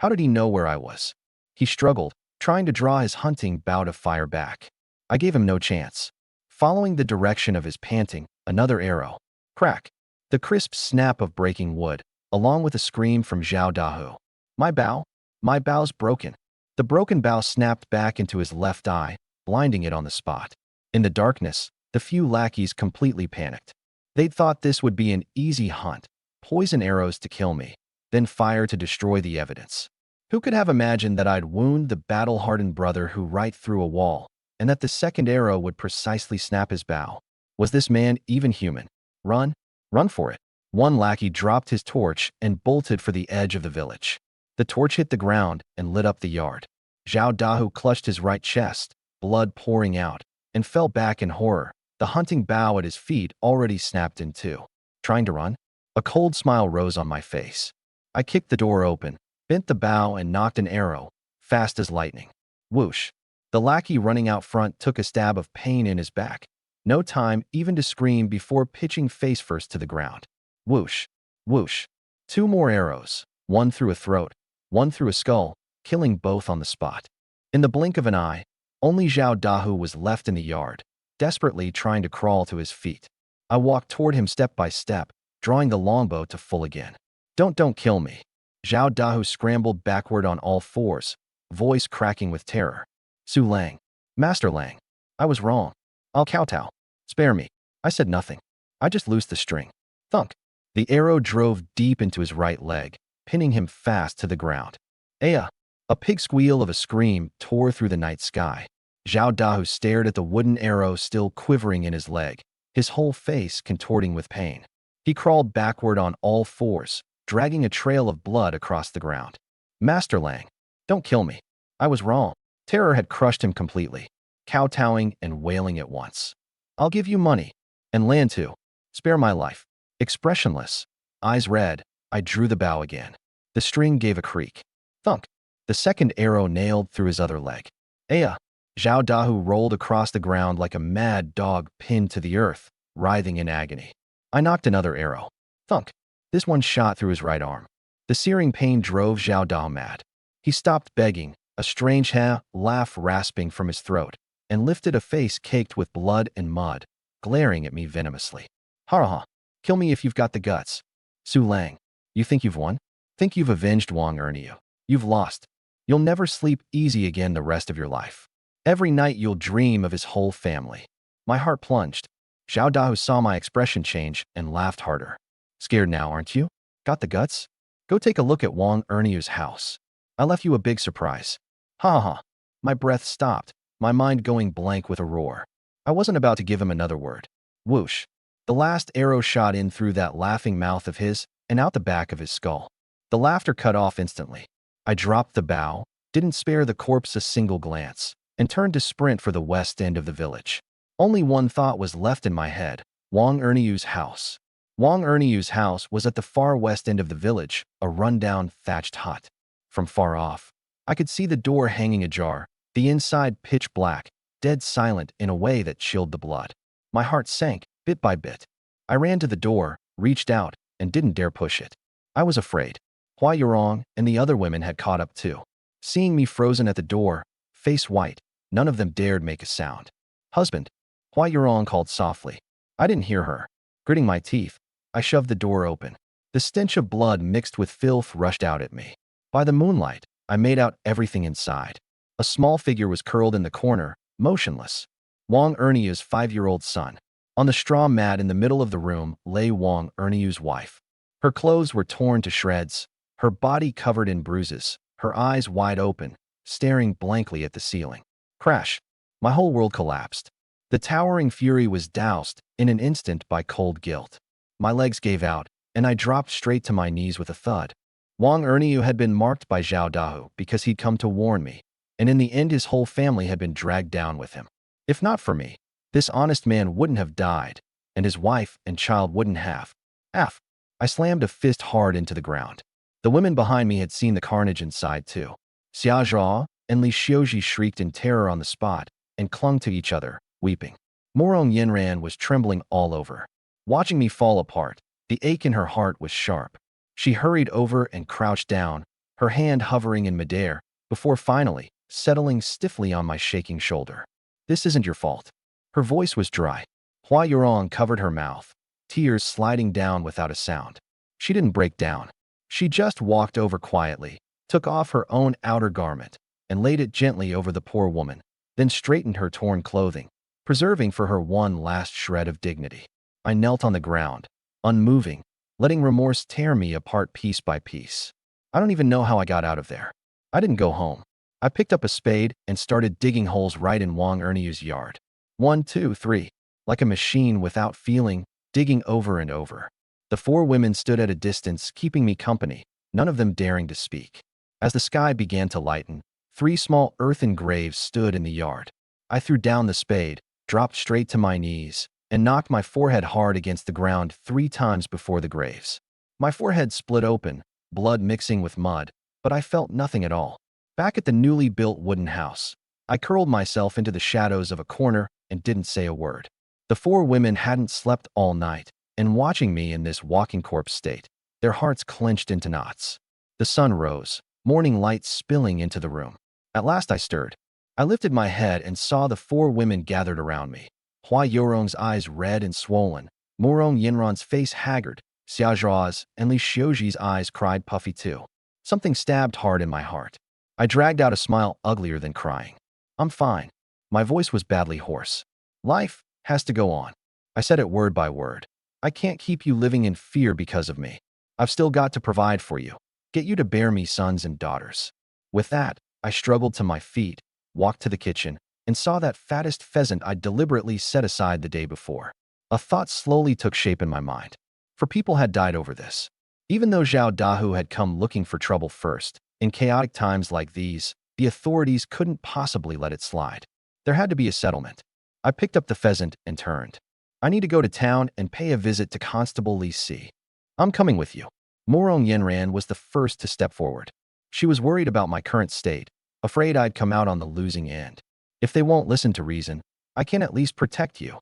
How did he know where I was? He struggled, trying to draw his hunting bow to fire back. I gave him no chance. Following the direction of his panting, another arrow. Crack! The crisp snap of breaking wood, along with a scream from Zhao Dahu. "My bow? My bow's broken." The broken bow snapped back into his left eye, blinding it on the spot. In the darkness, the few lackeys completely panicked. They'd thought this would be an easy hunt, poison arrows to kill me, then fire to destroy the evidence. Who could have imagined that I'd wound the battle-hardened brother who right through a wall, and that the second arrow would precisely snap his bow? Was this man even human? Run! Run for it! One lackey dropped his torch and bolted for the edge of the village. The torch hit the ground and lit up the yard. Zhao Dahu clutched his right chest, blood pouring out, and fell back in horror, the hunting bow at his feet already snapped in two. Trying to run? A cold smile rose on my face. I kicked the door open, bent the bow, and knocked an arrow, fast as lightning. Whoosh! The lackey running out front took a stab of pain in his back. No time even to scream before pitching face first to the ground. Whoosh! Whoosh! Two more arrows, one through a throat, one through a skull, killing both on the spot. In the blink of an eye, only Zhao Dahu was left in the yard, desperately trying to crawl to his feet. I walked toward him step by step, drawing the longbow to full again. Don't kill me." Zhao Dahu scrambled backward on all fours, voice cracking with terror. "Su Lang. Master Lang. I was wrong. I'll kowtow. Spare me." I said nothing. I just loosed the string. Thunk! The arrow drove deep into his right leg, pinning him fast to the ground. Aya! A pig squeal of a scream tore through the night sky. Zhao Dahu stared at the wooden arrow still quivering in his leg, his whole face contorting with pain. He crawled backward on all fours, dragging a trail of blood across the ground. "Master Lang, don't kill me. I was wrong." Terror had crushed him completely, kowtowing and wailing at once. "I'll give you money. And land too. Spare my life." Expressionless, eyes red, I drew the bow again. The string gave a creak. Thunk! The second arrow nailed through his other leg. Aya! Zhao Dahu rolled across the ground like a mad dog pinned to the earth, writhing in agony. I knocked another arrow. Thunk! This one shot through his right arm. The searing pain drove Zhao Dahu mad. He stopped begging, a strange laugh rasping from his throat, and lifted a face caked with blood and mud, glaring at me venomously. "Ha ha! Kill me if you've got the guts. Su Lang, you think you've won? Think you've avenged Wang Ernyu? You've lost. You'll never sleep easy again the rest of your life. Every night you'll dream of his whole family." My heart plunged. Zhao Dahu saw my expression change and laughed harder. "Scared now, aren't you? Got the guts? Go take a look at Wang Ernyu's house. I left you a big surprise." Ha ha! My breath stopped, my mind going blank with a roar. I wasn't about to give him another word. Whoosh! The last arrow shot in through that laughing mouth of his and out the back of his skull. The laughter cut off instantly. I dropped the bow, didn't spare the corpse a single glance, and turned to sprint for the west end of the village. Only one thought was left in my head: Wang Ernyu's house. Wang Ernyu's house was at the far west end of the village, a rundown thatched hut. From far off, I could see the door hanging ajar, the inside pitch black, dead silent in a way that chilled the blood. My heart sank, bit by bit. I ran to the door, reached out, and didn't dare push it. I was afraid. Hua Yurong and the other women had caught up too. Seeing me frozen at the door, face white, none of them dared make a sound. "Husband," Hua Yurong called softly. I didn't hear her. Gritting my teeth, I shoved the door open. The stench of blood mixed with filth rushed out at me. By the moonlight, I made out everything inside. A small figure was curled in the corner, motionless. Wang Ernyu's 5-year-old son. On the straw mat in the middle of the room lay Wang Ernyu's wife. Her clothes were torn to shreds, her body covered in bruises, her eyes wide open, staring blankly at the ceiling. Crash! My whole world collapsed. The towering fury was doused in an instant by cold guilt. My legs gave out, and I dropped straight to my knees with a thud. Wang Erniu had been marked by Zhao Dahu because he'd come to warn me, and in the end his whole family had been dragged down with him. If not for me, this honest man wouldn't have died, and his wife and child wouldn't have. I slammed a fist hard into the ground. The women behind me had seen the carnage inside too. Xia Zhao and Li Xiuji shrieked in terror on the spot and clung to each other, weeping. Morong Yinran was trembling all over. Watching me fall apart, the ache in her heart was sharp. She hurried over and crouched down, her hand hovering in midair, before finally settling stiffly on my shaking shoulder. This isn't your fault. Her voice was dry. Hua Yurong covered her mouth, tears sliding down without a sound. She didn't break down. She just walked over quietly, took off her own outer garment, and laid it gently over the poor woman, then straightened her torn clothing, preserving for her one last shred of dignity. I knelt on the ground, unmoving, letting remorse tear me apart piece by piece. I don't even know how I got out of there. I didn't go home. I picked up a spade and started digging holes right in Wang Erniu's yard. 1, 2, 3. Like a machine without feeling, digging over and over. The four women stood at a distance, keeping me company, none of them daring to speak. As the sky began to lighten, 3 small earthen graves stood in the yard. I threw down the spade, dropped straight to my knees, and knocked my forehead hard against the ground 3 times before the graves. My forehead split open, blood mixing with mud, but I felt nothing at all. Back at the newly built wooden house, I curled myself into the shadows of a corner and didn't say a word. The 4 women hadn't slept all night, and watching me in this walking corpse state, their hearts clenched into knots. The sun rose, morning light spilling into the room. At last I stirred. I lifted my head and saw the 4 women gathered around me. Hua Yorong's eyes red and swollen, Morong Yinran's face haggard, Xia Zhao's and Li Xiuji's eyes cried puffy too. Something stabbed hard in my heart. I dragged out a smile uglier than crying. I'm fine. My voice was badly hoarse. Life has to go on. I said it word by word. I can't keep you living in fear because of me. I've still got to provide for you, get you to bear me sons and daughters. With that, I struggled to my feet, walked to the kitchen, and saw that fattest pheasant I'd deliberately set aside the day before. A thought slowly took shape in my mind. For people had died over this. Even though Zhao Dahu had come looking for trouble first, in chaotic times like these, the authorities couldn't possibly let it slide. There had to be a settlement. I picked up the pheasant and turned. I need to go to town and pay a visit to Constable Li Si. I'm coming with you. Morong Yinran was the first to step forward. She was worried about my current state, afraid I'd come out on the losing end. If they won't listen to reason, I can at least protect you.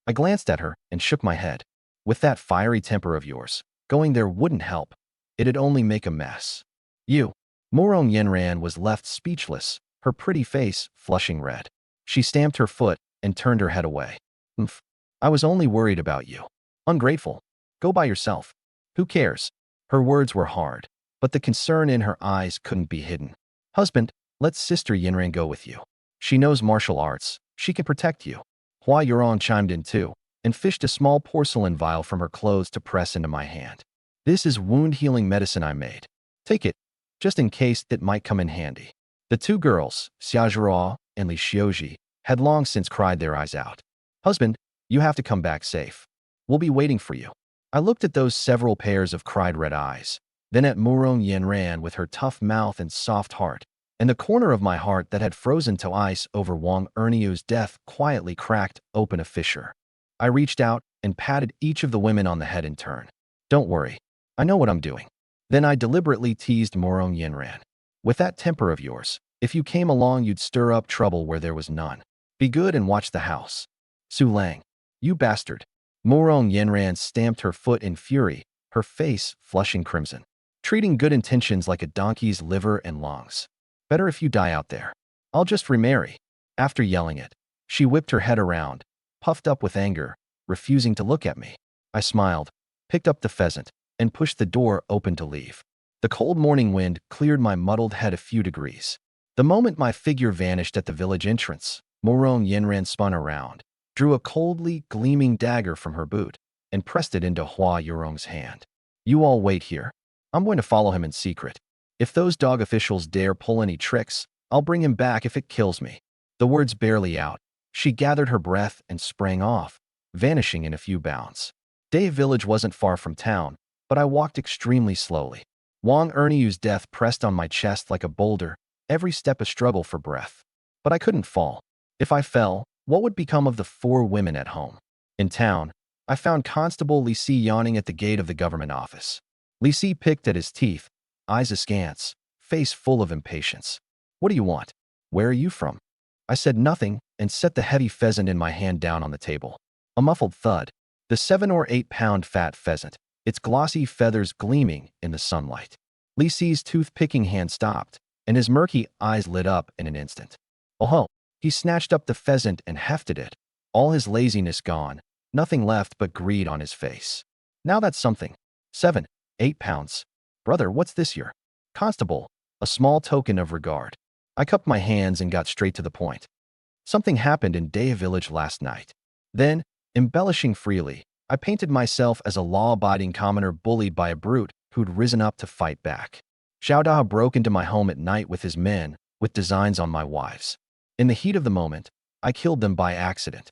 I glanced at her and shook my head. With that fiery temper of yours, going there wouldn't help. It'd only make a mess. You. Morong Yinran was left speechless, her pretty face flushing red. She stamped her foot and turned her head away. I was only worried about you. Ungrateful. Go by yourself. Who cares? Her words were hard, but the concern in her eyes couldn't be hidden. Husband, let Sister Yinran go with you. She knows martial arts. She can protect you. Hua Yurong chimed in too, and fished a small porcelain vial from her clothes to press into my hand. This is wound-healing medicine I made. Take it, just in case it might come in handy. The 2 girls, Xia Zhao and Li Xiuji, had long since cried their eyes out. Husband, you have to come back safe. We'll be waiting for you. I looked at those several pairs of cried red eyes, then at Morong Yinran with her tough mouth and soft heart, and the corner of my heart that had frozen to ice over Wang Erniu's death quietly cracked open a fissure. I reached out and patted each of the women on the head in turn. Don't worry. I know what I'm doing. Then I deliberately teased Morong Yinran. With that temper of yours, if you came along you'd stir up trouble where there was none. Be good and watch the house. Su Lang. You bastard. Morong Yinran stamped her foot in fury, her face flushing crimson. Treating good intentions like a donkey's liver and lungs. Better if you die out there. I'll just remarry. After yelling it, she whipped her head around, puffed up with anger, refusing to look at me. I smiled, picked up the pheasant, and pushed the door open to leave. The cold morning wind cleared my muddled head a few degrees. The moment my figure vanished at the village entrance, Morong Yinran spun around, drew a coldly gleaming dagger from her boot, and pressed it into Hua Yurong's hand. You all wait here. I'm going to follow him in secret. If those dog officials dare pull any tricks, I'll bring him back if it kills me. The words barely out, She gathered her breath and sprang off, vanishing in a few bounds. Day Village wasn't far from town, but I walked extremely slowly. Wang Erniu's death pressed on my chest like a boulder, every step a struggle for breath. But I couldn't fall. If I fell, what would become of the 4 women at home? In town, I found Constable Li Si yawning at the gate of the government office. Li Si picked at his teeth, eyes askance, face full of impatience. What do you want? Where are you from? I said nothing and set the heavy pheasant in my hand down on the table. A muffled thud. The 7 or 8 pound fat pheasant, its glossy feathers gleaming in the sunlight. Li Si's tooth-picking hand stopped, and his murky eyes lit up in an instant. Oh ho! He snatched up the pheasant and hefted it, all his laziness gone, nothing left but greed on his face. Now that's something. 7, 8 pounds. Brother, what's this here? Constable, a small token of regard. I cupped my hands and got straight to the point. Something happened in Day Village last night. Then, embellishing freely, I painted myself as a law-abiding commoner bullied by a brute who'd risen up to fight back. Xiao Da broke into my home at night with his men, with designs on my wives. In the heat of the moment, I killed them by accident.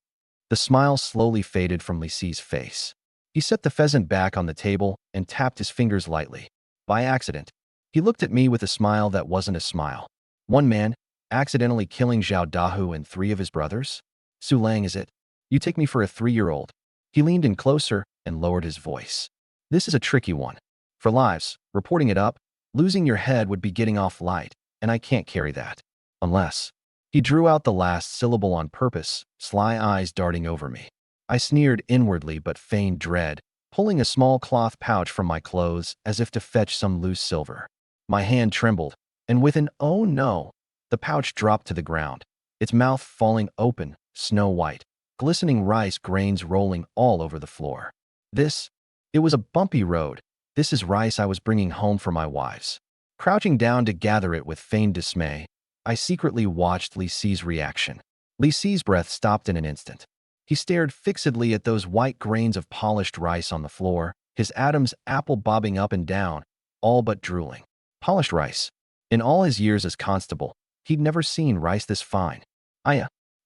The smile slowly faded from Li Si's face. He set the pheasant back on the table and tapped his fingers lightly. By accident. He looked at me with a smile that wasn't a smile. One man, accidentally killing Zhao Dahu and 3 of his brothers? Su Lang, is it? You take me for a 3-year-old. He leaned in closer and lowered his voice. This is a tricky one. For lives, reporting it up, losing your head would be getting off light, and I can't carry that. Unless. He drew out the last syllable on purpose, sly eyes darting over me. I sneered inwardly but feigned dread, pulling a small cloth pouch from my clothes as if to fetch some loose silver. My hand trembled, and with an "oh no," the pouch dropped to the ground, its mouth falling open, snow-white, glistening rice grains rolling all over the floor. It was a bumpy road. This is rice I was bringing home for my wives. Crouching down to gather it with feigned dismay, I secretly watched Li Si's reaction. Li Si's breath stopped in an instant. He stared fixedly at those white grains of polished rice on the floor, his Adam's apple bobbing up and down, all but drooling. Polished rice. In all his years as constable, he'd never seen rice this fine.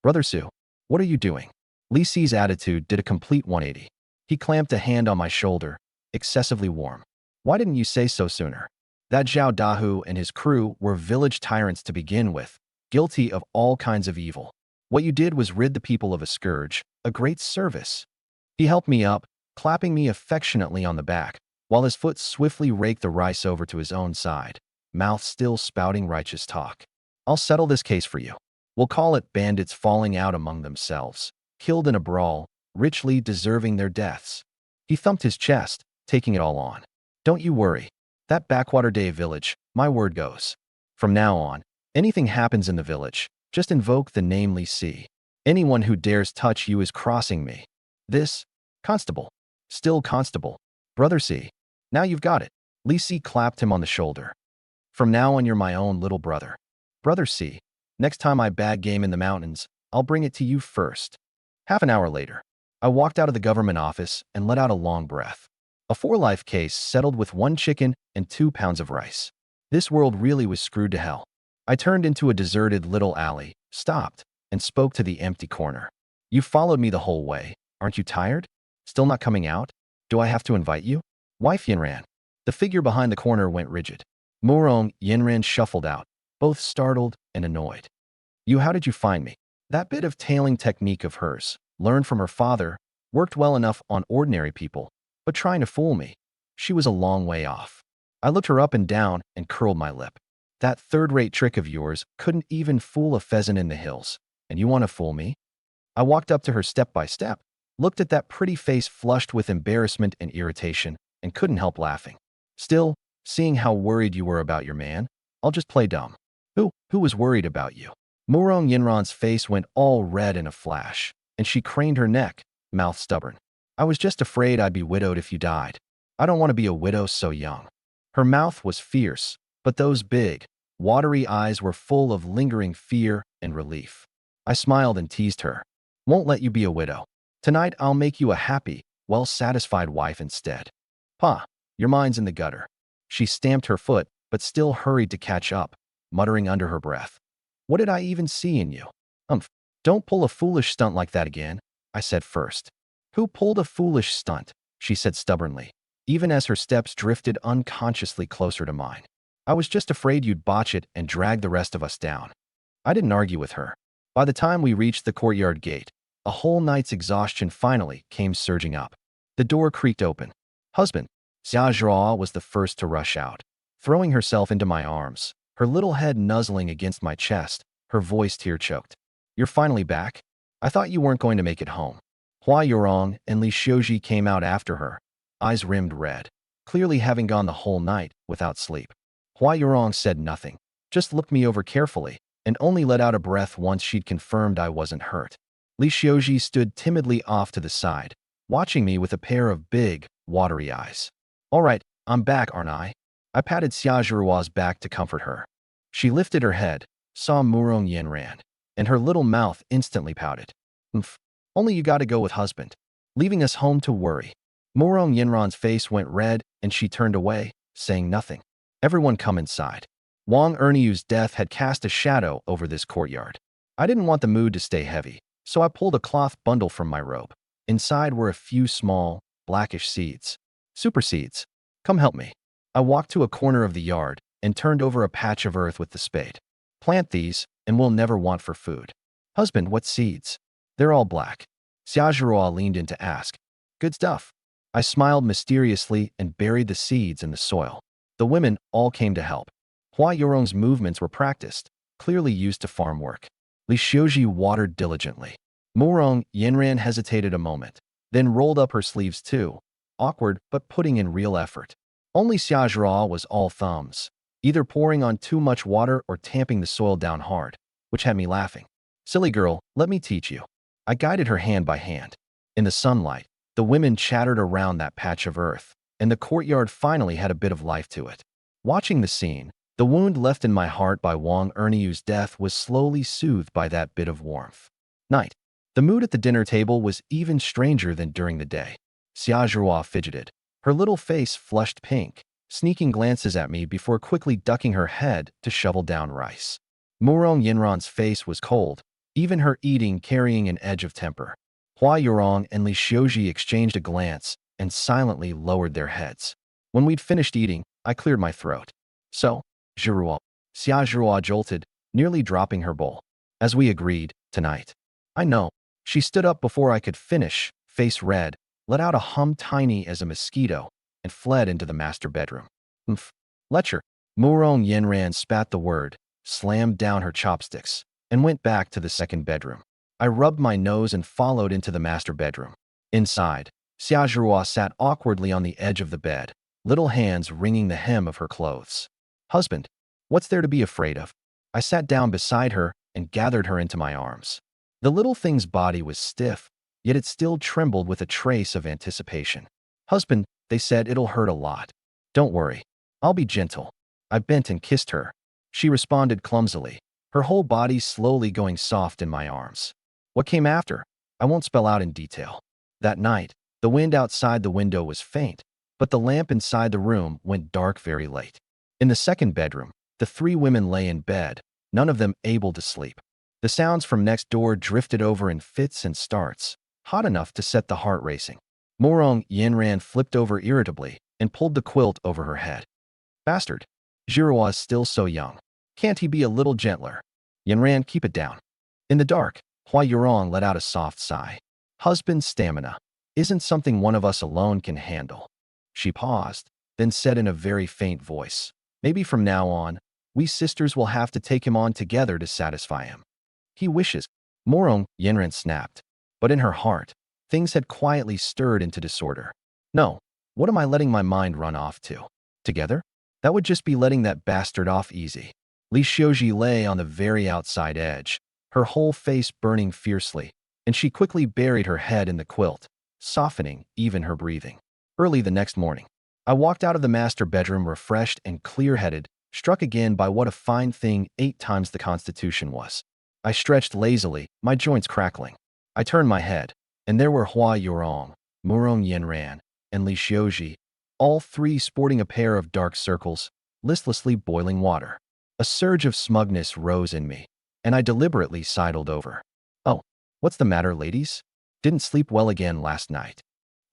Brother Su, what are you doing? Li Si's attitude did a complete 180. He clamped a hand on my shoulder, excessively warm. Why didn't you say so sooner? That Zhao Dahu and his crew were village tyrants to begin with, guilty of all kinds of evil. What you did was rid the people of a scourge, a great service. He helped me up, clapping me affectionately on the back, while his foot swiftly raked the rice over to his own side, mouth still spouting righteous talk. I'll settle this case for you. We'll call it bandits falling out among themselves, killed in a brawl, richly deserving their deaths. He thumped his chest, taking it all on. Don't you worry. That backwater Day Village, my word goes. From now on, anything happens in the village, just invoke the name Li Si. Anyone who dares touch you is crossing me. This, Constable. Still Constable. Brother Si. Now you've got it. Li Si clapped him on the shoulder. From now on you're my own little brother. Brother Si. Next time I bag game in the mountains, I'll bring it to you first. Half an hour later, I walked out of the government office and let out a long breath. A 4-life case settled with 1 chicken and 2 pounds of rice. This world really was screwed to hell. I turned into a deserted little alley, stopped, and spoke to the empty corner. You followed me the whole way. Aren't you tired? Still not coming out? Do I have to invite you? Wife Yinran. The figure behind the corner went rigid. Murong Yinran shuffled out, both startled and annoyed. How did you find me? That bit of tailing technique of hers, learned from her father, worked well enough on ordinary people, but trying to fool me, she was a long way off. I looked her up and down and curled my lip. That third-rate trick of yours couldn't even fool a pheasant in the hills, and you want to fool me? I walked up to her step by step, looked at that pretty face flushed with embarrassment and irritation, and couldn't help laughing. Still, seeing how worried you were about your man, I'll just play dumb. Who was worried about you? Murong Yinran's face went all red in a flash, and she craned her neck, mouth stubborn. I was just afraid I'd be widowed if you died. I don't want to be a widow so young. Her mouth was fierce, but those big, watery eyes were full of lingering fear and relief. I smiled and teased her. Won't let you be a widow. Tonight I'll make you a happy, well-satisfied wife instead. Pa, your mind's in the gutter. She stamped her foot, but still hurried to catch up, muttering under her breath. What did I even see in you? Don't pull a foolish stunt like that again, I said first. Who pulled a foolish stunt? She said stubbornly, even as her steps drifted unconsciously closer to mine. I was just afraid you'd botch it and drag the rest of us down. I didn't argue with her. By the time we reached the courtyard gate, a whole night's exhaustion finally came surging up. The door creaked open. Husband, Xiaozhua was the first to rush out, throwing herself into my arms, her little head nuzzling against my chest, her voice tear-choked. You're finally back? I thought you weren't going to make it home. Hua Yurong and Li Xiuji came out after her, eyes rimmed red, clearly having gone the whole night without sleep. Hua Yurong said nothing, just looked me over carefully, and only let out a breath once she'd confirmed I wasn't hurt. Li Xiuji stood timidly off to the side, watching me with a pair of big, watery eyes. All right, I'm back, aren't I? I patted Xiaozhua's back to comfort her. She lifted her head, saw Murong Yanran, and her little mouth instantly pouted. Oomph. Only you gotta go with husband, leaving us home to worry. Murong Yanran's face went red and she turned away, saying nothing. Everyone come inside. Wang Erniu's death had cast a shadow over this courtyard. I didn't want the mood to stay heavy, so I pulled a cloth bundle from my robe. Inside were a few small, blackish seeds. Super seeds. Come help me. I walked to a corner of the yard and turned over a patch of earth with the spade. Plant these, and we'll never want for food. Husband, what seeds? They're all black. Xiaozhua leaned in to ask. Good stuff. I smiled mysteriously and buried the seeds in the soil. The women all came to help. Hua Yurong's movements were practiced, clearly used to farm work. Li Xiuji watered diligently. Murong Yanran hesitated a moment, then rolled up her sleeves too, awkward but putting in real effort. Only Xiaozhua was all thumbs, either pouring on too much water or tamping the soil down hard, which had me laughing. Silly girl, let me teach you. I guided her hand by hand. In the sunlight, the women chattered around that patch of earth, and the courtyard finally had a bit of life to it. Watching the scene, the wound left in my heart by Wang Erniu's death was slowly soothed by that bit of warmth. Night. The mood at the dinner table was even stranger than during the day. Xiaozhua fidgeted, her little face flushed pink, sneaking glances at me before quickly ducking her head to shovel down rice. Murong Yanran's face was cold, even her eating carrying an edge of temper. Hua Yurong and Li Xiuji exchanged a glance and silently lowered their heads. When we'd finished eating, I cleared my throat. So, Zhirua, Xiaozhua jolted, nearly dropping her bowl. As we agreed, tonight. I know. She stood up before I could finish, face red, let out a hum tiny as a mosquito, and fled into the master bedroom. Oomph. Lecture. Murong Yanran spat the word, slammed down her chopsticks, and went back to the second bedroom. I rubbed my nose and followed into the master bedroom. Inside, Xiaozhua sat awkwardly on the edge of the bed, little hands wringing the hem of her clothes. Husband, what's there to be afraid of? I sat down beside her and gathered her into my arms. The little thing's body was stiff, yet it still trembled with a trace of anticipation. Husband, they said it'll hurt a lot. Don't worry. I'll be gentle. I bent and kissed her. She responded clumsily, her whole body slowly going soft in my arms. What came after? I won't spell out in detail. That night, the wind outside the window was faint, but the lamp inside the room went dark very late. In the second bedroom, the three women lay in bed, none of them able to sleep. The sounds from next door drifted over in fits and starts, hot enough to set the heart racing. Murong Yanran flipped over irritably and pulled the quilt over her head. Bastard. Zhirua is still so young. Can't he be a little gentler? Yanran, keep it down. In the dark, Hua Yurong let out a soft sigh. Husband's stamina isn't something one of us alone can handle. She paused, then said in a very faint voice, maybe from now on, we sisters will have to take him on together to satisfy him. He wishes. Murong Yanran snapped, but in her heart, things had quietly stirred into disorder. No, what am I letting my mind run off to? Together? That would just be letting that bastard off easy. Li Xiuji lay on the very outside edge, her whole face burning fiercely, and she quickly buried her head in the quilt, softening even her breathing. Early the next morning, I walked out of the master bedroom refreshed and clear-headed, struck again by what a fine thing 8 times the Constitution was. I stretched lazily, my joints crackling. I turned my head, and there were Hua Yurong, Murong Yanran, and Li Xiuji, all three sporting a pair of dark circles, listlessly boiling water. A surge of smugness rose in me, and I deliberately sidled over. Oh, What's the matter, ladies? Didn't sleep well again last night.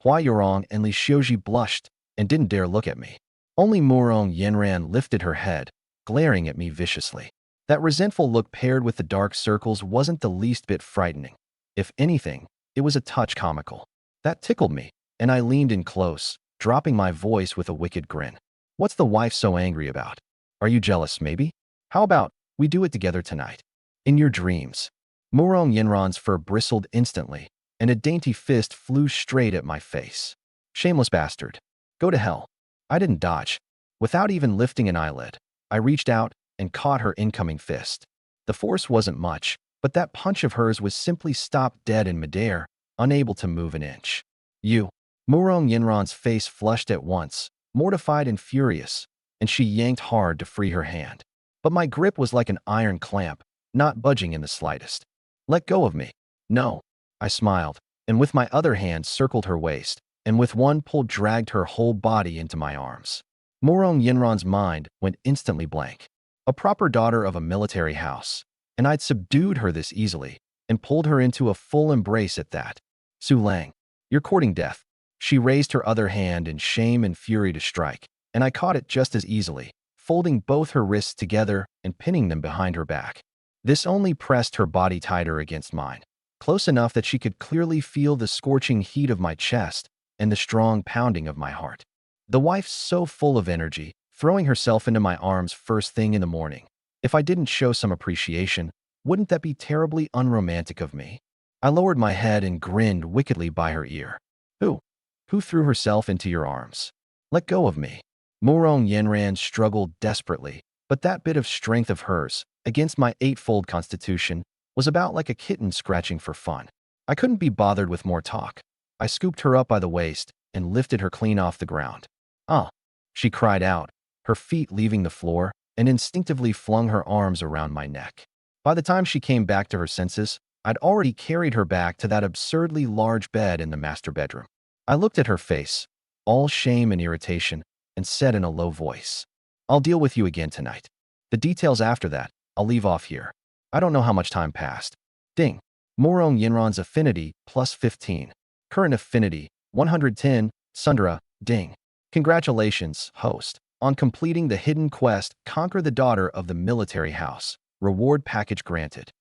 Hua Yorong and Li Xiuji blushed and didn't dare look at me. Only Murong Yenran lifted her head, glaring at me viciously. That resentful look paired with the dark circles wasn't the least bit frightening. If anything, it was a touch comical. That tickled me, and I leaned in close, dropping my voice with a wicked grin. What's the wife so angry about? Are you jealous, maybe? How about we do it together tonight? In your dreams. Murong Yenran's fur bristled instantly, and a dainty fist flew straight at my face. Shameless bastard. Go to hell. I didn't dodge. Without even lifting an eyelid, I reached out and caught her incoming fist. The force wasn't much, but that punch of hers was simply stopped dead in midair, unable to move an inch. You. Murong Yenran's face flushed at once, mortified and furious, and she yanked hard to free her hand. But my grip was like an iron clamp, not budging in the slightest. Let go of me. No. I smiled, and with my other hand circled her waist, and with one pull dragged her whole body into my arms. Murong Yenran's mind went instantly blank. A proper daughter of a military house, and I'd subdued her this easily, and pulled her into a full embrace at that. Su Lang, you're courting death. She raised her other hand in shame and fury to strike, and I caught it just as easily, folding both her wrists together and pinning them behind her back. This only pressed her body tighter against mine, close enough that she could clearly feel the scorching heat of my chest and the strong pounding of my heart. The wife's so full of energy, throwing herself into my arms first thing in the morning. If I didn't show some appreciation, wouldn't that be terribly unromantic of me? I lowered my head and grinned wickedly by her ear. Who threw herself into your arms? Let go of me. Murong Yenran struggled desperately, but that bit of strength of hers, against my eightfold constitution, was about like a kitten scratching for fun. I couldn't be bothered with more talk. I scooped her up by the waist and lifted her clean off the ground. Ah! She cried out, her feet leaving the floor, and instinctively flung her arms around my neck. By the time she came back to her senses, I'd already carried her back to that absurdly large bed in the master bedroom. I looked at her face, all shame and irritation, and said in a low voice, I'll deal with you again tonight. The details after that, I'll leave off here. I don't know how much time passed. Ding. Murong Yenran's affinity, plus 15. Current affinity, 110. Sundara, ding. Congratulations, host, on completing the hidden quest, Conquer the Daughter of the Military House. Reward package granted.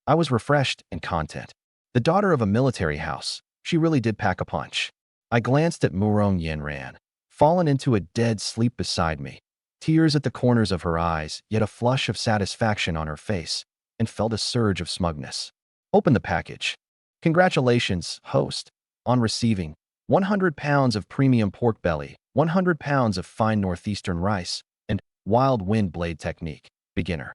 I was refreshed and content. The daughter of a military house. She really did pack a punch. I glanced at Murong Yenran, fallen into a dead sleep beside me, tears at the corners of her eyes, yet a flush of satisfaction on her face, and felt a surge of smugness. Open the package. Congratulations, host, on receiving 100 pounds of premium pork belly, 100 pounds of fine northeastern rice, and wild wind blade technique, beginner.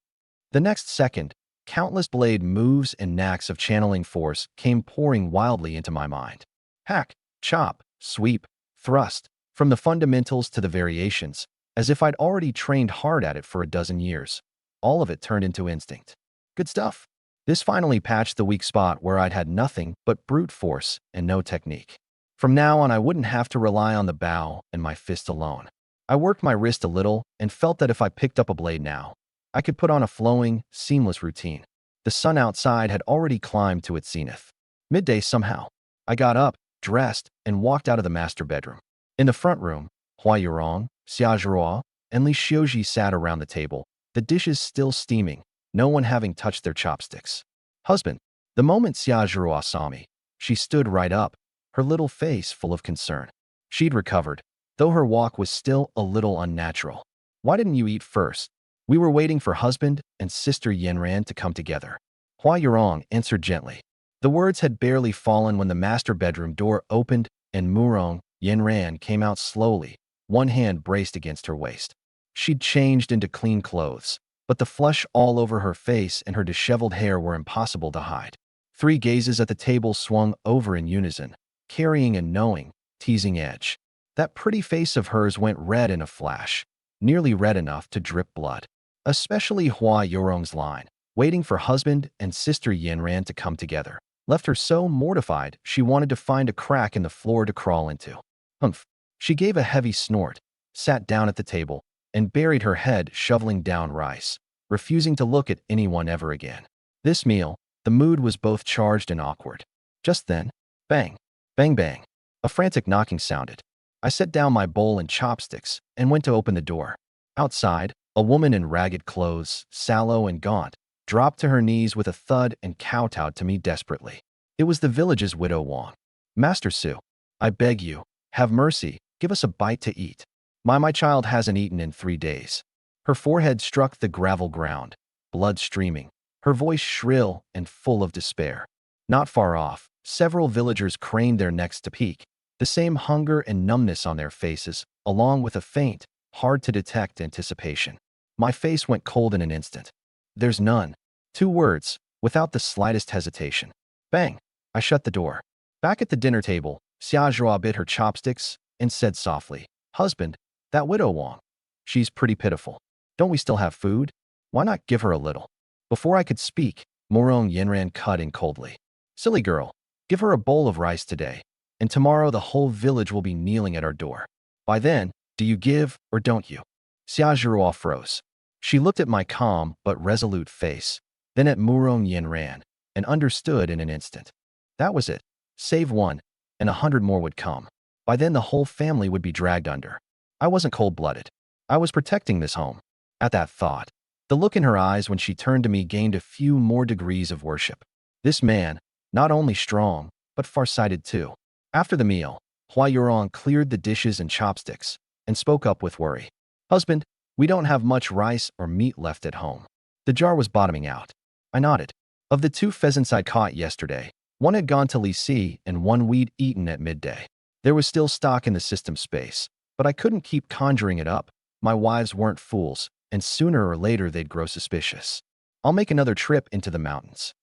The next second, countless blade moves and knacks of channeling force came pouring wildly into my mind. Hack, chop, sweep, thrust, from the fundamentals to the variations, as if I'd already trained hard at it for a dozen years. All of it turned into instinct. Good stuff. This finally patched the weak spot where I'd had nothing but brute force and no technique. From now on, I wouldn't have to rely on the bow and my fist alone. I worked my wrist a little and felt that if I picked up a blade now, I could put on a flowing, seamless routine. The sun outside had already climbed to its zenith. Midday somehow. I got up, dressed, and walked out of the master bedroom. In the front room, Hua Yorong, Xia Zhuo, and Li Xiuji sat around the table, the dishes still steaming, no one having touched their chopsticks. Husband. The moment Xia Zhuo saw me, she stood right up, her little face full of concern. She'd recovered, though her walk was still a little unnatural. Why didn't you eat first? We were waiting for husband and sister Yenran to come together. Hua Yorong answered gently. The words had barely fallen when the master bedroom door opened and Murong Yenran came out slowly, one hand braced against her waist. She'd changed into clean clothes, but the flush all over her face and her disheveled hair were impossible to hide. Three gazes at the table swung over in unison, carrying a knowing, teasing edge. That pretty face of hers went red in a flash, nearly red enough to drip blood. Especially Hua Yorong's line, waiting for husband and sister Yenran to come together, left her so mortified she wanted to find a crack in the floor to crawl into. Humph. She gave a heavy snort, sat down at the table, and buried her head shoveling down rice, refusing to look at anyone ever again. This meal, The mood was both charged and awkward. Just then, bang, bang, bang, a frantic knocking sounded. I set down my bowl and chopsticks and went to open the door. Outside, a woman in ragged clothes, sallow and gaunt, dropped to her knees with a thud and kowtowed to me desperately. It was the village's widow Wang. Master Su, I beg you, have mercy, give us a bite to eat. My child hasn't eaten in 3 days. Her forehead struck the gravel ground, blood streaming, her voice shrill and full of despair. Not far off, several villagers craned their necks to peek, the same hunger and numbness on their faces, along with a faint, hard-to-detect anticipation. My face went cold in an instant. There's none. 2 words, without the slightest hesitation. Bang! I shut the door. Back at the dinner table, Xiaozhua bit her chopsticks and said softly, Husband, that widow Wang. She's pretty pitiful. Don't we still have food? Why not give her a little? Before I could speak, Morong Yenran cut in coldly. Silly girl, give her a bowl of rice today, and tomorrow the whole village will be kneeling at our door. By then, do you give or don't you? Xiaozhua froze. She looked at my calm but resolute face, then at Morong Yenran, and understood in an instant. That was it. Save one, and 100 more would come. By then the whole family would be dragged under. I wasn't cold-blooded. I was protecting this home. At that thought, the look in her eyes when she turned to me gained a few more degrees of worship. This man, not only strong, but far-sighted too. After the meal, Hua Yurong cleared the dishes and chopsticks and spoke up with worry. Husband, we don't have much rice or meat left at home. The jar was bottoming out. I nodded. Of the 2 pheasants I caught yesterday, one had gone to Li Si and one we'd eaten at midday. There was still stock in the system space, but I couldn't keep conjuring it up. My wives weren't fools, and sooner or later they'd grow suspicious. I'll make another trip into the mountains.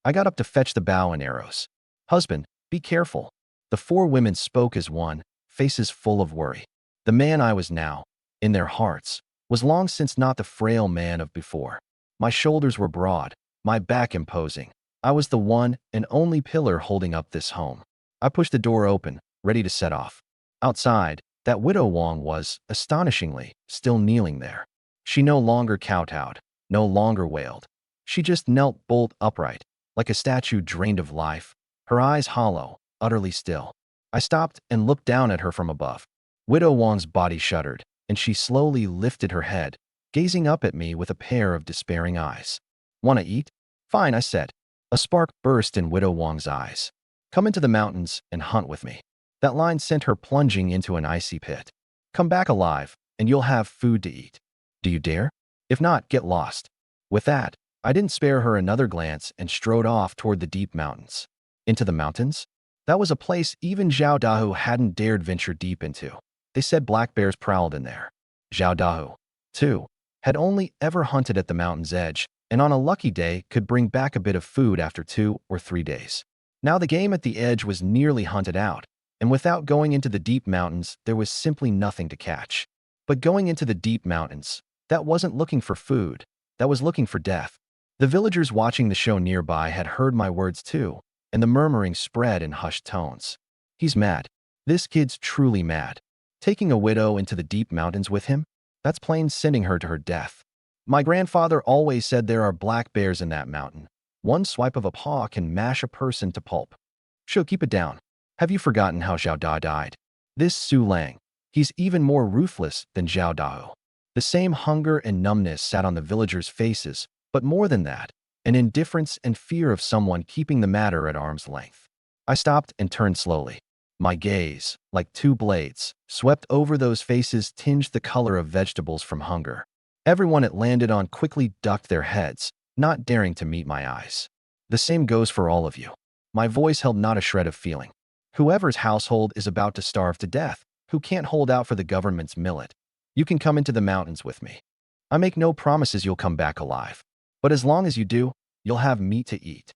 I got up to fetch the bow and arrows. Husband, be careful. The 4 women spoke as one, faces full of worry. The man I was now, in their hearts, was long since not the frail man of before. My shoulders were broad, my back imposing. I was the one and only pillar holding up this home. I pushed the door open, ready to set off. Outside, that widow Wang was, astonishingly, still kneeling there. She no longer kowtowed, no longer wailed. She just knelt bolt upright, like a statue drained of life, her eyes hollow, utterly still. I stopped and looked down at her from above. Widow Wang's body shuddered, and she slowly lifted her head, gazing up at me with a pair of despairing eyes. Want to eat? Fine, I said. A spark burst in Widow Wang's eyes. Come into the mountains and hunt with me. That line sent her plunging into an icy pit. Come back alive, and you'll have food to eat. Do you dare? If not, get lost. With that, I didn't spare her another glance and strode off toward the deep mountains. Into the mountains? That was a place even Zhao Dahu hadn't dared venture deep into. They said black bears prowled in there. Zhao Dahu, too, had only ever hunted at the mountain's edge, and on a lucky day could bring back a bit of food after 2 or 3 days. Now the game at the edge was nearly hunted out, and without going into the deep mountains, there was simply nothing to catch. But going into the deep mountains, that wasn't looking for food, that was looking for death. The villagers watching the show nearby had heard my words too, and the murmuring spread in hushed tones. He's mad. This kid's truly mad. Taking a widow into the deep mountains with him? That's plain sending her to her death. My grandfather always said there are black bears in that mountain. One swipe of a paw can mash a person to pulp. Sure, keep it down. Have you forgotten how Zhao Da died? This Su Lang, he's even more ruthless than Zhao Dao. The same hunger and numbness sat on the villagers' faces, but more than that, an indifference and fear of someone keeping the matter at arm's length. I stopped and turned slowly. My gaze, like 2 blades, swept over those faces tinged the color of vegetables from hunger. Everyone it landed on quickly ducked their heads, not daring to meet my eyes. The same goes for all of you. My voice held not a shred of feeling. Whoever's household is about to starve to death, who can't hold out for the government's millet, you can come into the mountains with me. I make no promises you'll come back alive, but as long as you do, you'll have meat to eat.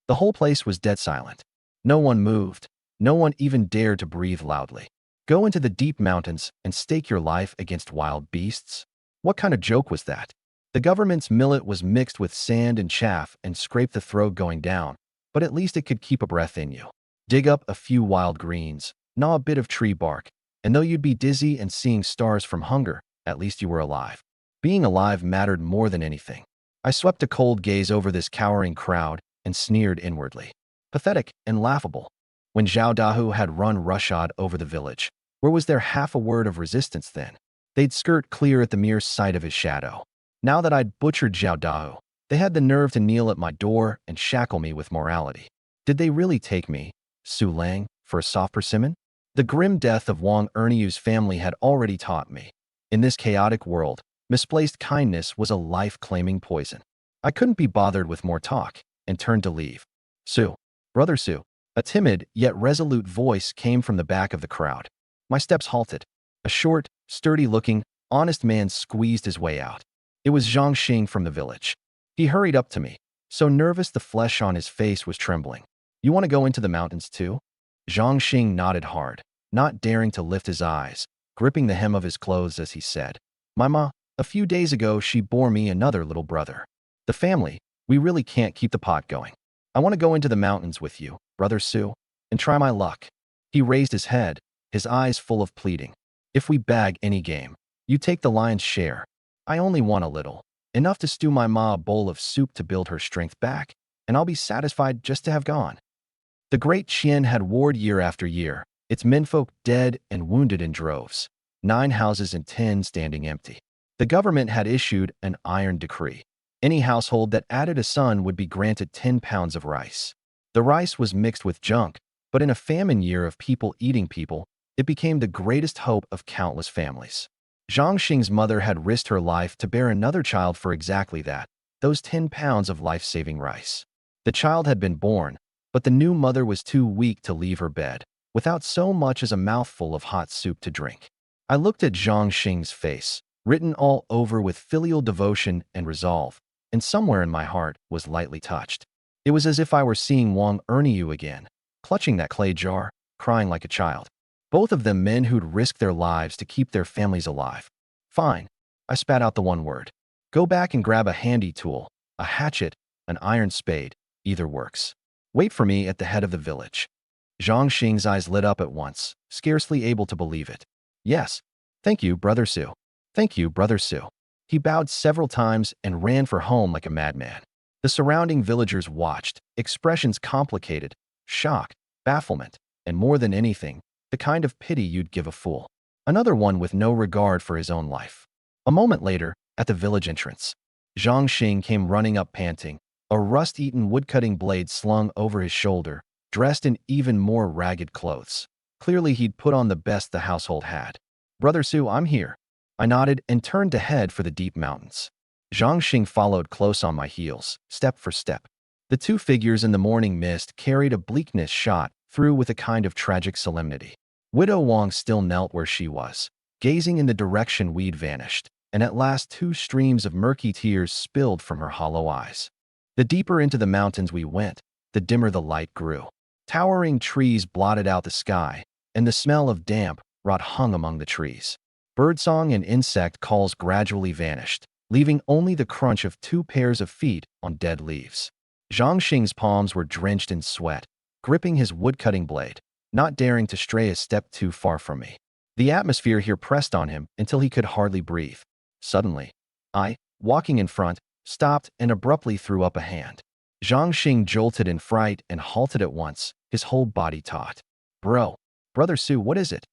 The whole place was dead silent. No one moved. No one even dared to breathe loudly. Go into the deep mountains and stake your life against wild beasts? What kind of joke was that? The government's millet was mixed with sand and chaff and scraped the throat going down, but at least it could keep a breath in you. Dig up a few wild greens, gnaw a bit of tree bark, and though you'd be dizzy and seeing stars from hunger, at least you were alive. Being alive mattered more than anything. I swept a cold gaze over this cowering crowd and sneered inwardly. Pathetic and laughable. When Zhao Dahu had run roughshod over the village, where was there half a word of resistance then? They'd skirt clear at the mere sight of his shadow. Now that I'd butchered Zhao Dahu, they had the nerve to kneel at my door and shackle me with morality. Did they really take me, Su Lang, for a soft persimmon? The grim death of Wang Erniu's family had already taught me. In this chaotic world, misplaced kindness was a life-claiming poison. I couldn't be bothered with more talk, and turned to leave. Su, Brother Su. A timid, yet resolute voice came from the back of the crowd. My steps halted. A short, sturdy-looking, honest man squeezed his way out. It was Zhang Xing from the village. He hurried up to me, so nervous the flesh on his face was trembling. You want to go into the mountains too? Zhang Xing nodded hard, not daring to lift his eyes, gripping the hem of his clothes as he said, My ma, a few days ago she bore me another little brother. The family, we really can't keep the pot going. I want to go into the mountains with you, Brother Su, and try my luck. He raised his head, his eyes full of pleading. If we bag any game, you take the lion's share. I only want a little, enough to stew my ma a bowl of soup to build her strength back, and I'll be satisfied just to have gone. The great Qian had warred year after year, its menfolk dead and wounded in droves, 9 houses and 10 standing empty. The government had issued an iron decree. Any household that added a son would be granted 10 pounds of rice. The rice was mixed with junk, but in a famine year of people eating people, it became the greatest hope of countless families. Zhang Xing's mother had risked her life to bear another child for exactly that, those 10 pounds of life-saving rice. The child had been born, but the new mother was too weak to leave her bed, without so much as a mouthful of hot soup to drink. I looked at Zhang Xing's face, written all over with filial devotion and resolve, and somewhere in my heart was lightly touched. It was as if I were seeing Wang Erniu again, clutching that clay jar, crying like a child. Both of them men who'd risked their lives to keep their families alive. Fine. I spat out the one word. Go back and grab a handy tool, a hatchet, an iron spade, either works. Wait for me at the head of the village. Zhang Xing's eyes lit up at once, scarcely able to believe it. Yes. Thank you, Brother Su. Thank you, Brother Su. He bowed several times and ran for home like a madman. The surrounding villagers watched, expressions complicated, shock, bafflement, and more than anything, the kind of pity you'd give a fool. Another one with no regard for his own life. A moment later, at the village entrance, Zhang Xing came running up panting, a rust-eaten woodcutting blade slung over his shoulder, dressed in even more ragged clothes. Clearly he'd put on the best the household had. Brother Su, I'm here. I nodded and turned to head for the deep mountains. Zhang Xing followed close on my heels, step for step. The two figures in the morning mist carried a bleakness shot through with a kind of tragic solemnity. Widow Wang still knelt where she was, gazing in the direction we'd vanished, and at last 2 streams of murky tears spilled from her hollow eyes. The deeper into the mountains we went, the dimmer the light grew. Towering trees blotted out the sky, and the smell of damp rot hung among the trees. Birdsong and insect calls gradually vanished, leaving only the crunch of 2 pairs of feet on dead leaves. Zhang Xing's palms were drenched in sweat, gripping his woodcutting blade, not daring to stray a step too far from me. The atmosphere here pressed on him until he could hardly breathe. Suddenly, I, walking in front, stopped and abruptly threw up a hand. Zhang Xing jolted in fright and halted at once, his whole body taut. Brother Su, what is it?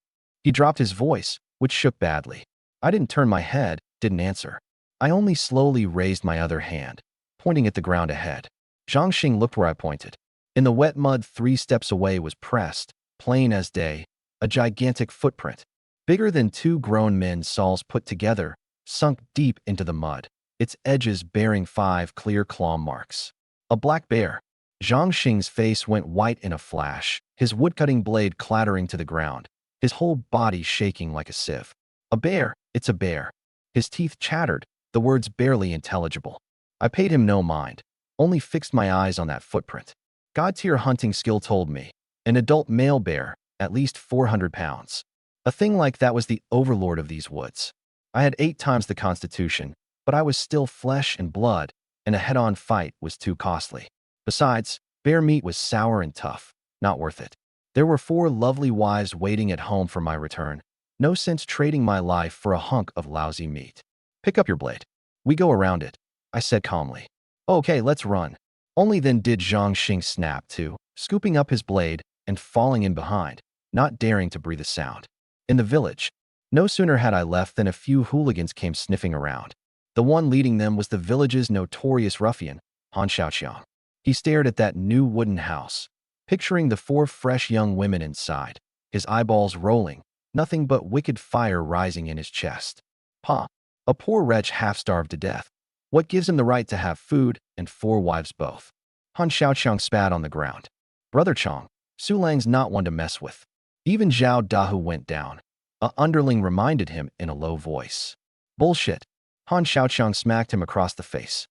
He dropped his voice, which shook badly. I didn't turn my head, didn't answer. I only slowly raised my other hand, pointing at the ground ahead. Zhang Xing looked where I pointed. In the wet mud 3 steps away was pressed, plain as day, a gigantic footprint, bigger than 2 grown men's sawls put together, sunk deep into the mud, its edges bearing 5 clear claw marks. A black bear. Zhang Xing's face went white in a flash, his woodcutting blade clattering to the ground, his whole body shaking like a sieve. A bear, it's a bear. His teeth chattered, the words barely intelligible. I paid him no mind, only fixed my eyes on that footprint. God-tier hunting skill told me, an adult male bear, at least 400 pounds. A thing like that was the overlord of these woods. I had 8 times the constitution, but I was still flesh and blood, and a head-on fight was too costly. Besides, bear meat was sour and tough, not worth it. There were 4 lovely wives waiting at home for my return. No sense trading my life for a hunk of lousy meat. Pick up your blade. We go around it, I said calmly. Okay, let's run. Only then did Zhang Xing snap to, scooping up his blade and falling in behind, not daring to breathe a sound. In the village, no sooner had I left than a few hooligans came sniffing around. The one leading them was the village's notorious ruffian, Han Xiaoqiang. He stared at that new wooden house, picturing the four fresh young women inside, his eyeballs rolling, nothing but wicked fire rising in his chest. Pa, a poor wretch half-starved to death. What gives him the right to have food and four wives both? Han Xiaoqiang spat on the ground. Brother Chong, Su Lang's not one to mess with. Even Zhao Dahu went down. A underling reminded him in a low voice. Bullshit. Han Xiaoqiang smacked him across the face.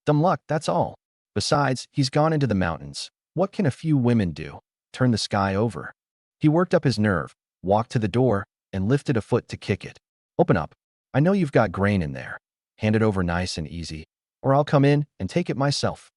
Dumb luck, that's all. Besides, he's gone into the mountains. What can a few women do? Turn the sky over. He worked up his nerve, walked to the door, and lifted a foot to kick it. Open up. I know you've got grain in there. Hand it over nice and easy, or I'll come in and take it myself.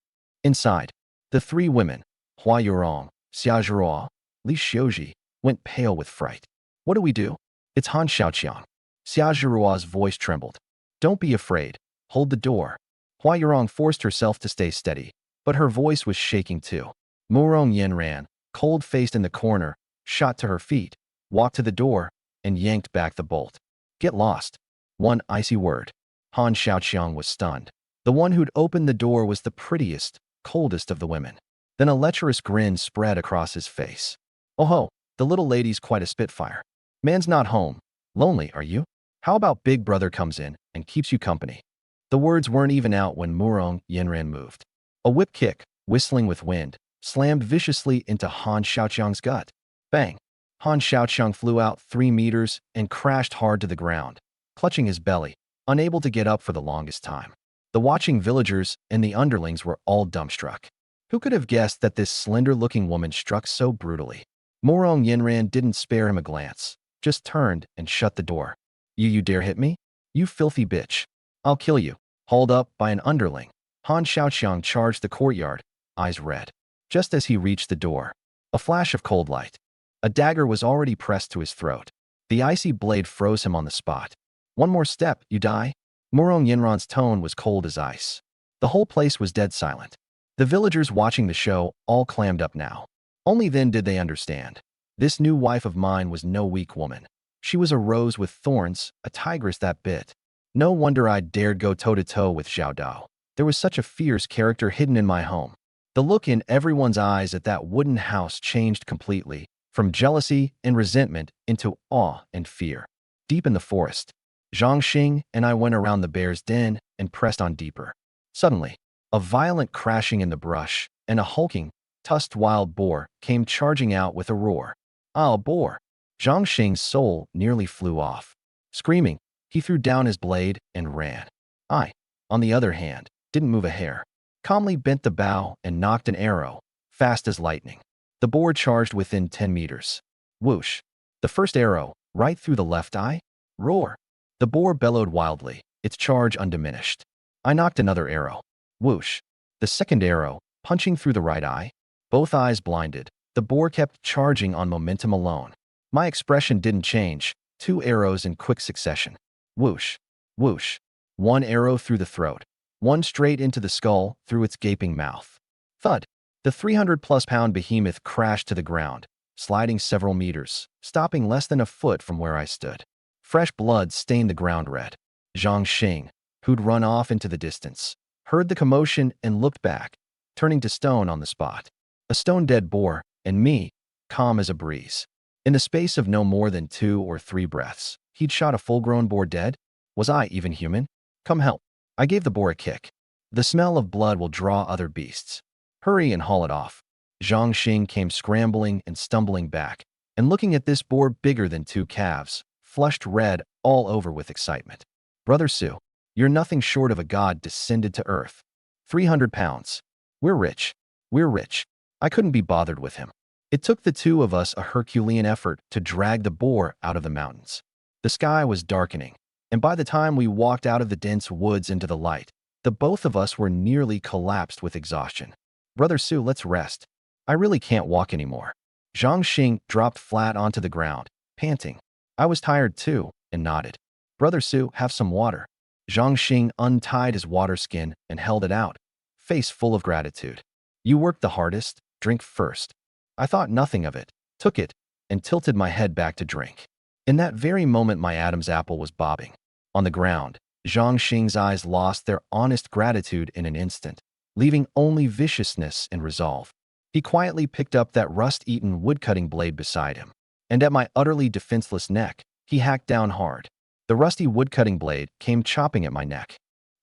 Inside, the three women, Hua Yurong, Xia Zhuo, Li Xiuji, went pale with fright. What do we do? It's Han Xiaoqiang. Xia Zhuo's voice trembled. Don't be afraid. Hold the door. Hua Yurong forced herself to stay steady, but her voice was shaking too. Murong Yen ran, cold-faced in the corner, shot to her feet, walked to the door, and yanked back the bolt. Get lost. One icy word. Han Xiaoqiang was stunned. The one who'd opened the door was the prettiest, coldest of the women. Then a lecherous grin spread across his face. Oh ho, the little lady's quite a spitfire. Man's not home. Lonely, are you? How about Big Brother comes in and keeps you company? The words weren't even out when Murong Yenran moved. A whip kick, whistling with wind, slammed viciously into Han Xiaoqiang's gut. Bang! Han Xiaoqiang flew out 3 meters and crashed hard to the ground, clutching his belly, unable to get up for the longest time. The watching villagers and the underlings were all dumbstruck. Who could have guessed that this slender-looking woman struck so brutally? Murong Yenran didn't spare him a glance, just turned and shut the door. You dare hit me? You filthy bitch. I'll kill you. Hauled up by an underling, Han Xiaoqiang charged the courtyard, eyes red. Just as he reached the door, a flash of cold light. A dagger was already pressed to his throat. The icy blade froze him on the spot. One more step, you die. Murong Yenran's tone was cold as ice. The whole place was dead silent. The villagers watching the show all clammed up now. Only then did they understand. This new wife of mine was no weak woman. She was a rose with thorns, a tigress that bit. No wonder I dared go toe-to-toe with Zhao Dao. There was such a fierce character hidden in my home. The look in everyone's eyes at that wooden house changed completely, from jealousy and resentment into awe and fear. Deep in the forest, Zhang Xing and I went around the bear's den and pressed on deeper. Suddenly, a violent crashing in the brush, and a hulking, tusked wild boar came charging out with a roar. Ah, boar! Zhang Xing's soul nearly flew off. Screaming, he threw down his blade and ran. I, on the other hand, didn't move a hair. Calmly bent the bow and knocked an arrow, fast as lightning. The boar charged within 10 meters. Whoosh! The first arrow, right through the left eye. Roar! The boar bellowed wildly, its charge undiminished. I knocked another arrow. Whoosh! The second arrow, punching through the right eye. Both eyes blinded, the boar kept charging on momentum alone. My expression didn't change. 2 arrows in quick succession. Whoosh! Whoosh! 1 arrow through the throat. 1 straight into the skull through its gaping mouth. Thud! The 300-plus-pound behemoth crashed to the ground, sliding several meters, stopping less than a foot from where I stood. Fresh blood stained the ground red. Zhang Xing, who'd run off into the distance, heard the commotion and looked back, turning to stone on the spot. A stone-dead boar, and me, calm as a breeze. In the space of no more than 2 or 3 breaths, he'd shot a full-grown boar dead? Was I even human? Come help. I gave the boar a kick. The smell of blood will draw other beasts. Hurry and haul it off. Zhang Xing came scrambling and stumbling back, and looking at this boar bigger than 2 calves, flushed red all over with excitement. Brother Su, you're nothing short of a god descended to earth. 300 pounds. We're rich. We're rich. I couldn't be bothered with him. It took the 2 of us a Herculean effort to drag the boar out of the mountains. The sky was darkening, and by the time we walked out of the dense woods into the light, the both of us were nearly collapsed with exhaustion. Brother Su, let's rest. I really can't walk anymore. Zhang Xing dropped flat onto the ground, panting. I was tired too, and nodded. Brother Su, have some water. Zhang Xing untied his water skin and held it out. face full of gratitude. You worked the hardest, drink first. I thought nothing of it, took it, and tilted my head back to drink. In that very moment my Adam's apple was bobbing. On the ground, Zhang Xing's eyes lost their honest gratitude in an instant, leaving only viciousness and resolve. He quietly picked up that rust-eaten wood-cutting blade beside him, and at my utterly defenseless neck, he hacked down hard. The rusty wood-cutting blade came chopping at my neck.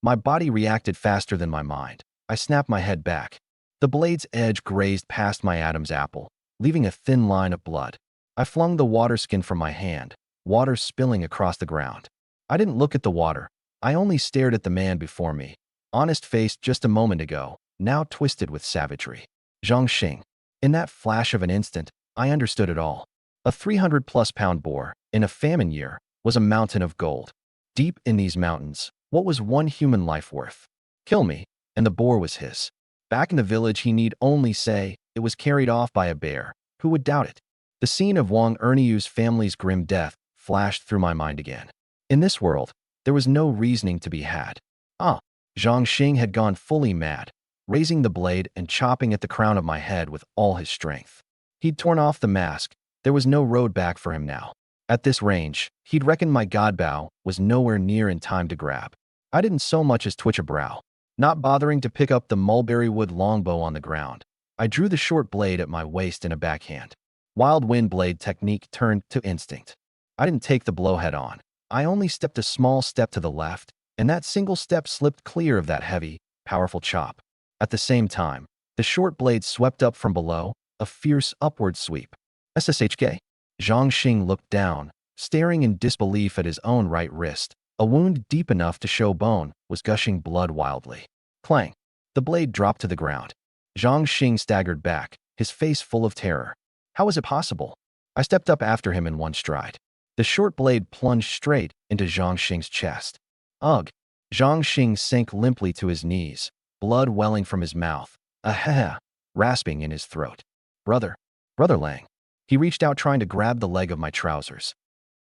My body reacted faster than my mind. I snapped my head back. The blade's edge grazed past my Adam's apple, leaving a thin line of blood. I flung the water skin from my hand, water spilling across the ground. I didn't look at the water. I only stared at the man before me, honest-faced just a moment ago, now twisted with savagery. Zhang Xing. In that flash of an instant, I understood it all. A 300-plus-pound boar, in a famine year, was a mountain of gold. Deep in these mountains, what was one human life worth? Kill me, and the boar was his. Back in the village, he need only say it was carried off by a bear. Who would doubt it? The scene of Wang Erniu's family's grim death flashed through my mind again. In this world, there was no reasoning to be had. Zhang Xing had gone fully mad, raising the blade and chopping at the crown of my head with all his strength. He'd torn off the mask. There was no road back for him now. At this range, he'd reckoned my god bow was nowhere near in time to grab. I didn't so much as twitch a brow, not bothering to pick up the mulberry wood longbow on the ground. I drew the short blade at my waist in a backhand. Wild wind blade technique turned to instinct. I didn't take the blow head on. I only stepped a small step to the left, and that single step slipped clear of that heavy, powerful chop. At the same time, the short blade swept up from below, a fierce upward sweep. SSHK. Zhang Xing looked down, staring in disbelief at his own right wrist. A wound deep enough to show bone was gushing blood wildly. Clang. The blade dropped to the ground. Zhang Xing staggered back, his face full of terror. How was it possible? I stepped up after him in one stride. The short blade plunged straight into Zhang Xing's chest. Ugh! Zhang Xing sank limply to his knees, blood welling from his mouth, a ha-ha rasping in his throat. Brother Lang. He reached out trying to grab the leg of my trousers.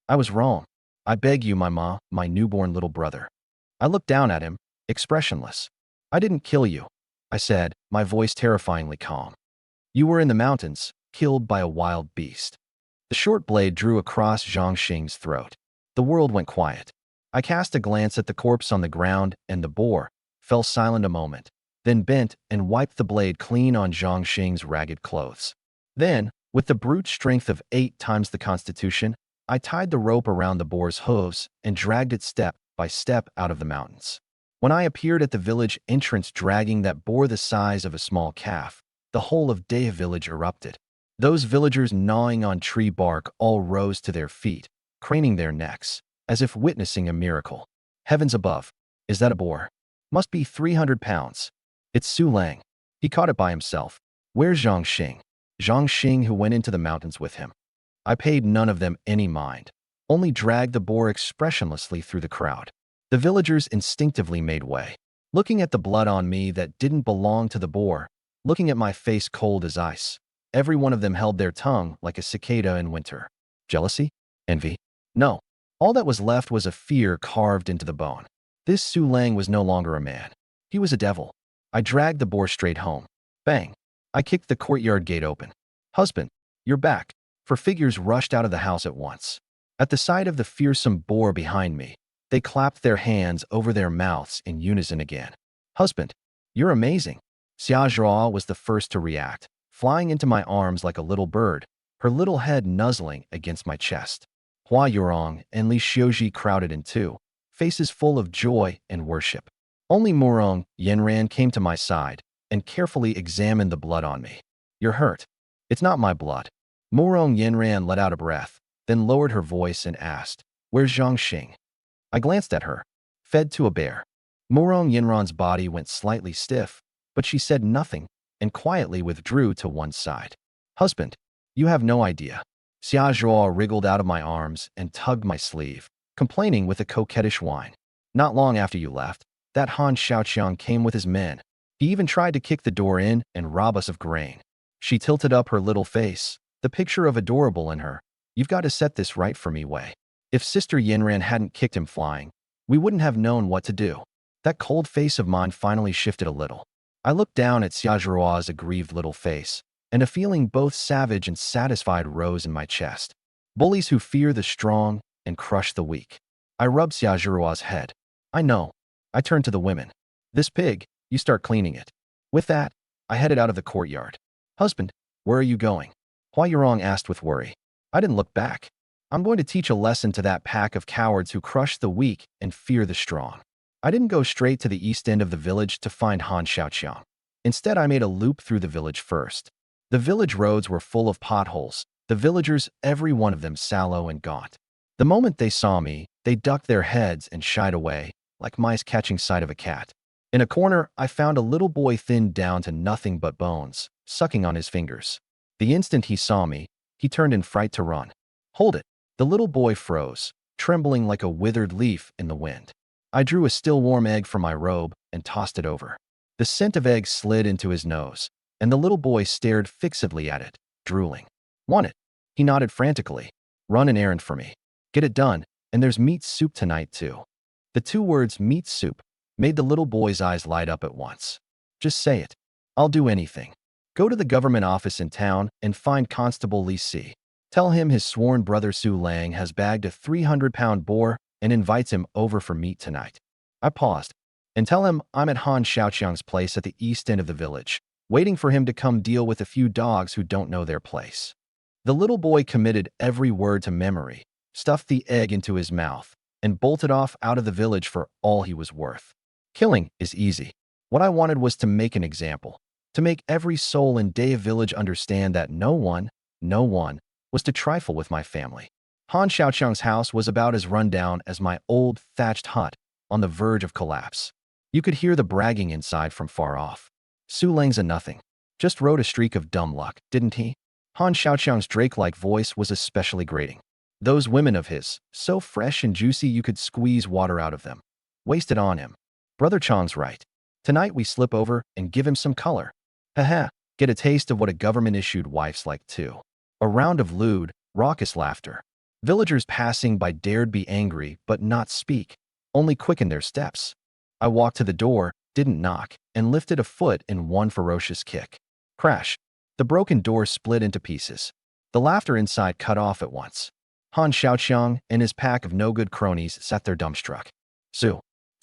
I was wrong. I beg you, my newborn little brother. I looked down at him, expressionless. I didn't kill you, I said, my voice terrifyingly calm. You were in the mountains, killed by a wild beast. The short blade drew across Zhang Xing's throat. The world went quiet. I cast a glance at the corpse on the ground, and the boar fell silent a moment, then bent and wiped the blade clean on Zhang Xing's ragged clothes. Then, with the brute strength of 8 times the Constitution, I tied the rope around the boar's hooves and dragged it step by step out of the mountains. When I appeared at the village entrance dragging that boar the size of a small calf, the whole of Dehe village erupted. Those villagers gnawing on tree bark all rose to their feet, craning their necks, as if witnessing a miracle. Heavens above, is that a boar? Must be 300 pounds. It's Su Lang. He caught it by himself. Where's Zhang Xing? Zhang Xing who went into the mountains with him. I paid none of them any mind, only dragged the boar expressionlessly through the crowd. The villagers instinctively made way, looking at the blood on me that didn't belong to the boar, looking at my face cold as ice. Every one of them held their tongue like a cicada in winter. Jealousy? Envy? No. All that was left was a fear carved into the bone. This Su Lang was no longer a man. He was a devil. I dragged the boar straight home. Bang! I kicked the courtyard gate open. Husband, you're back. 4 figures rushed out of the house at once. At the sight of the fearsome boar behind me, they clapped their hands over their mouths in unison again. Husband, you're amazing. Xia Zhao was the first to react, flying into my arms like a little bird, her little head nuzzling against my chest. Hua Yurong and Li Xiuji crowded in too, faces full of joy and worship. Only Murong Yanran came to my side and carefully examined the blood on me. You're hurt. It's not my blood. Murong Yanran let out a breath, then lowered her voice and asked, Where's Zhang Xing? I glanced at her, fed to a bear. Murong Yanran's body went slightly stiff, but she said nothing and quietly withdrew to one side. Husband, you have no idea. Xia Zhuo wriggled out of my arms and tugged my sleeve, complaining with a coquettish whine. Not long after you left, that Han Xiaoqiang came with his men. He even tried to kick the door in and rob us of grain. She tilted up her little face, the picture of adorable in her. You've got to set this right for me, Wei. If Sister Yanran hadn't kicked him flying, we wouldn't have known what to do. That cold face of mine finally shifted a little. I looked down at Xiaojurua's aggrieved little face, and a feeling both savage and satisfied rose in my chest. Bullies who fear the strong and crush the weak. I rubbed Xiaojurua's head. I know. I turned to the women. This pig, you start cleaning it. With that, I headed out of the courtyard. Husband, where are you going? Hua Yurong asked with worry. I didn't look back. I'm going to teach a lesson to that pack of cowards who crush the weak and fear the strong. I didn't go straight to the east end of the village to find Han Xiaoqiang. Instead, I made a loop through the village first. The village roads were full of potholes, the villagers, every one of them sallow and gaunt. The moment they saw me, they ducked their heads and shied away, like mice catching sight of a cat. In a corner, I found a little boy thinned down to nothing but bones, sucking on his fingers. The instant he saw me, he turned in fright to run. Hold it! The little boy froze, trembling like a withered leaf in the wind. I drew a still warm egg from my robe and tossed it over. The scent of egg slid into his nose, and the little boy stared fixedly at it, drooling. Want it? He nodded frantically. Run an errand for me. Get it done, and there's meat soup tonight too. The two words meat soup made the little boy's eyes light up at once. Just say it. I'll do anything. Go to the government office in town and find Constable Li Si. Tell him his sworn brother Su Lang has bagged a 300-pound boar and invites him over for meat tonight. I paused. And tell him I'm at Han Xiaoqiang's place at the east end of the village, waiting for him to come deal with a few dogs who don't know their place. The little boy committed every word to memory, stuffed the egg into his mouth, and bolted off out of the village for all he was worth. Killing is easy. What I wanted was to make an example, to make every soul in Daya village understand that no one was to trifle with my family. Han Xiaoqiang's house was about as run down as my old thatched hut, on the verge of collapse. You could hear the bragging inside from far off. Su Lang's a nothing. Just rode a streak of dumb luck, didn't he? Han Xiaoqiang's drake-like voice was especially grating. Those women of his, so fresh and juicy you could squeeze water out of them. Wasted on him. Brother Chang's right. Tonight we slip over and give him some color. Haha, get a taste of what a government-issued wife's like too. A round of lewd, raucous laughter. Villagers passing by dared be angry but not speak, only quicken their steps. I walked to the door, didn't knock, and lifted a foot in one ferocious kick. Crash. The broken door split into pieces. The laughter inside cut off at once. Han Xiaoqiang and his pack of no-good cronies sat there dumbstruck. Su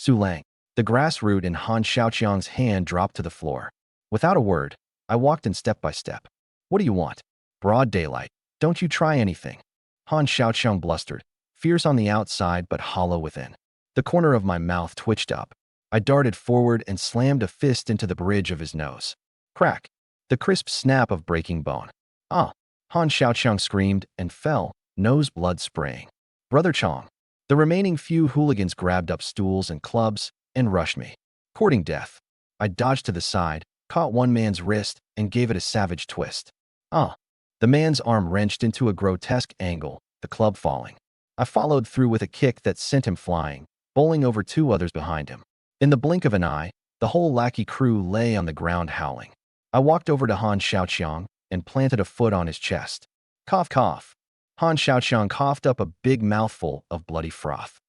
Lang. The grass root in Han Xiaoqiang's hand dropped to the floor. Without a word, I walked in step by step. What do you want? Broad daylight. Don't you try anything. Han Xiaoqiang blustered, fierce on the outside but hollow within. The corner of my mouth twitched up. I darted forward and slammed a fist into the bridge of his nose. Crack. The crisp snap of breaking bone. Ah! Han Xiaoqiang screamed and fell, nose blood spraying. Brother Chang. The remaining few hooligans grabbed up stools and clubs and rushed me. Courting death. I dodged to the side, caught one man's wrist, and gave it a savage twist. Ah! The man's arm wrenched into a grotesque angle, the club falling. I followed through with a kick that sent him flying, bowling over two others behind him. In the blink of an eye, the whole lackey crew lay on the ground howling. I walked over to Han Xiaoqiang and planted a foot on his chest. Cough, cough. Han Xiaoqiang coughed up a big mouthful of bloody froth.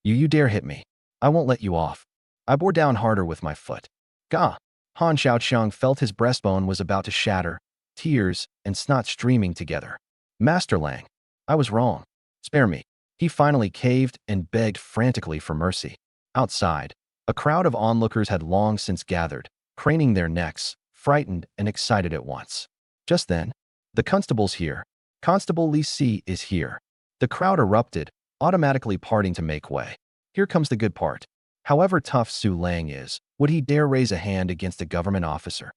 You dare hit me. I won't let you off. I bore down harder with my foot. Gah! Han Xiaoqiang felt his breastbone was about to shatter, tears and snot streaming together. Master Lang. I was wrong. Spare me. He finally caved and begged frantically for mercy. Outside, a crowd of onlookers had long since gathered, craning their necks, frightened and excited at once. Just then, the constable's here. Constable Li Si is here. The crowd erupted, automatically parting to make way. Here comes the good part. However tough Su Lang is, would he dare raise a hand against a government officer?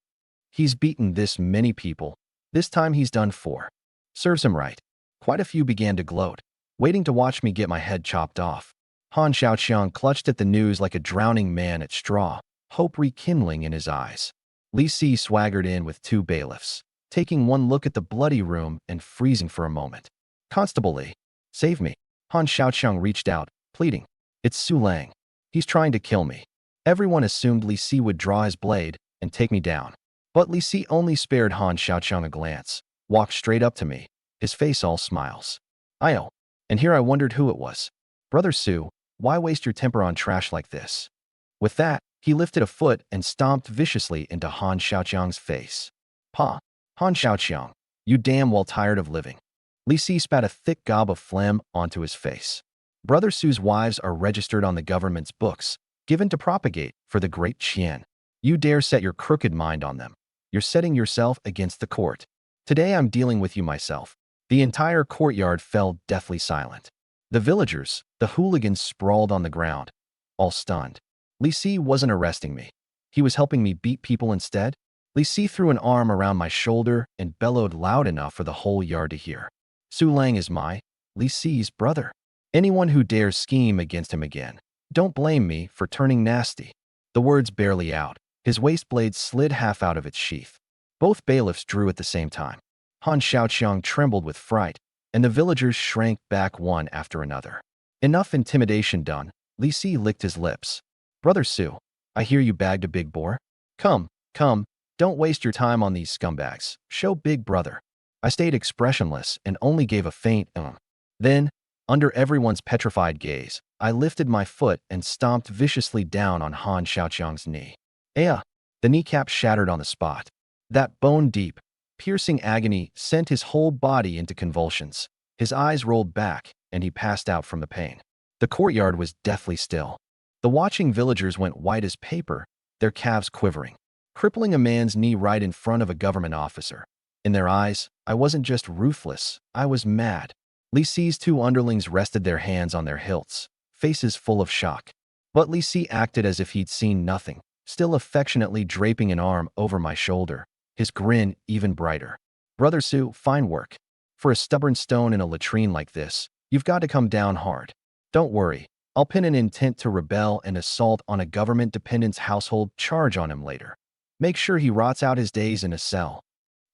He's beaten this many people. This time he's done for. Serves him right. Quite a few began to gloat, waiting to watch me get my head chopped off. Han Xiaoqiang clutched at the news like a drowning man at straw, hope rekindling in his eyes. Li Si swaggered in with two bailiffs, taking one look at the bloody room and freezing for a moment. Constable Li, save me. Han Xiaoqiang reached out, pleading. It's Su Lang. He's trying to kill me. Everyone assumed Li Si would draw his blade and take me down. But Li Si only spared Han Xiaoqiang a glance, walked straight up to me, his face all smiles. Io. And here I wondered who it was. Brother Su, why waste your temper on trash like this? With that, He lifted a foot and stomped viciously into Han Xiaoqiang's face. Pa! Han Xiaoqiang, you damn well tired of living. Li Si spat a thick gob of phlegm onto his face. Brother Su's wives are registered on the government's books, given to propagate for the great Qian. You dare set your crooked mind on them. You're setting yourself against the court. Today I'm dealing with you myself. The entire courtyard fell deathly silent. The villagers, the hooligans sprawled on the ground, all stunned. Li Si wasn't arresting me. He was helping me beat people instead. Li Si threw an arm around my shoulder and bellowed loud enough for the whole yard to hear. Su Lang is Li Si's brother. Anyone who dares scheme against him again, don't blame me for turning nasty. The words barely out. His waist blade slid half out of its sheath. Both bailiffs drew at the same time. Han Xiaoqiang trembled with fright, and the villagers shrank back one after another. Enough intimidation done, Li Si licked his lips. Brother Su, I hear you bagged a big boar. Come, don't waste your time on these scumbags. Show big brother. I stayed expressionless and only gave a faint Then, under everyone's petrified gaze, I lifted my foot and stomped viciously down on Han Xiaoqiang's knee. The kneecap shattered on the spot. That bone-deep, piercing agony sent his whole body into convulsions. His eyes rolled back, and he passed out from the pain. The courtyard was deathly still. The watching villagers went white as paper, their calves quivering, crippling a man's knee right in front of a government officer. In their eyes, I wasn't just ruthless, I was mad. Li Si's two underlings rested their hands on their hilts, faces full of shock. But Li Si acted as if he'd seen nothing, still affectionately draping an arm over my shoulder, his grin even brighter. Brother Su, fine work. For a stubborn stone in a latrine like this, you've got to come down hard. Don't worry, I'll pin an intent to rebel and assault on a government dependent's household charge on him later. Make sure he rots out his days in a cell.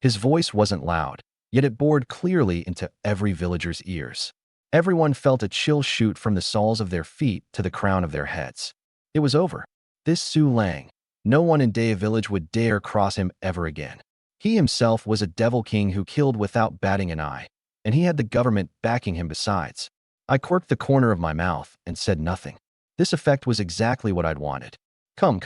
His voice wasn't loud, yet it bored clearly into every villager's ears. Everyone felt a chill shoot from the soles of their feet to the crown of their heads. It was over. This Su Lang, no one in Daya village would dare cross him ever again. He himself was a devil king who killed without batting an eye, and he had the government backing him besides. I quirked the corner of my mouth and said nothing. This effect was exactly what I'd wanted. Come,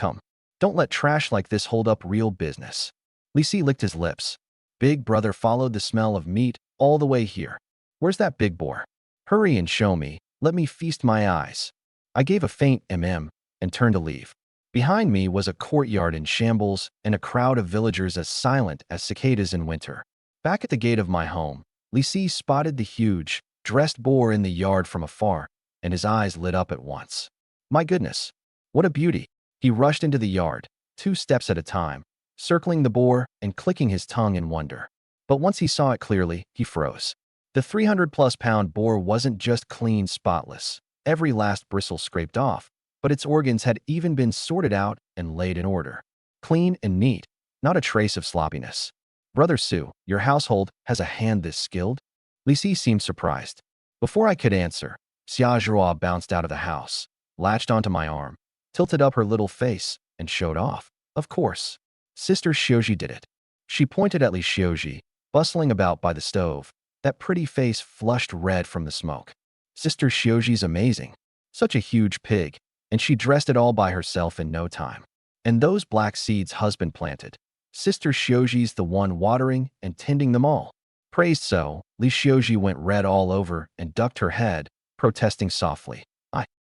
don't let trash like this hold up real business. Li Si licked his lips. Big brother followed the smell of meat all the way here. Where's that big boar? Hurry and show me, let me feast my eyes. I gave a faint and turned to leave. Behind me was a courtyard in shambles and a crowd of villagers as silent as cicadas in winter. Back at the gate of my home, Li Si spotted the huge, dressed boar in the yard from afar, and his eyes lit up at once. My goodness, what a beauty! He rushed into the yard, 2 steps at a time, circling the boar and clicking his tongue in wonder. But once he saw it clearly, he froze. The 300-plus-pound boar wasn't just clean, spotless, every last bristle scraped off, but its organs had even been sorted out and laid in order. Clean and neat, not a trace of sloppiness. Brother Su, your household has a hand this skilled? Li Si seemed surprised. Before I could answer, Xia Zhuo bounced out of the house, latched onto my arm, tilted up her little face, and showed off. Of course. Sister Xiuji did it. She pointed at Li Xiuji, bustling about by the stove, that pretty face flushed red from the smoke. Sister Xiuji's amazing. Such a huge pig, and she dressed it all by herself in no time. And those black seeds husband planted. Sister Xiuji's the one watering and tending them all. Praised so, Li Xiuji went red all over and ducked her head, protesting softly.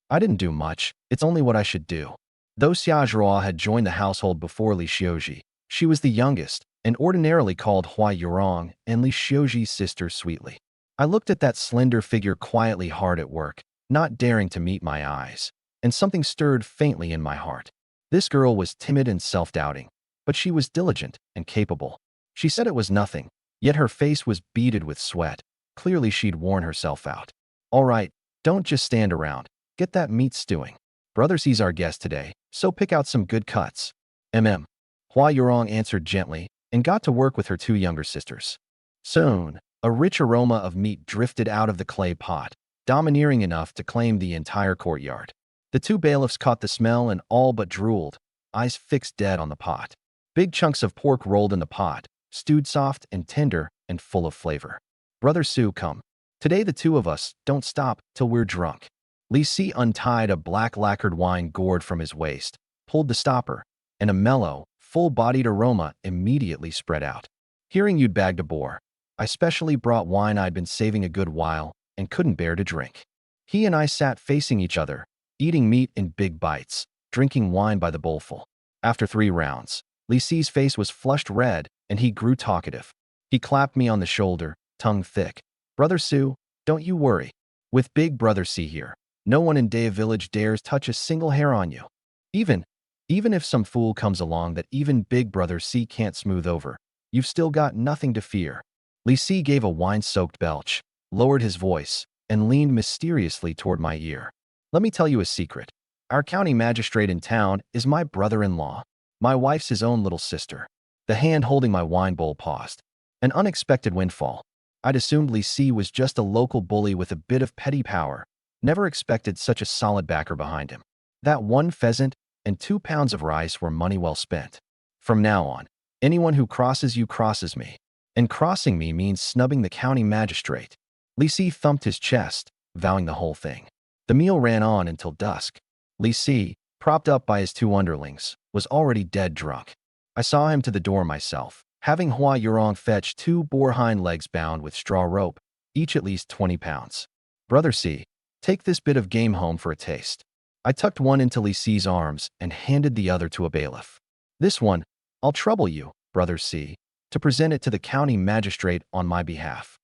I didn't do much, it's only what I should do. Though Xia Zhuo had joined the household before Li Xiuji, she was the youngest, and ordinarily called Hua Yurong and Li Xiuji's sister sweetly. I looked at that slender figure quietly hard at work, not daring to meet my eyes, and something stirred faintly in my heart. This girl was timid and self-doubting, but she was diligent and capable. She said it was nothing, yet her face was beaded with sweat. Clearly she'd worn herself out. All right, don't just stand around. Get that meat stewing. Brother C's our guest today, so pick out some good cuts. Hua Yurong answered gently and got to work with her 2 younger sisters. Soon, a rich aroma of meat drifted out of the clay pot, domineering enough to claim the entire courtyard. The 2 bailiffs caught the smell and all but drooled, eyes fixed dead on the pot. Big chunks of pork rolled in the pot, stewed soft and tender and full of flavor. Brother Su, come. Today the 2 of us don't stop till we're drunk. Li Si untied a black lacquered wine gourd from his waist, pulled the stopper, and a mellow, full-bodied aroma immediately spread out. Hearing you'd bagged a boar, I specially brought wine I'd been saving a good while and couldn't bear to drink. He and I sat facing each other, eating meat in big bites, drinking wine by the bowlful. After 3 rounds, Li Si's face was flushed red and he grew talkative. He clapped me on the shoulder, tongue thick. "Brother Su, don't you worry. With Big Brother C here, no one in Daya Village dares touch a single hair on you. Even if some fool comes along that even Big Brother C can't smooth over, you've still got nothing to fear." Li Si gave a wine-soaked belch, lowered his voice, and leaned mysteriously toward my ear. "Let me tell you a secret. Our county magistrate in town is my brother-in-law. My wife's his own little sister." The hand holding my wine bowl paused. An unexpected windfall. I'd assumed Li Si was just a local bully with a bit of petty power. Never expected such a solid backer behind him. That 1 pheasant and 2 pounds of rice were money well spent. From now on, anyone who crosses you crosses me. And crossing me means snubbing the county magistrate. Li Si thumped his chest, vowing the whole thing. The meal ran on until dusk. Li Si, propped up by his 2 underlings, was already dead drunk. I saw him to the door myself, having Hua Yurong fetch 2 boar hind legs bound with straw rope, each at least 20 pounds. "Brother C, take this bit of game home for a taste." I tucked one into Li Si's arms and handed the other to a bailiff. "This one, I'll trouble you, Brother C, to present it to the county magistrate on my behalf."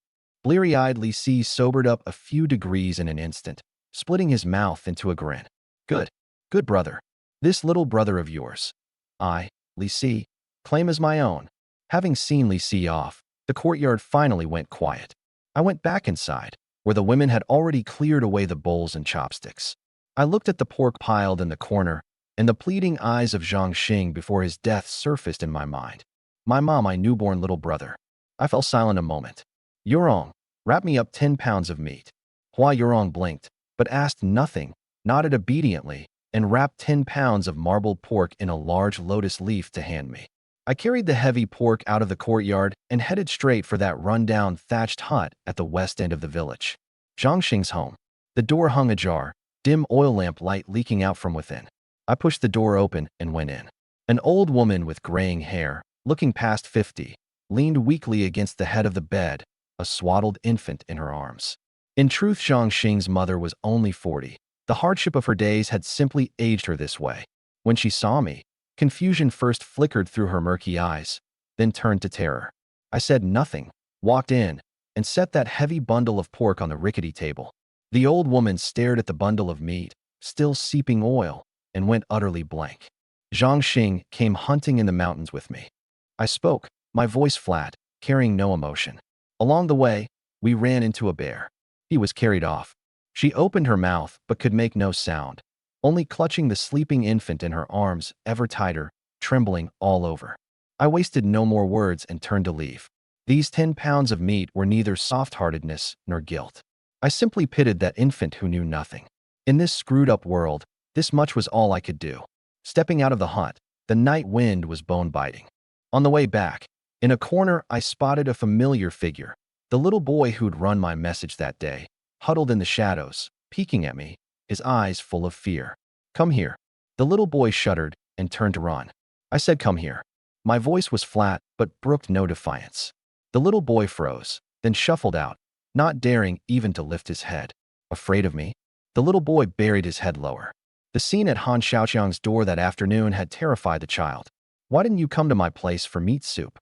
Bleary-eyed Li Si sobered up a few degrees in an instant, splitting his mouth into a grin. Good brother. This little brother of yours, I, Li Si, claim as my own." Having seen Li Si off, the courtyard finally went quiet. I went back inside, where the women had already cleared away the bowls and chopsticks. I looked at the pork piled in the corner, and the pleading eyes of Zhang Xing before his death surfaced in my mind. My mom, my newborn little brother. I fell silent a moment. "Yurong, wrap me up 10 pounds of meat." Hua Yurong blinked, but asked nothing, nodded obediently, and wrapped 10 pounds of marbled pork in a large lotus leaf to hand me. I carried the heavy pork out of the courtyard and headed straight for that run-down thatched hut at the west end of the village. Zhang Xing's home. The door hung ajar, dim oil lamp light leaking out from within. I pushed the door open and went in. An old woman with graying hair, looking past 50, leaned weakly against the head of the bed, a swaddled infant in her arms. In truth, Zhang Xing's mother was only 40. The hardship of her days had simply aged her this way. When she saw me, confusion first flickered through her murky eyes, then turned to terror. I said nothing, walked in, and set that heavy bundle of pork on the rickety table. The old woman stared at the bundle of meat, still seeping oil, and went utterly blank. Zhang Xing came hunting in the mountains with me. I spoke, my voice flat, carrying no emotion. Along the way, we ran into a bear. He was carried off. She opened her mouth but could make no sound, only clutching the sleeping infant in her arms ever tighter, trembling all over. I wasted no more words and turned to leave. These 10 pounds of meat were neither soft-heartedness nor guilt. I simply pitied that infant who knew nothing. In this screwed-up world, this much was all I could do. Stepping out of the hut, the night wind was bone-biting. On the way back, in a corner I spotted a familiar figure, the little boy who'd run my message that day, huddled in the shadows, peeking at me, his eyes full of fear. "Come here." The little boy shuddered and turned to run. I said, "Come here." My voice was flat but brooked no defiance. The little boy froze, then shuffled out, not daring even to lift his head. Afraid of me? The little boy buried his head lower. The scene at Han Xiaoqiang's door that afternoon had terrified the child. "Why didn't you come to my place for meat soup?"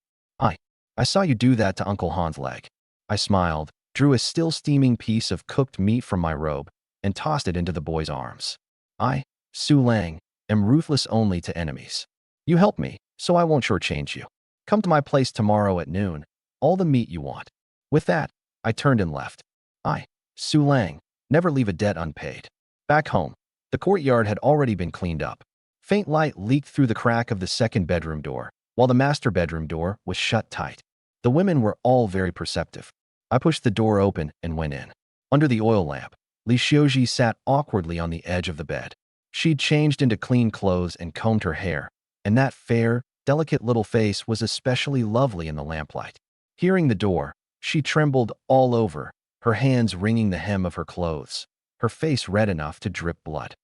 I saw you do that to Uncle Han's leg." I smiled, drew a still steaming piece of cooked meat from my robe, and tossed it into the boy's arms. "I, Su Lang, am ruthless only to enemies. You helped me, so I won't shortchange you. Come to my place tomorrow at noon, all the meat you want." With that, I turned and left. I, Su Lang, never leave a debt unpaid. Back home, the courtyard had already been cleaned up. Faint light leaked through the crack of the second bedroom door, while the master bedroom door was shut tight. The women were all very perceptive. I pushed the door open and went in. Under the oil lamp, Li Xiuji sat awkwardly on the edge of the bed. She'd changed into clean clothes and combed her hair, and that fair, delicate little face was especially lovely in the lamplight. Hearing the door, she trembled all over, her hands wringing the hem of her clothes, her face red enough to drip blood.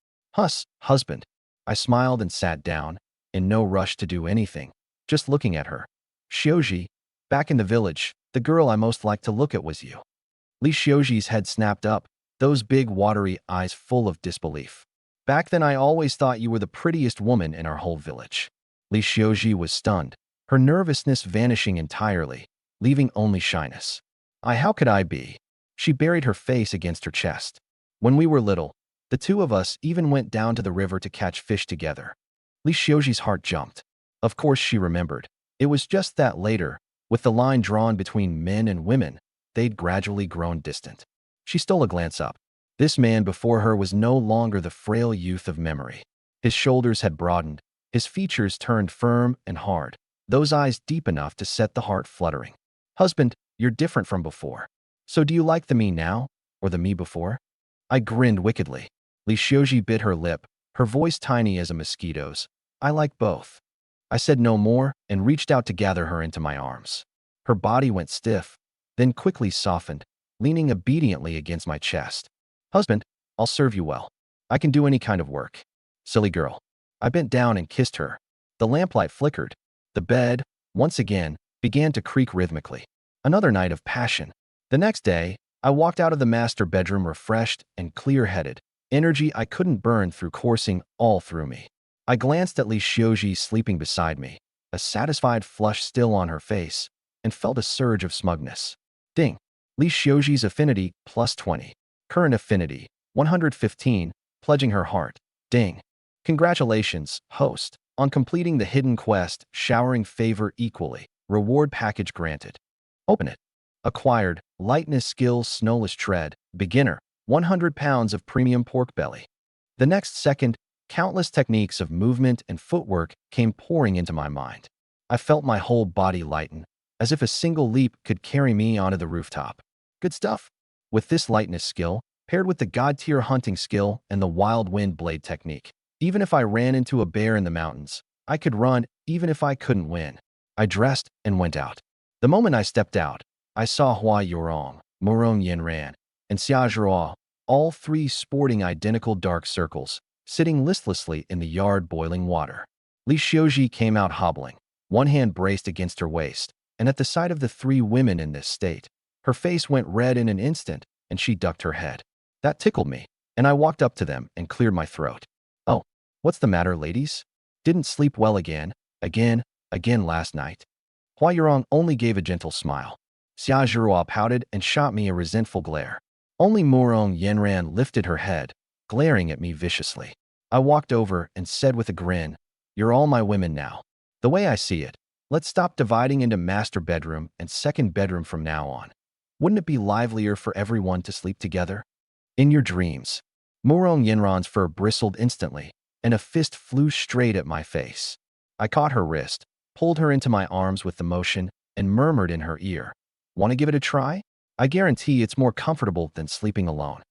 "Husband." I smiled and sat down, in no rush to do anything, just looking at her. Xiuji, back in the village, the girl I most liked to look at was you. Li Xiuji's head snapped up, those big watery eyes full of disbelief. Back then I always thought you were the prettiest woman in our whole village. Li Xiuji was stunned, her nervousness vanishing entirely, leaving only shyness. How could I be? She buried her face against her chest. When we were little, the two of us even went down to the river to catch fish together. Li Xiuji's heart jumped. Of course she remembered. It was just that later, with the line drawn between men and women, they'd gradually grown distant. She stole a glance up. This man before her was no longer the frail youth of memory. His shoulders had broadened, his features turned firm and hard, those eyes deep enough to set the heart fluttering. Husband, you're different from before. So do you like the me now, or the me before? I grinned wickedly. Li Xiuji bit her lip, her voice tiny as a mosquito's. I like both. I said no more and reached out to gather her into my arms. Her body went stiff, then quickly softened, leaning obediently against my chest. Husband, I'll serve you well. I can do any kind of work. Silly girl. I bent down and kissed her. The lamplight flickered. The bed, once again, began to creak rhythmically. Another night of passion. The next day, I walked out of the master bedroom refreshed and clear-headed, energy I couldn't burn through coursing all through me. I glanced at Li Xiuji sleeping beside me, a satisfied flush still on her face, and felt a surge of smugness. Ding. Li Xiuji's affinity +20. Current affinity 115, pledging her heart. Ding. Congratulations, host, on completing the hidden quest, showering favor equally. Reward package granted. Open it. Acquired, lightness skill, snowless tread, beginner, 100 pounds of premium pork belly. The next second, countless techniques of movement and footwork came pouring into my mind. I felt my whole body lighten, as if a single leap could carry me onto the rooftop. Good stuff. With this lightness skill, paired with the god-tier hunting skill and the wild wind blade technique, even if I ran into a bear in the mountains, I could run even if I couldn't win. I dressed and went out. The moment I stepped out, I saw Hua Yorong, Murong Yanran, and Xia Zhuo, all three sporting identical dark circles, sitting listlessly in the yard boiling water. Li Xiuji came out hobbling, one hand braced against her waist, and at the sight of the three women in this state, her face went red in an instant, and she ducked her head. That tickled me, and I walked up to them and cleared my throat. Oh, what's the matter, ladies? Didn't sleep well again last night? Hua Yurong only gave a gentle smile. Xia Zhuo pouted and shot me a resentful glare. Only Murong Yanran lifted her head, glaring at me viciously. I walked over and said with a grin, "You're all my women now. The way I see it, let's stop dividing into master bedroom and second bedroom from now on. Wouldn't it be livelier for everyone to sleep together? In your dreams." Murong Yanran's fur bristled instantly, and a fist flew straight at my face. I caught her wrist, pulled her into my arms with the motion, and murmured in her ear, "Want to give it a try? I guarantee it's more comfortable than sleeping alone.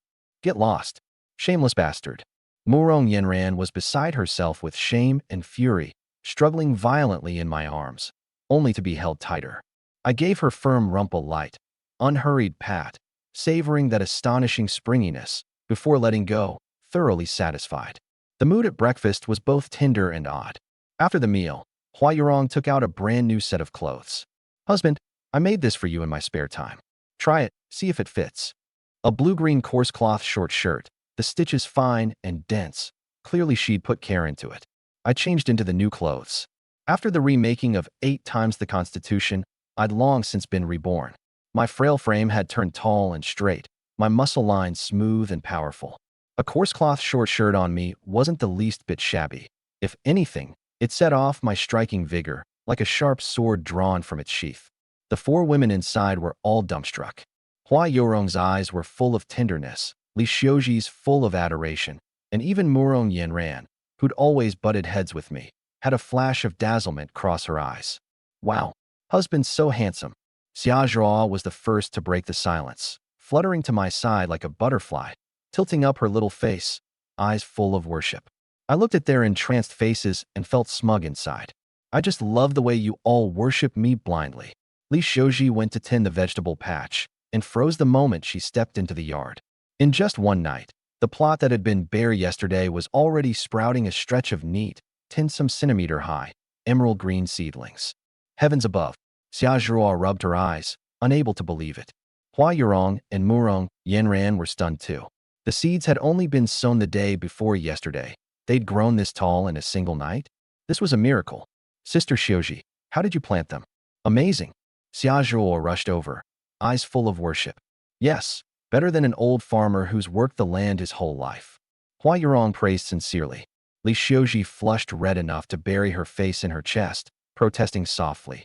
Get lost. Shameless bastard." Murong Yanran was beside herself with shame and fury, struggling violently in my arms, only to be held tighter. I gave her firm rumple light, unhurried pat, savoring that astonishing springiness, before letting go, thoroughly satisfied. The mood at breakfast was both tender and odd. After the meal, Hua Yurong took out a brand new set of clothes. "Husband, I made this for you in my spare time. Try it, see if it fits." A blue-green coarse cloth short shirt, the stitches fine and dense. Clearly she'd put care into it. I changed into the new clothes. After the remaking of 8 times the Constitution, I'd long since been reborn. My frail frame had turned tall and straight, my muscle lines smooth and powerful. A coarse cloth short shirt on me wasn't the least bit shabby. If anything, it set off my striking vigor, like a sharp sword drawn from its sheath. The 4 women inside were all dumbstruck. Hua Yorong's eyes were full of tenderness, Li Xiuji's full of adoration, and even Murong Yanran, who'd always butted heads with me, had a flash of dazzlement cross her eyes. "Wow, husband's so handsome." Xia Zhuo was the first to break the silence, fluttering to my side like a butterfly, tilting up her little face, eyes full of worship. I looked at their entranced faces and felt smug inside. "I just love the way you all worship me blindly." Li Xiuji went to tend the vegetable patch and froze the moment she stepped into the yard. In just one night, The plot that had been bare yesterday was already sprouting a stretch of neat, tinsome centimeter high, emerald green seedlings. Heavens above, Xia Zhuo rubbed her eyes, unable to believe it. Hua Yurong and Murong Yanran were stunned too. The seeds had only been sown the day before yesterday. They'd grown this tall in a single night? This was a miracle. Sister Xiuji, how did you plant them? Amazing. Xia Zhuo rushed over, eyes full of worship. Yes, better than an old farmer who's worked the land his whole life. Hua Yurong praised sincerely. Li Xiuji flushed red enough to bury her face in her chest, protesting softly.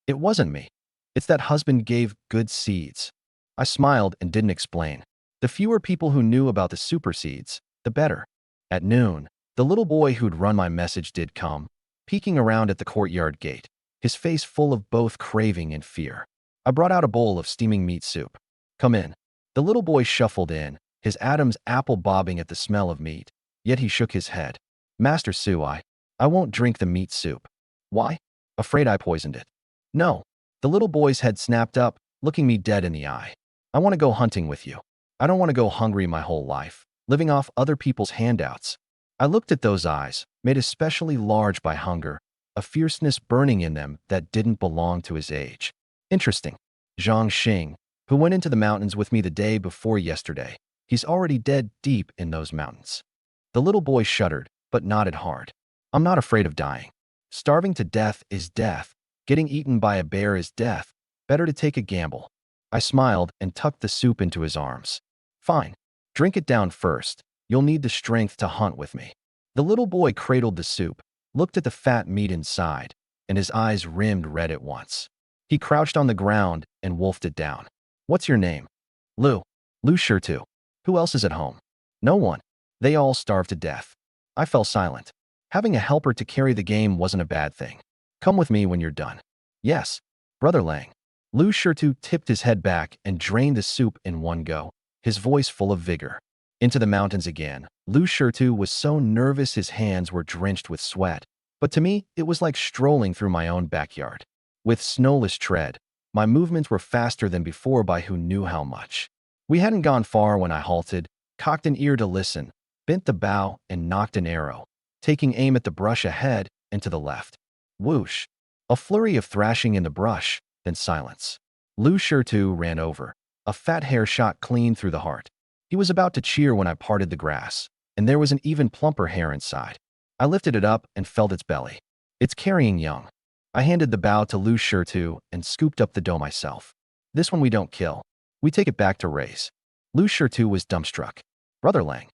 It wasn't me. It's that husband gave good seeds. I smiled and didn't explain. The fewer people who knew about the super seeds, the better. At noon, the little boy who'd run my message did come, peeking around at the courtyard gate, his face full of both craving and fear. I brought out a bowl of steaming meat soup. Come in. The little boy shuffled in, his Adam's apple bobbing at the smell of meat, yet he shook his head. Master Su, I won't drink the meat soup. Why? Afraid I poisoned it. No. The little boy's head snapped up, looking me dead in the eye. I want to go hunting with you. I don't want to go hungry my whole life, living off other people's handouts. I looked at those eyes, made especially large by hunger, a fierceness burning in them that didn't belong to his age. Interesting. Zhang Xing, who went into the mountains with me the day before yesterday, he's already dead deep in those mountains. The little boy shuddered, but nodded hard. I'm not afraid of dying. Starving to death is death. Getting eaten by a bear is death. Better to take a gamble. I smiled and tucked the soup into his arms. Fine. Drink it down first. You'll need the strength to hunt with me. The little boy cradled the soup, looked at the fat meat inside, and his eyes rimmed red at once. He crouched on the ground and wolfed it down. What's your name? Lu. Lu Shirtu. Who else is at home? No one. They all starved to death. I fell silent. Having a helper to carry the game wasn't a bad thing. Come with me when you're done. Yes. Brother Lang. Lu Shirtu tipped his head back and drained the soup in one go, his voice full of vigor. Into the mountains again. Lu Shirtu was so nervous his hands were drenched with sweat, but to me, it was like strolling through my own backyard. With snowless tread, my movements were faster than before by who knew how much. We hadn't gone far when I halted, cocked an ear to listen, bent the bow, and knocked an arrow, taking aim at the brush ahead and to the left. Whoosh! A flurry of thrashing in the brush, then silence. Lu Shirtu ran over, a fat hair shot clean through the heart. He was about to cheer when I parted the grass, and there was an even plumper hair inside. I lifted it up and felt its belly. It's carrying young. I handed the bow to Lu Shirtu and scooped up the dough myself. This one we don't kill. We take it back to raise. Lu Shirtu was dumbstruck. Brother Lang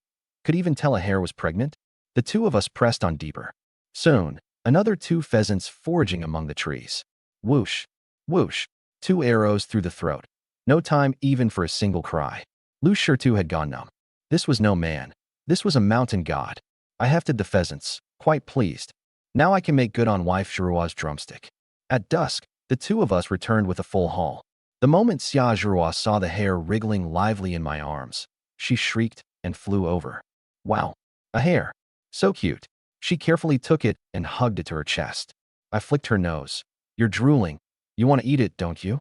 could even tell a hare was pregnant? The two of us pressed on deeper. Soon, another 2 pheasants foraging among the trees. Whoosh! Whoosh! 2 arrows through the throat. No time even for a single cry. Lu Shirtu had gone numb. This was no man. This was a mountain god. I hefted the pheasants, quite pleased. Now I can make good on wife Zhurua's drumstick. At dusk, the two of us returned with a full haul. The moment Xia Zhurua saw the hare wriggling lively in my arms, she shrieked and flew over. Wow, a hare. So cute. She carefully took it and hugged it to her chest. I flicked her nose. You're drooling. You want to eat it, don't you?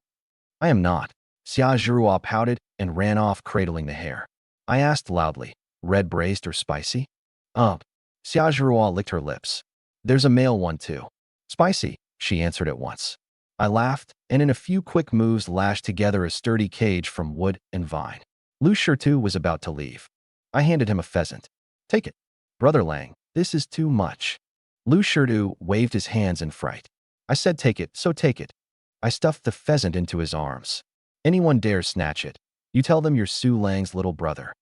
I am not. Xia Zhurua pouted and ran off cradling the hare. I asked loudly, red braised or spicy? Xia Zhurua licked her lips. There's a male one too. Spicy, she answered at once. I laughed, and in a few quick moves lashed together a sturdy cage from wood and vine. Lu Shirtu was about to leave. I handed him a pheasant. Take it. Brother Lang, this is too much. Lu Shirtu waved his hands in fright. I said take it, so take it. I stuffed the pheasant into his arms. Anyone dares snatch it. You tell them you're Su Lang's little brother.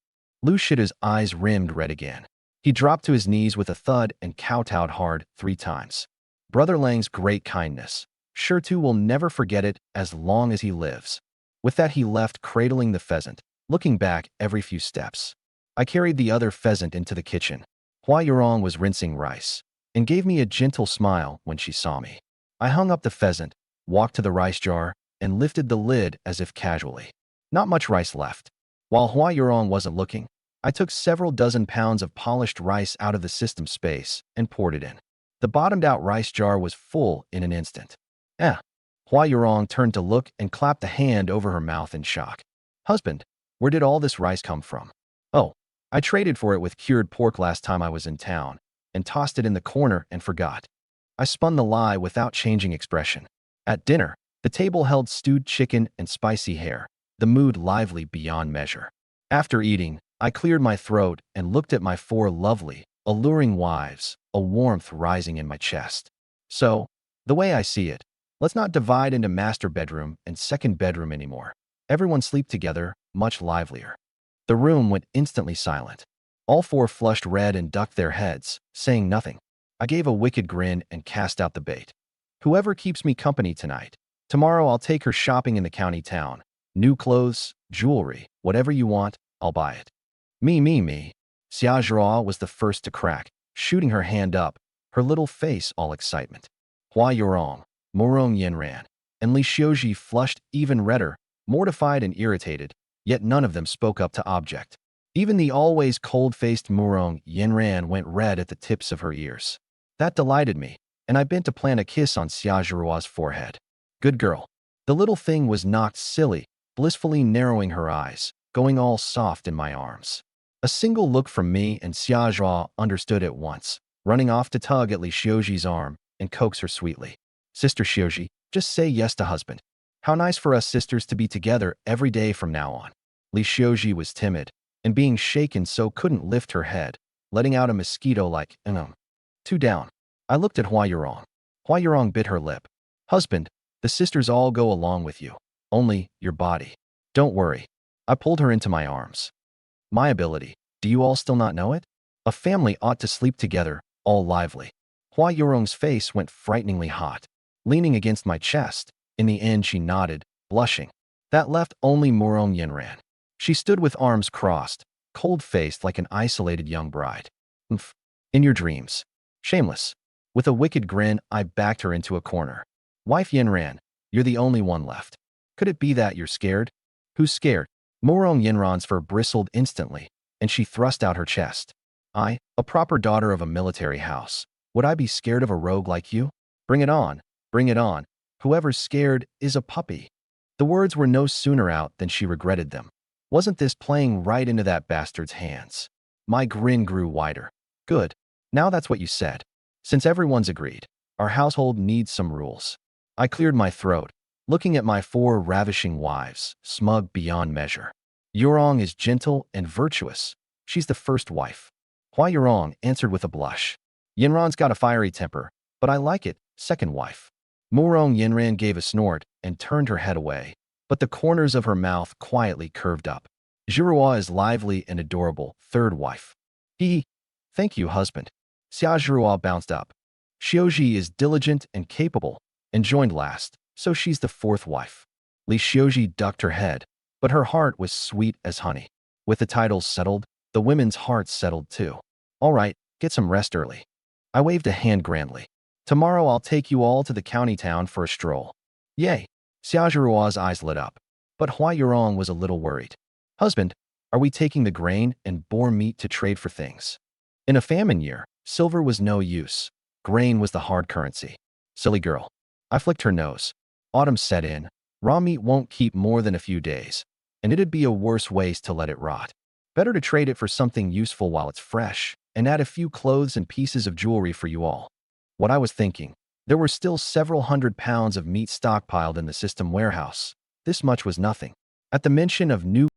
Lu Shirtu's eyes rimmed red again. He dropped to his knees with a thud and kowtowed hard 3 times. Brother Lang's great kindness. Shirtu will never forget it as long as he lives. With that he left cradling the pheasant, looking back every few steps. I carried the other pheasant into the kitchen. Hua Yurong was rinsing rice, and gave me a gentle smile when she saw me. I hung up the pheasant, walked to the rice jar, and lifted the lid as if casually. Not much rice left. While Hua Yurong wasn't looking, I took several dozen pounds of polished rice out of the system space and poured it in. The bottomed-out rice jar was full in an instant. Hua Yurong turned to look and clapped a hand over her mouth in shock. Husband, where did all this rice come from? Oh, I traded for it with cured pork last time I was in town, and tossed it in the corner and forgot. I spun the lie without changing expression. At dinner, the table held stewed chicken and spicy hare, the mood lively beyond measure. After eating, I cleared my throat and looked at my four lovely, alluring wives, a warmth rising in my chest. So, the way I see it, let's not divide into master bedroom and second bedroom anymore. Everyone sleep together, much livelier. The room went instantly silent. All four flushed red and ducked their heads, saying nothing. I gave a wicked grin and cast out the bait. Whoever keeps me company tonight, tomorrow I'll take her shopping in the county town. New clothes, jewelry, whatever you want, I'll buy it. Me. Xiaozhua was the first to crack, shooting her hand up, her little face all excitement. Hua Yurong, Murong Yinran, and Li Xiuji flushed even redder, mortified and irritated, yet none of them spoke up to object. Even the always cold-faced Murong Yinran went red at the tips of her ears. That delighted me, and I bent to plant a kiss on Xiaozhua's forehead. Good girl. The little thing was knocked silly, blissfully narrowing her eyes, going all soft in my arms. A single look from me and Xiaozhua understood at once, running off to tug at Li Xiuji's arm and coax her sweetly. Sister Xiuji, just say yes to husband. How nice for us sisters to be together every day from now on. Li Xiuji was timid, and being shaken so couldn't lift her head, letting out a mosquito like, Two down. I looked at Hua Yurong. Hua Yurong bit her lip. Husband, the sisters all go along with you. Only, your body. Don't worry. I pulled her into my arms. My ability. Do you all still not know it? A family ought to sleep together, all lively. Hua Yurong's face went frighteningly hot. Leaning against my chest, in the end she nodded, blushing. That left only Murong Yinran. She stood with arms crossed, cold-faced like an isolated young bride. Oof. In your dreams. Shameless. With a wicked grin, I backed her into a corner. Wife Yinran, you're the only one left. Could it be that you're scared? Who's scared? Murong Yinran's fur bristled instantly, and she thrust out her chest. I, a proper daughter of a military house, would I be scared of a rogue like you? Bring it on, bring it on. Whoever's scared is a puppy. The words were no sooner out than she regretted them. Wasn't this playing right into that bastard's hands? My grin grew wider. Good. Now that's what you said. Since everyone's agreed, our household needs some rules. I cleared my throat, looking at my four ravishing wives, smug beyond measure. Yurong is gentle and virtuous. She's the first wife. Hua Yurong answered with a blush. Yinran's got a fiery temper, but I like it, second wife. Murong Yinran gave a snort and turned her head away, but the corners of her mouth quietly curved up. Zhirua is lively and adorable, third wife. Thank you, husband. Xiaozhua bounced up. Xiuji is diligent and capable, and joined last, so she's the fourth wife. Li Xiuji ducked her head, but her heart was sweet as honey. With the titles settled, the women's hearts settled too. All right, get some rest early. I waved a hand grandly. Tomorrow I'll take you all to the county town for a stroll. Yay! Xiaozhua's eyes lit up, but Hua Yurong was a little worried. Husband, are we taking the grain and boar meat to trade for things? In a famine year, silver was no use. Grain was the hard currency. Silly girl. I flicked her nose. Autumn set in. Raw meat won't keep more than a few days, and it'd be a worse waste to let it rot. Better to trade it for something useful while it's fresh, and add a few clothes and pieces of jewelry for you all. What I was thinking, there were still several hundred pounds of meat stockpiled in the system warehouse. This much was nothing. At the mention of new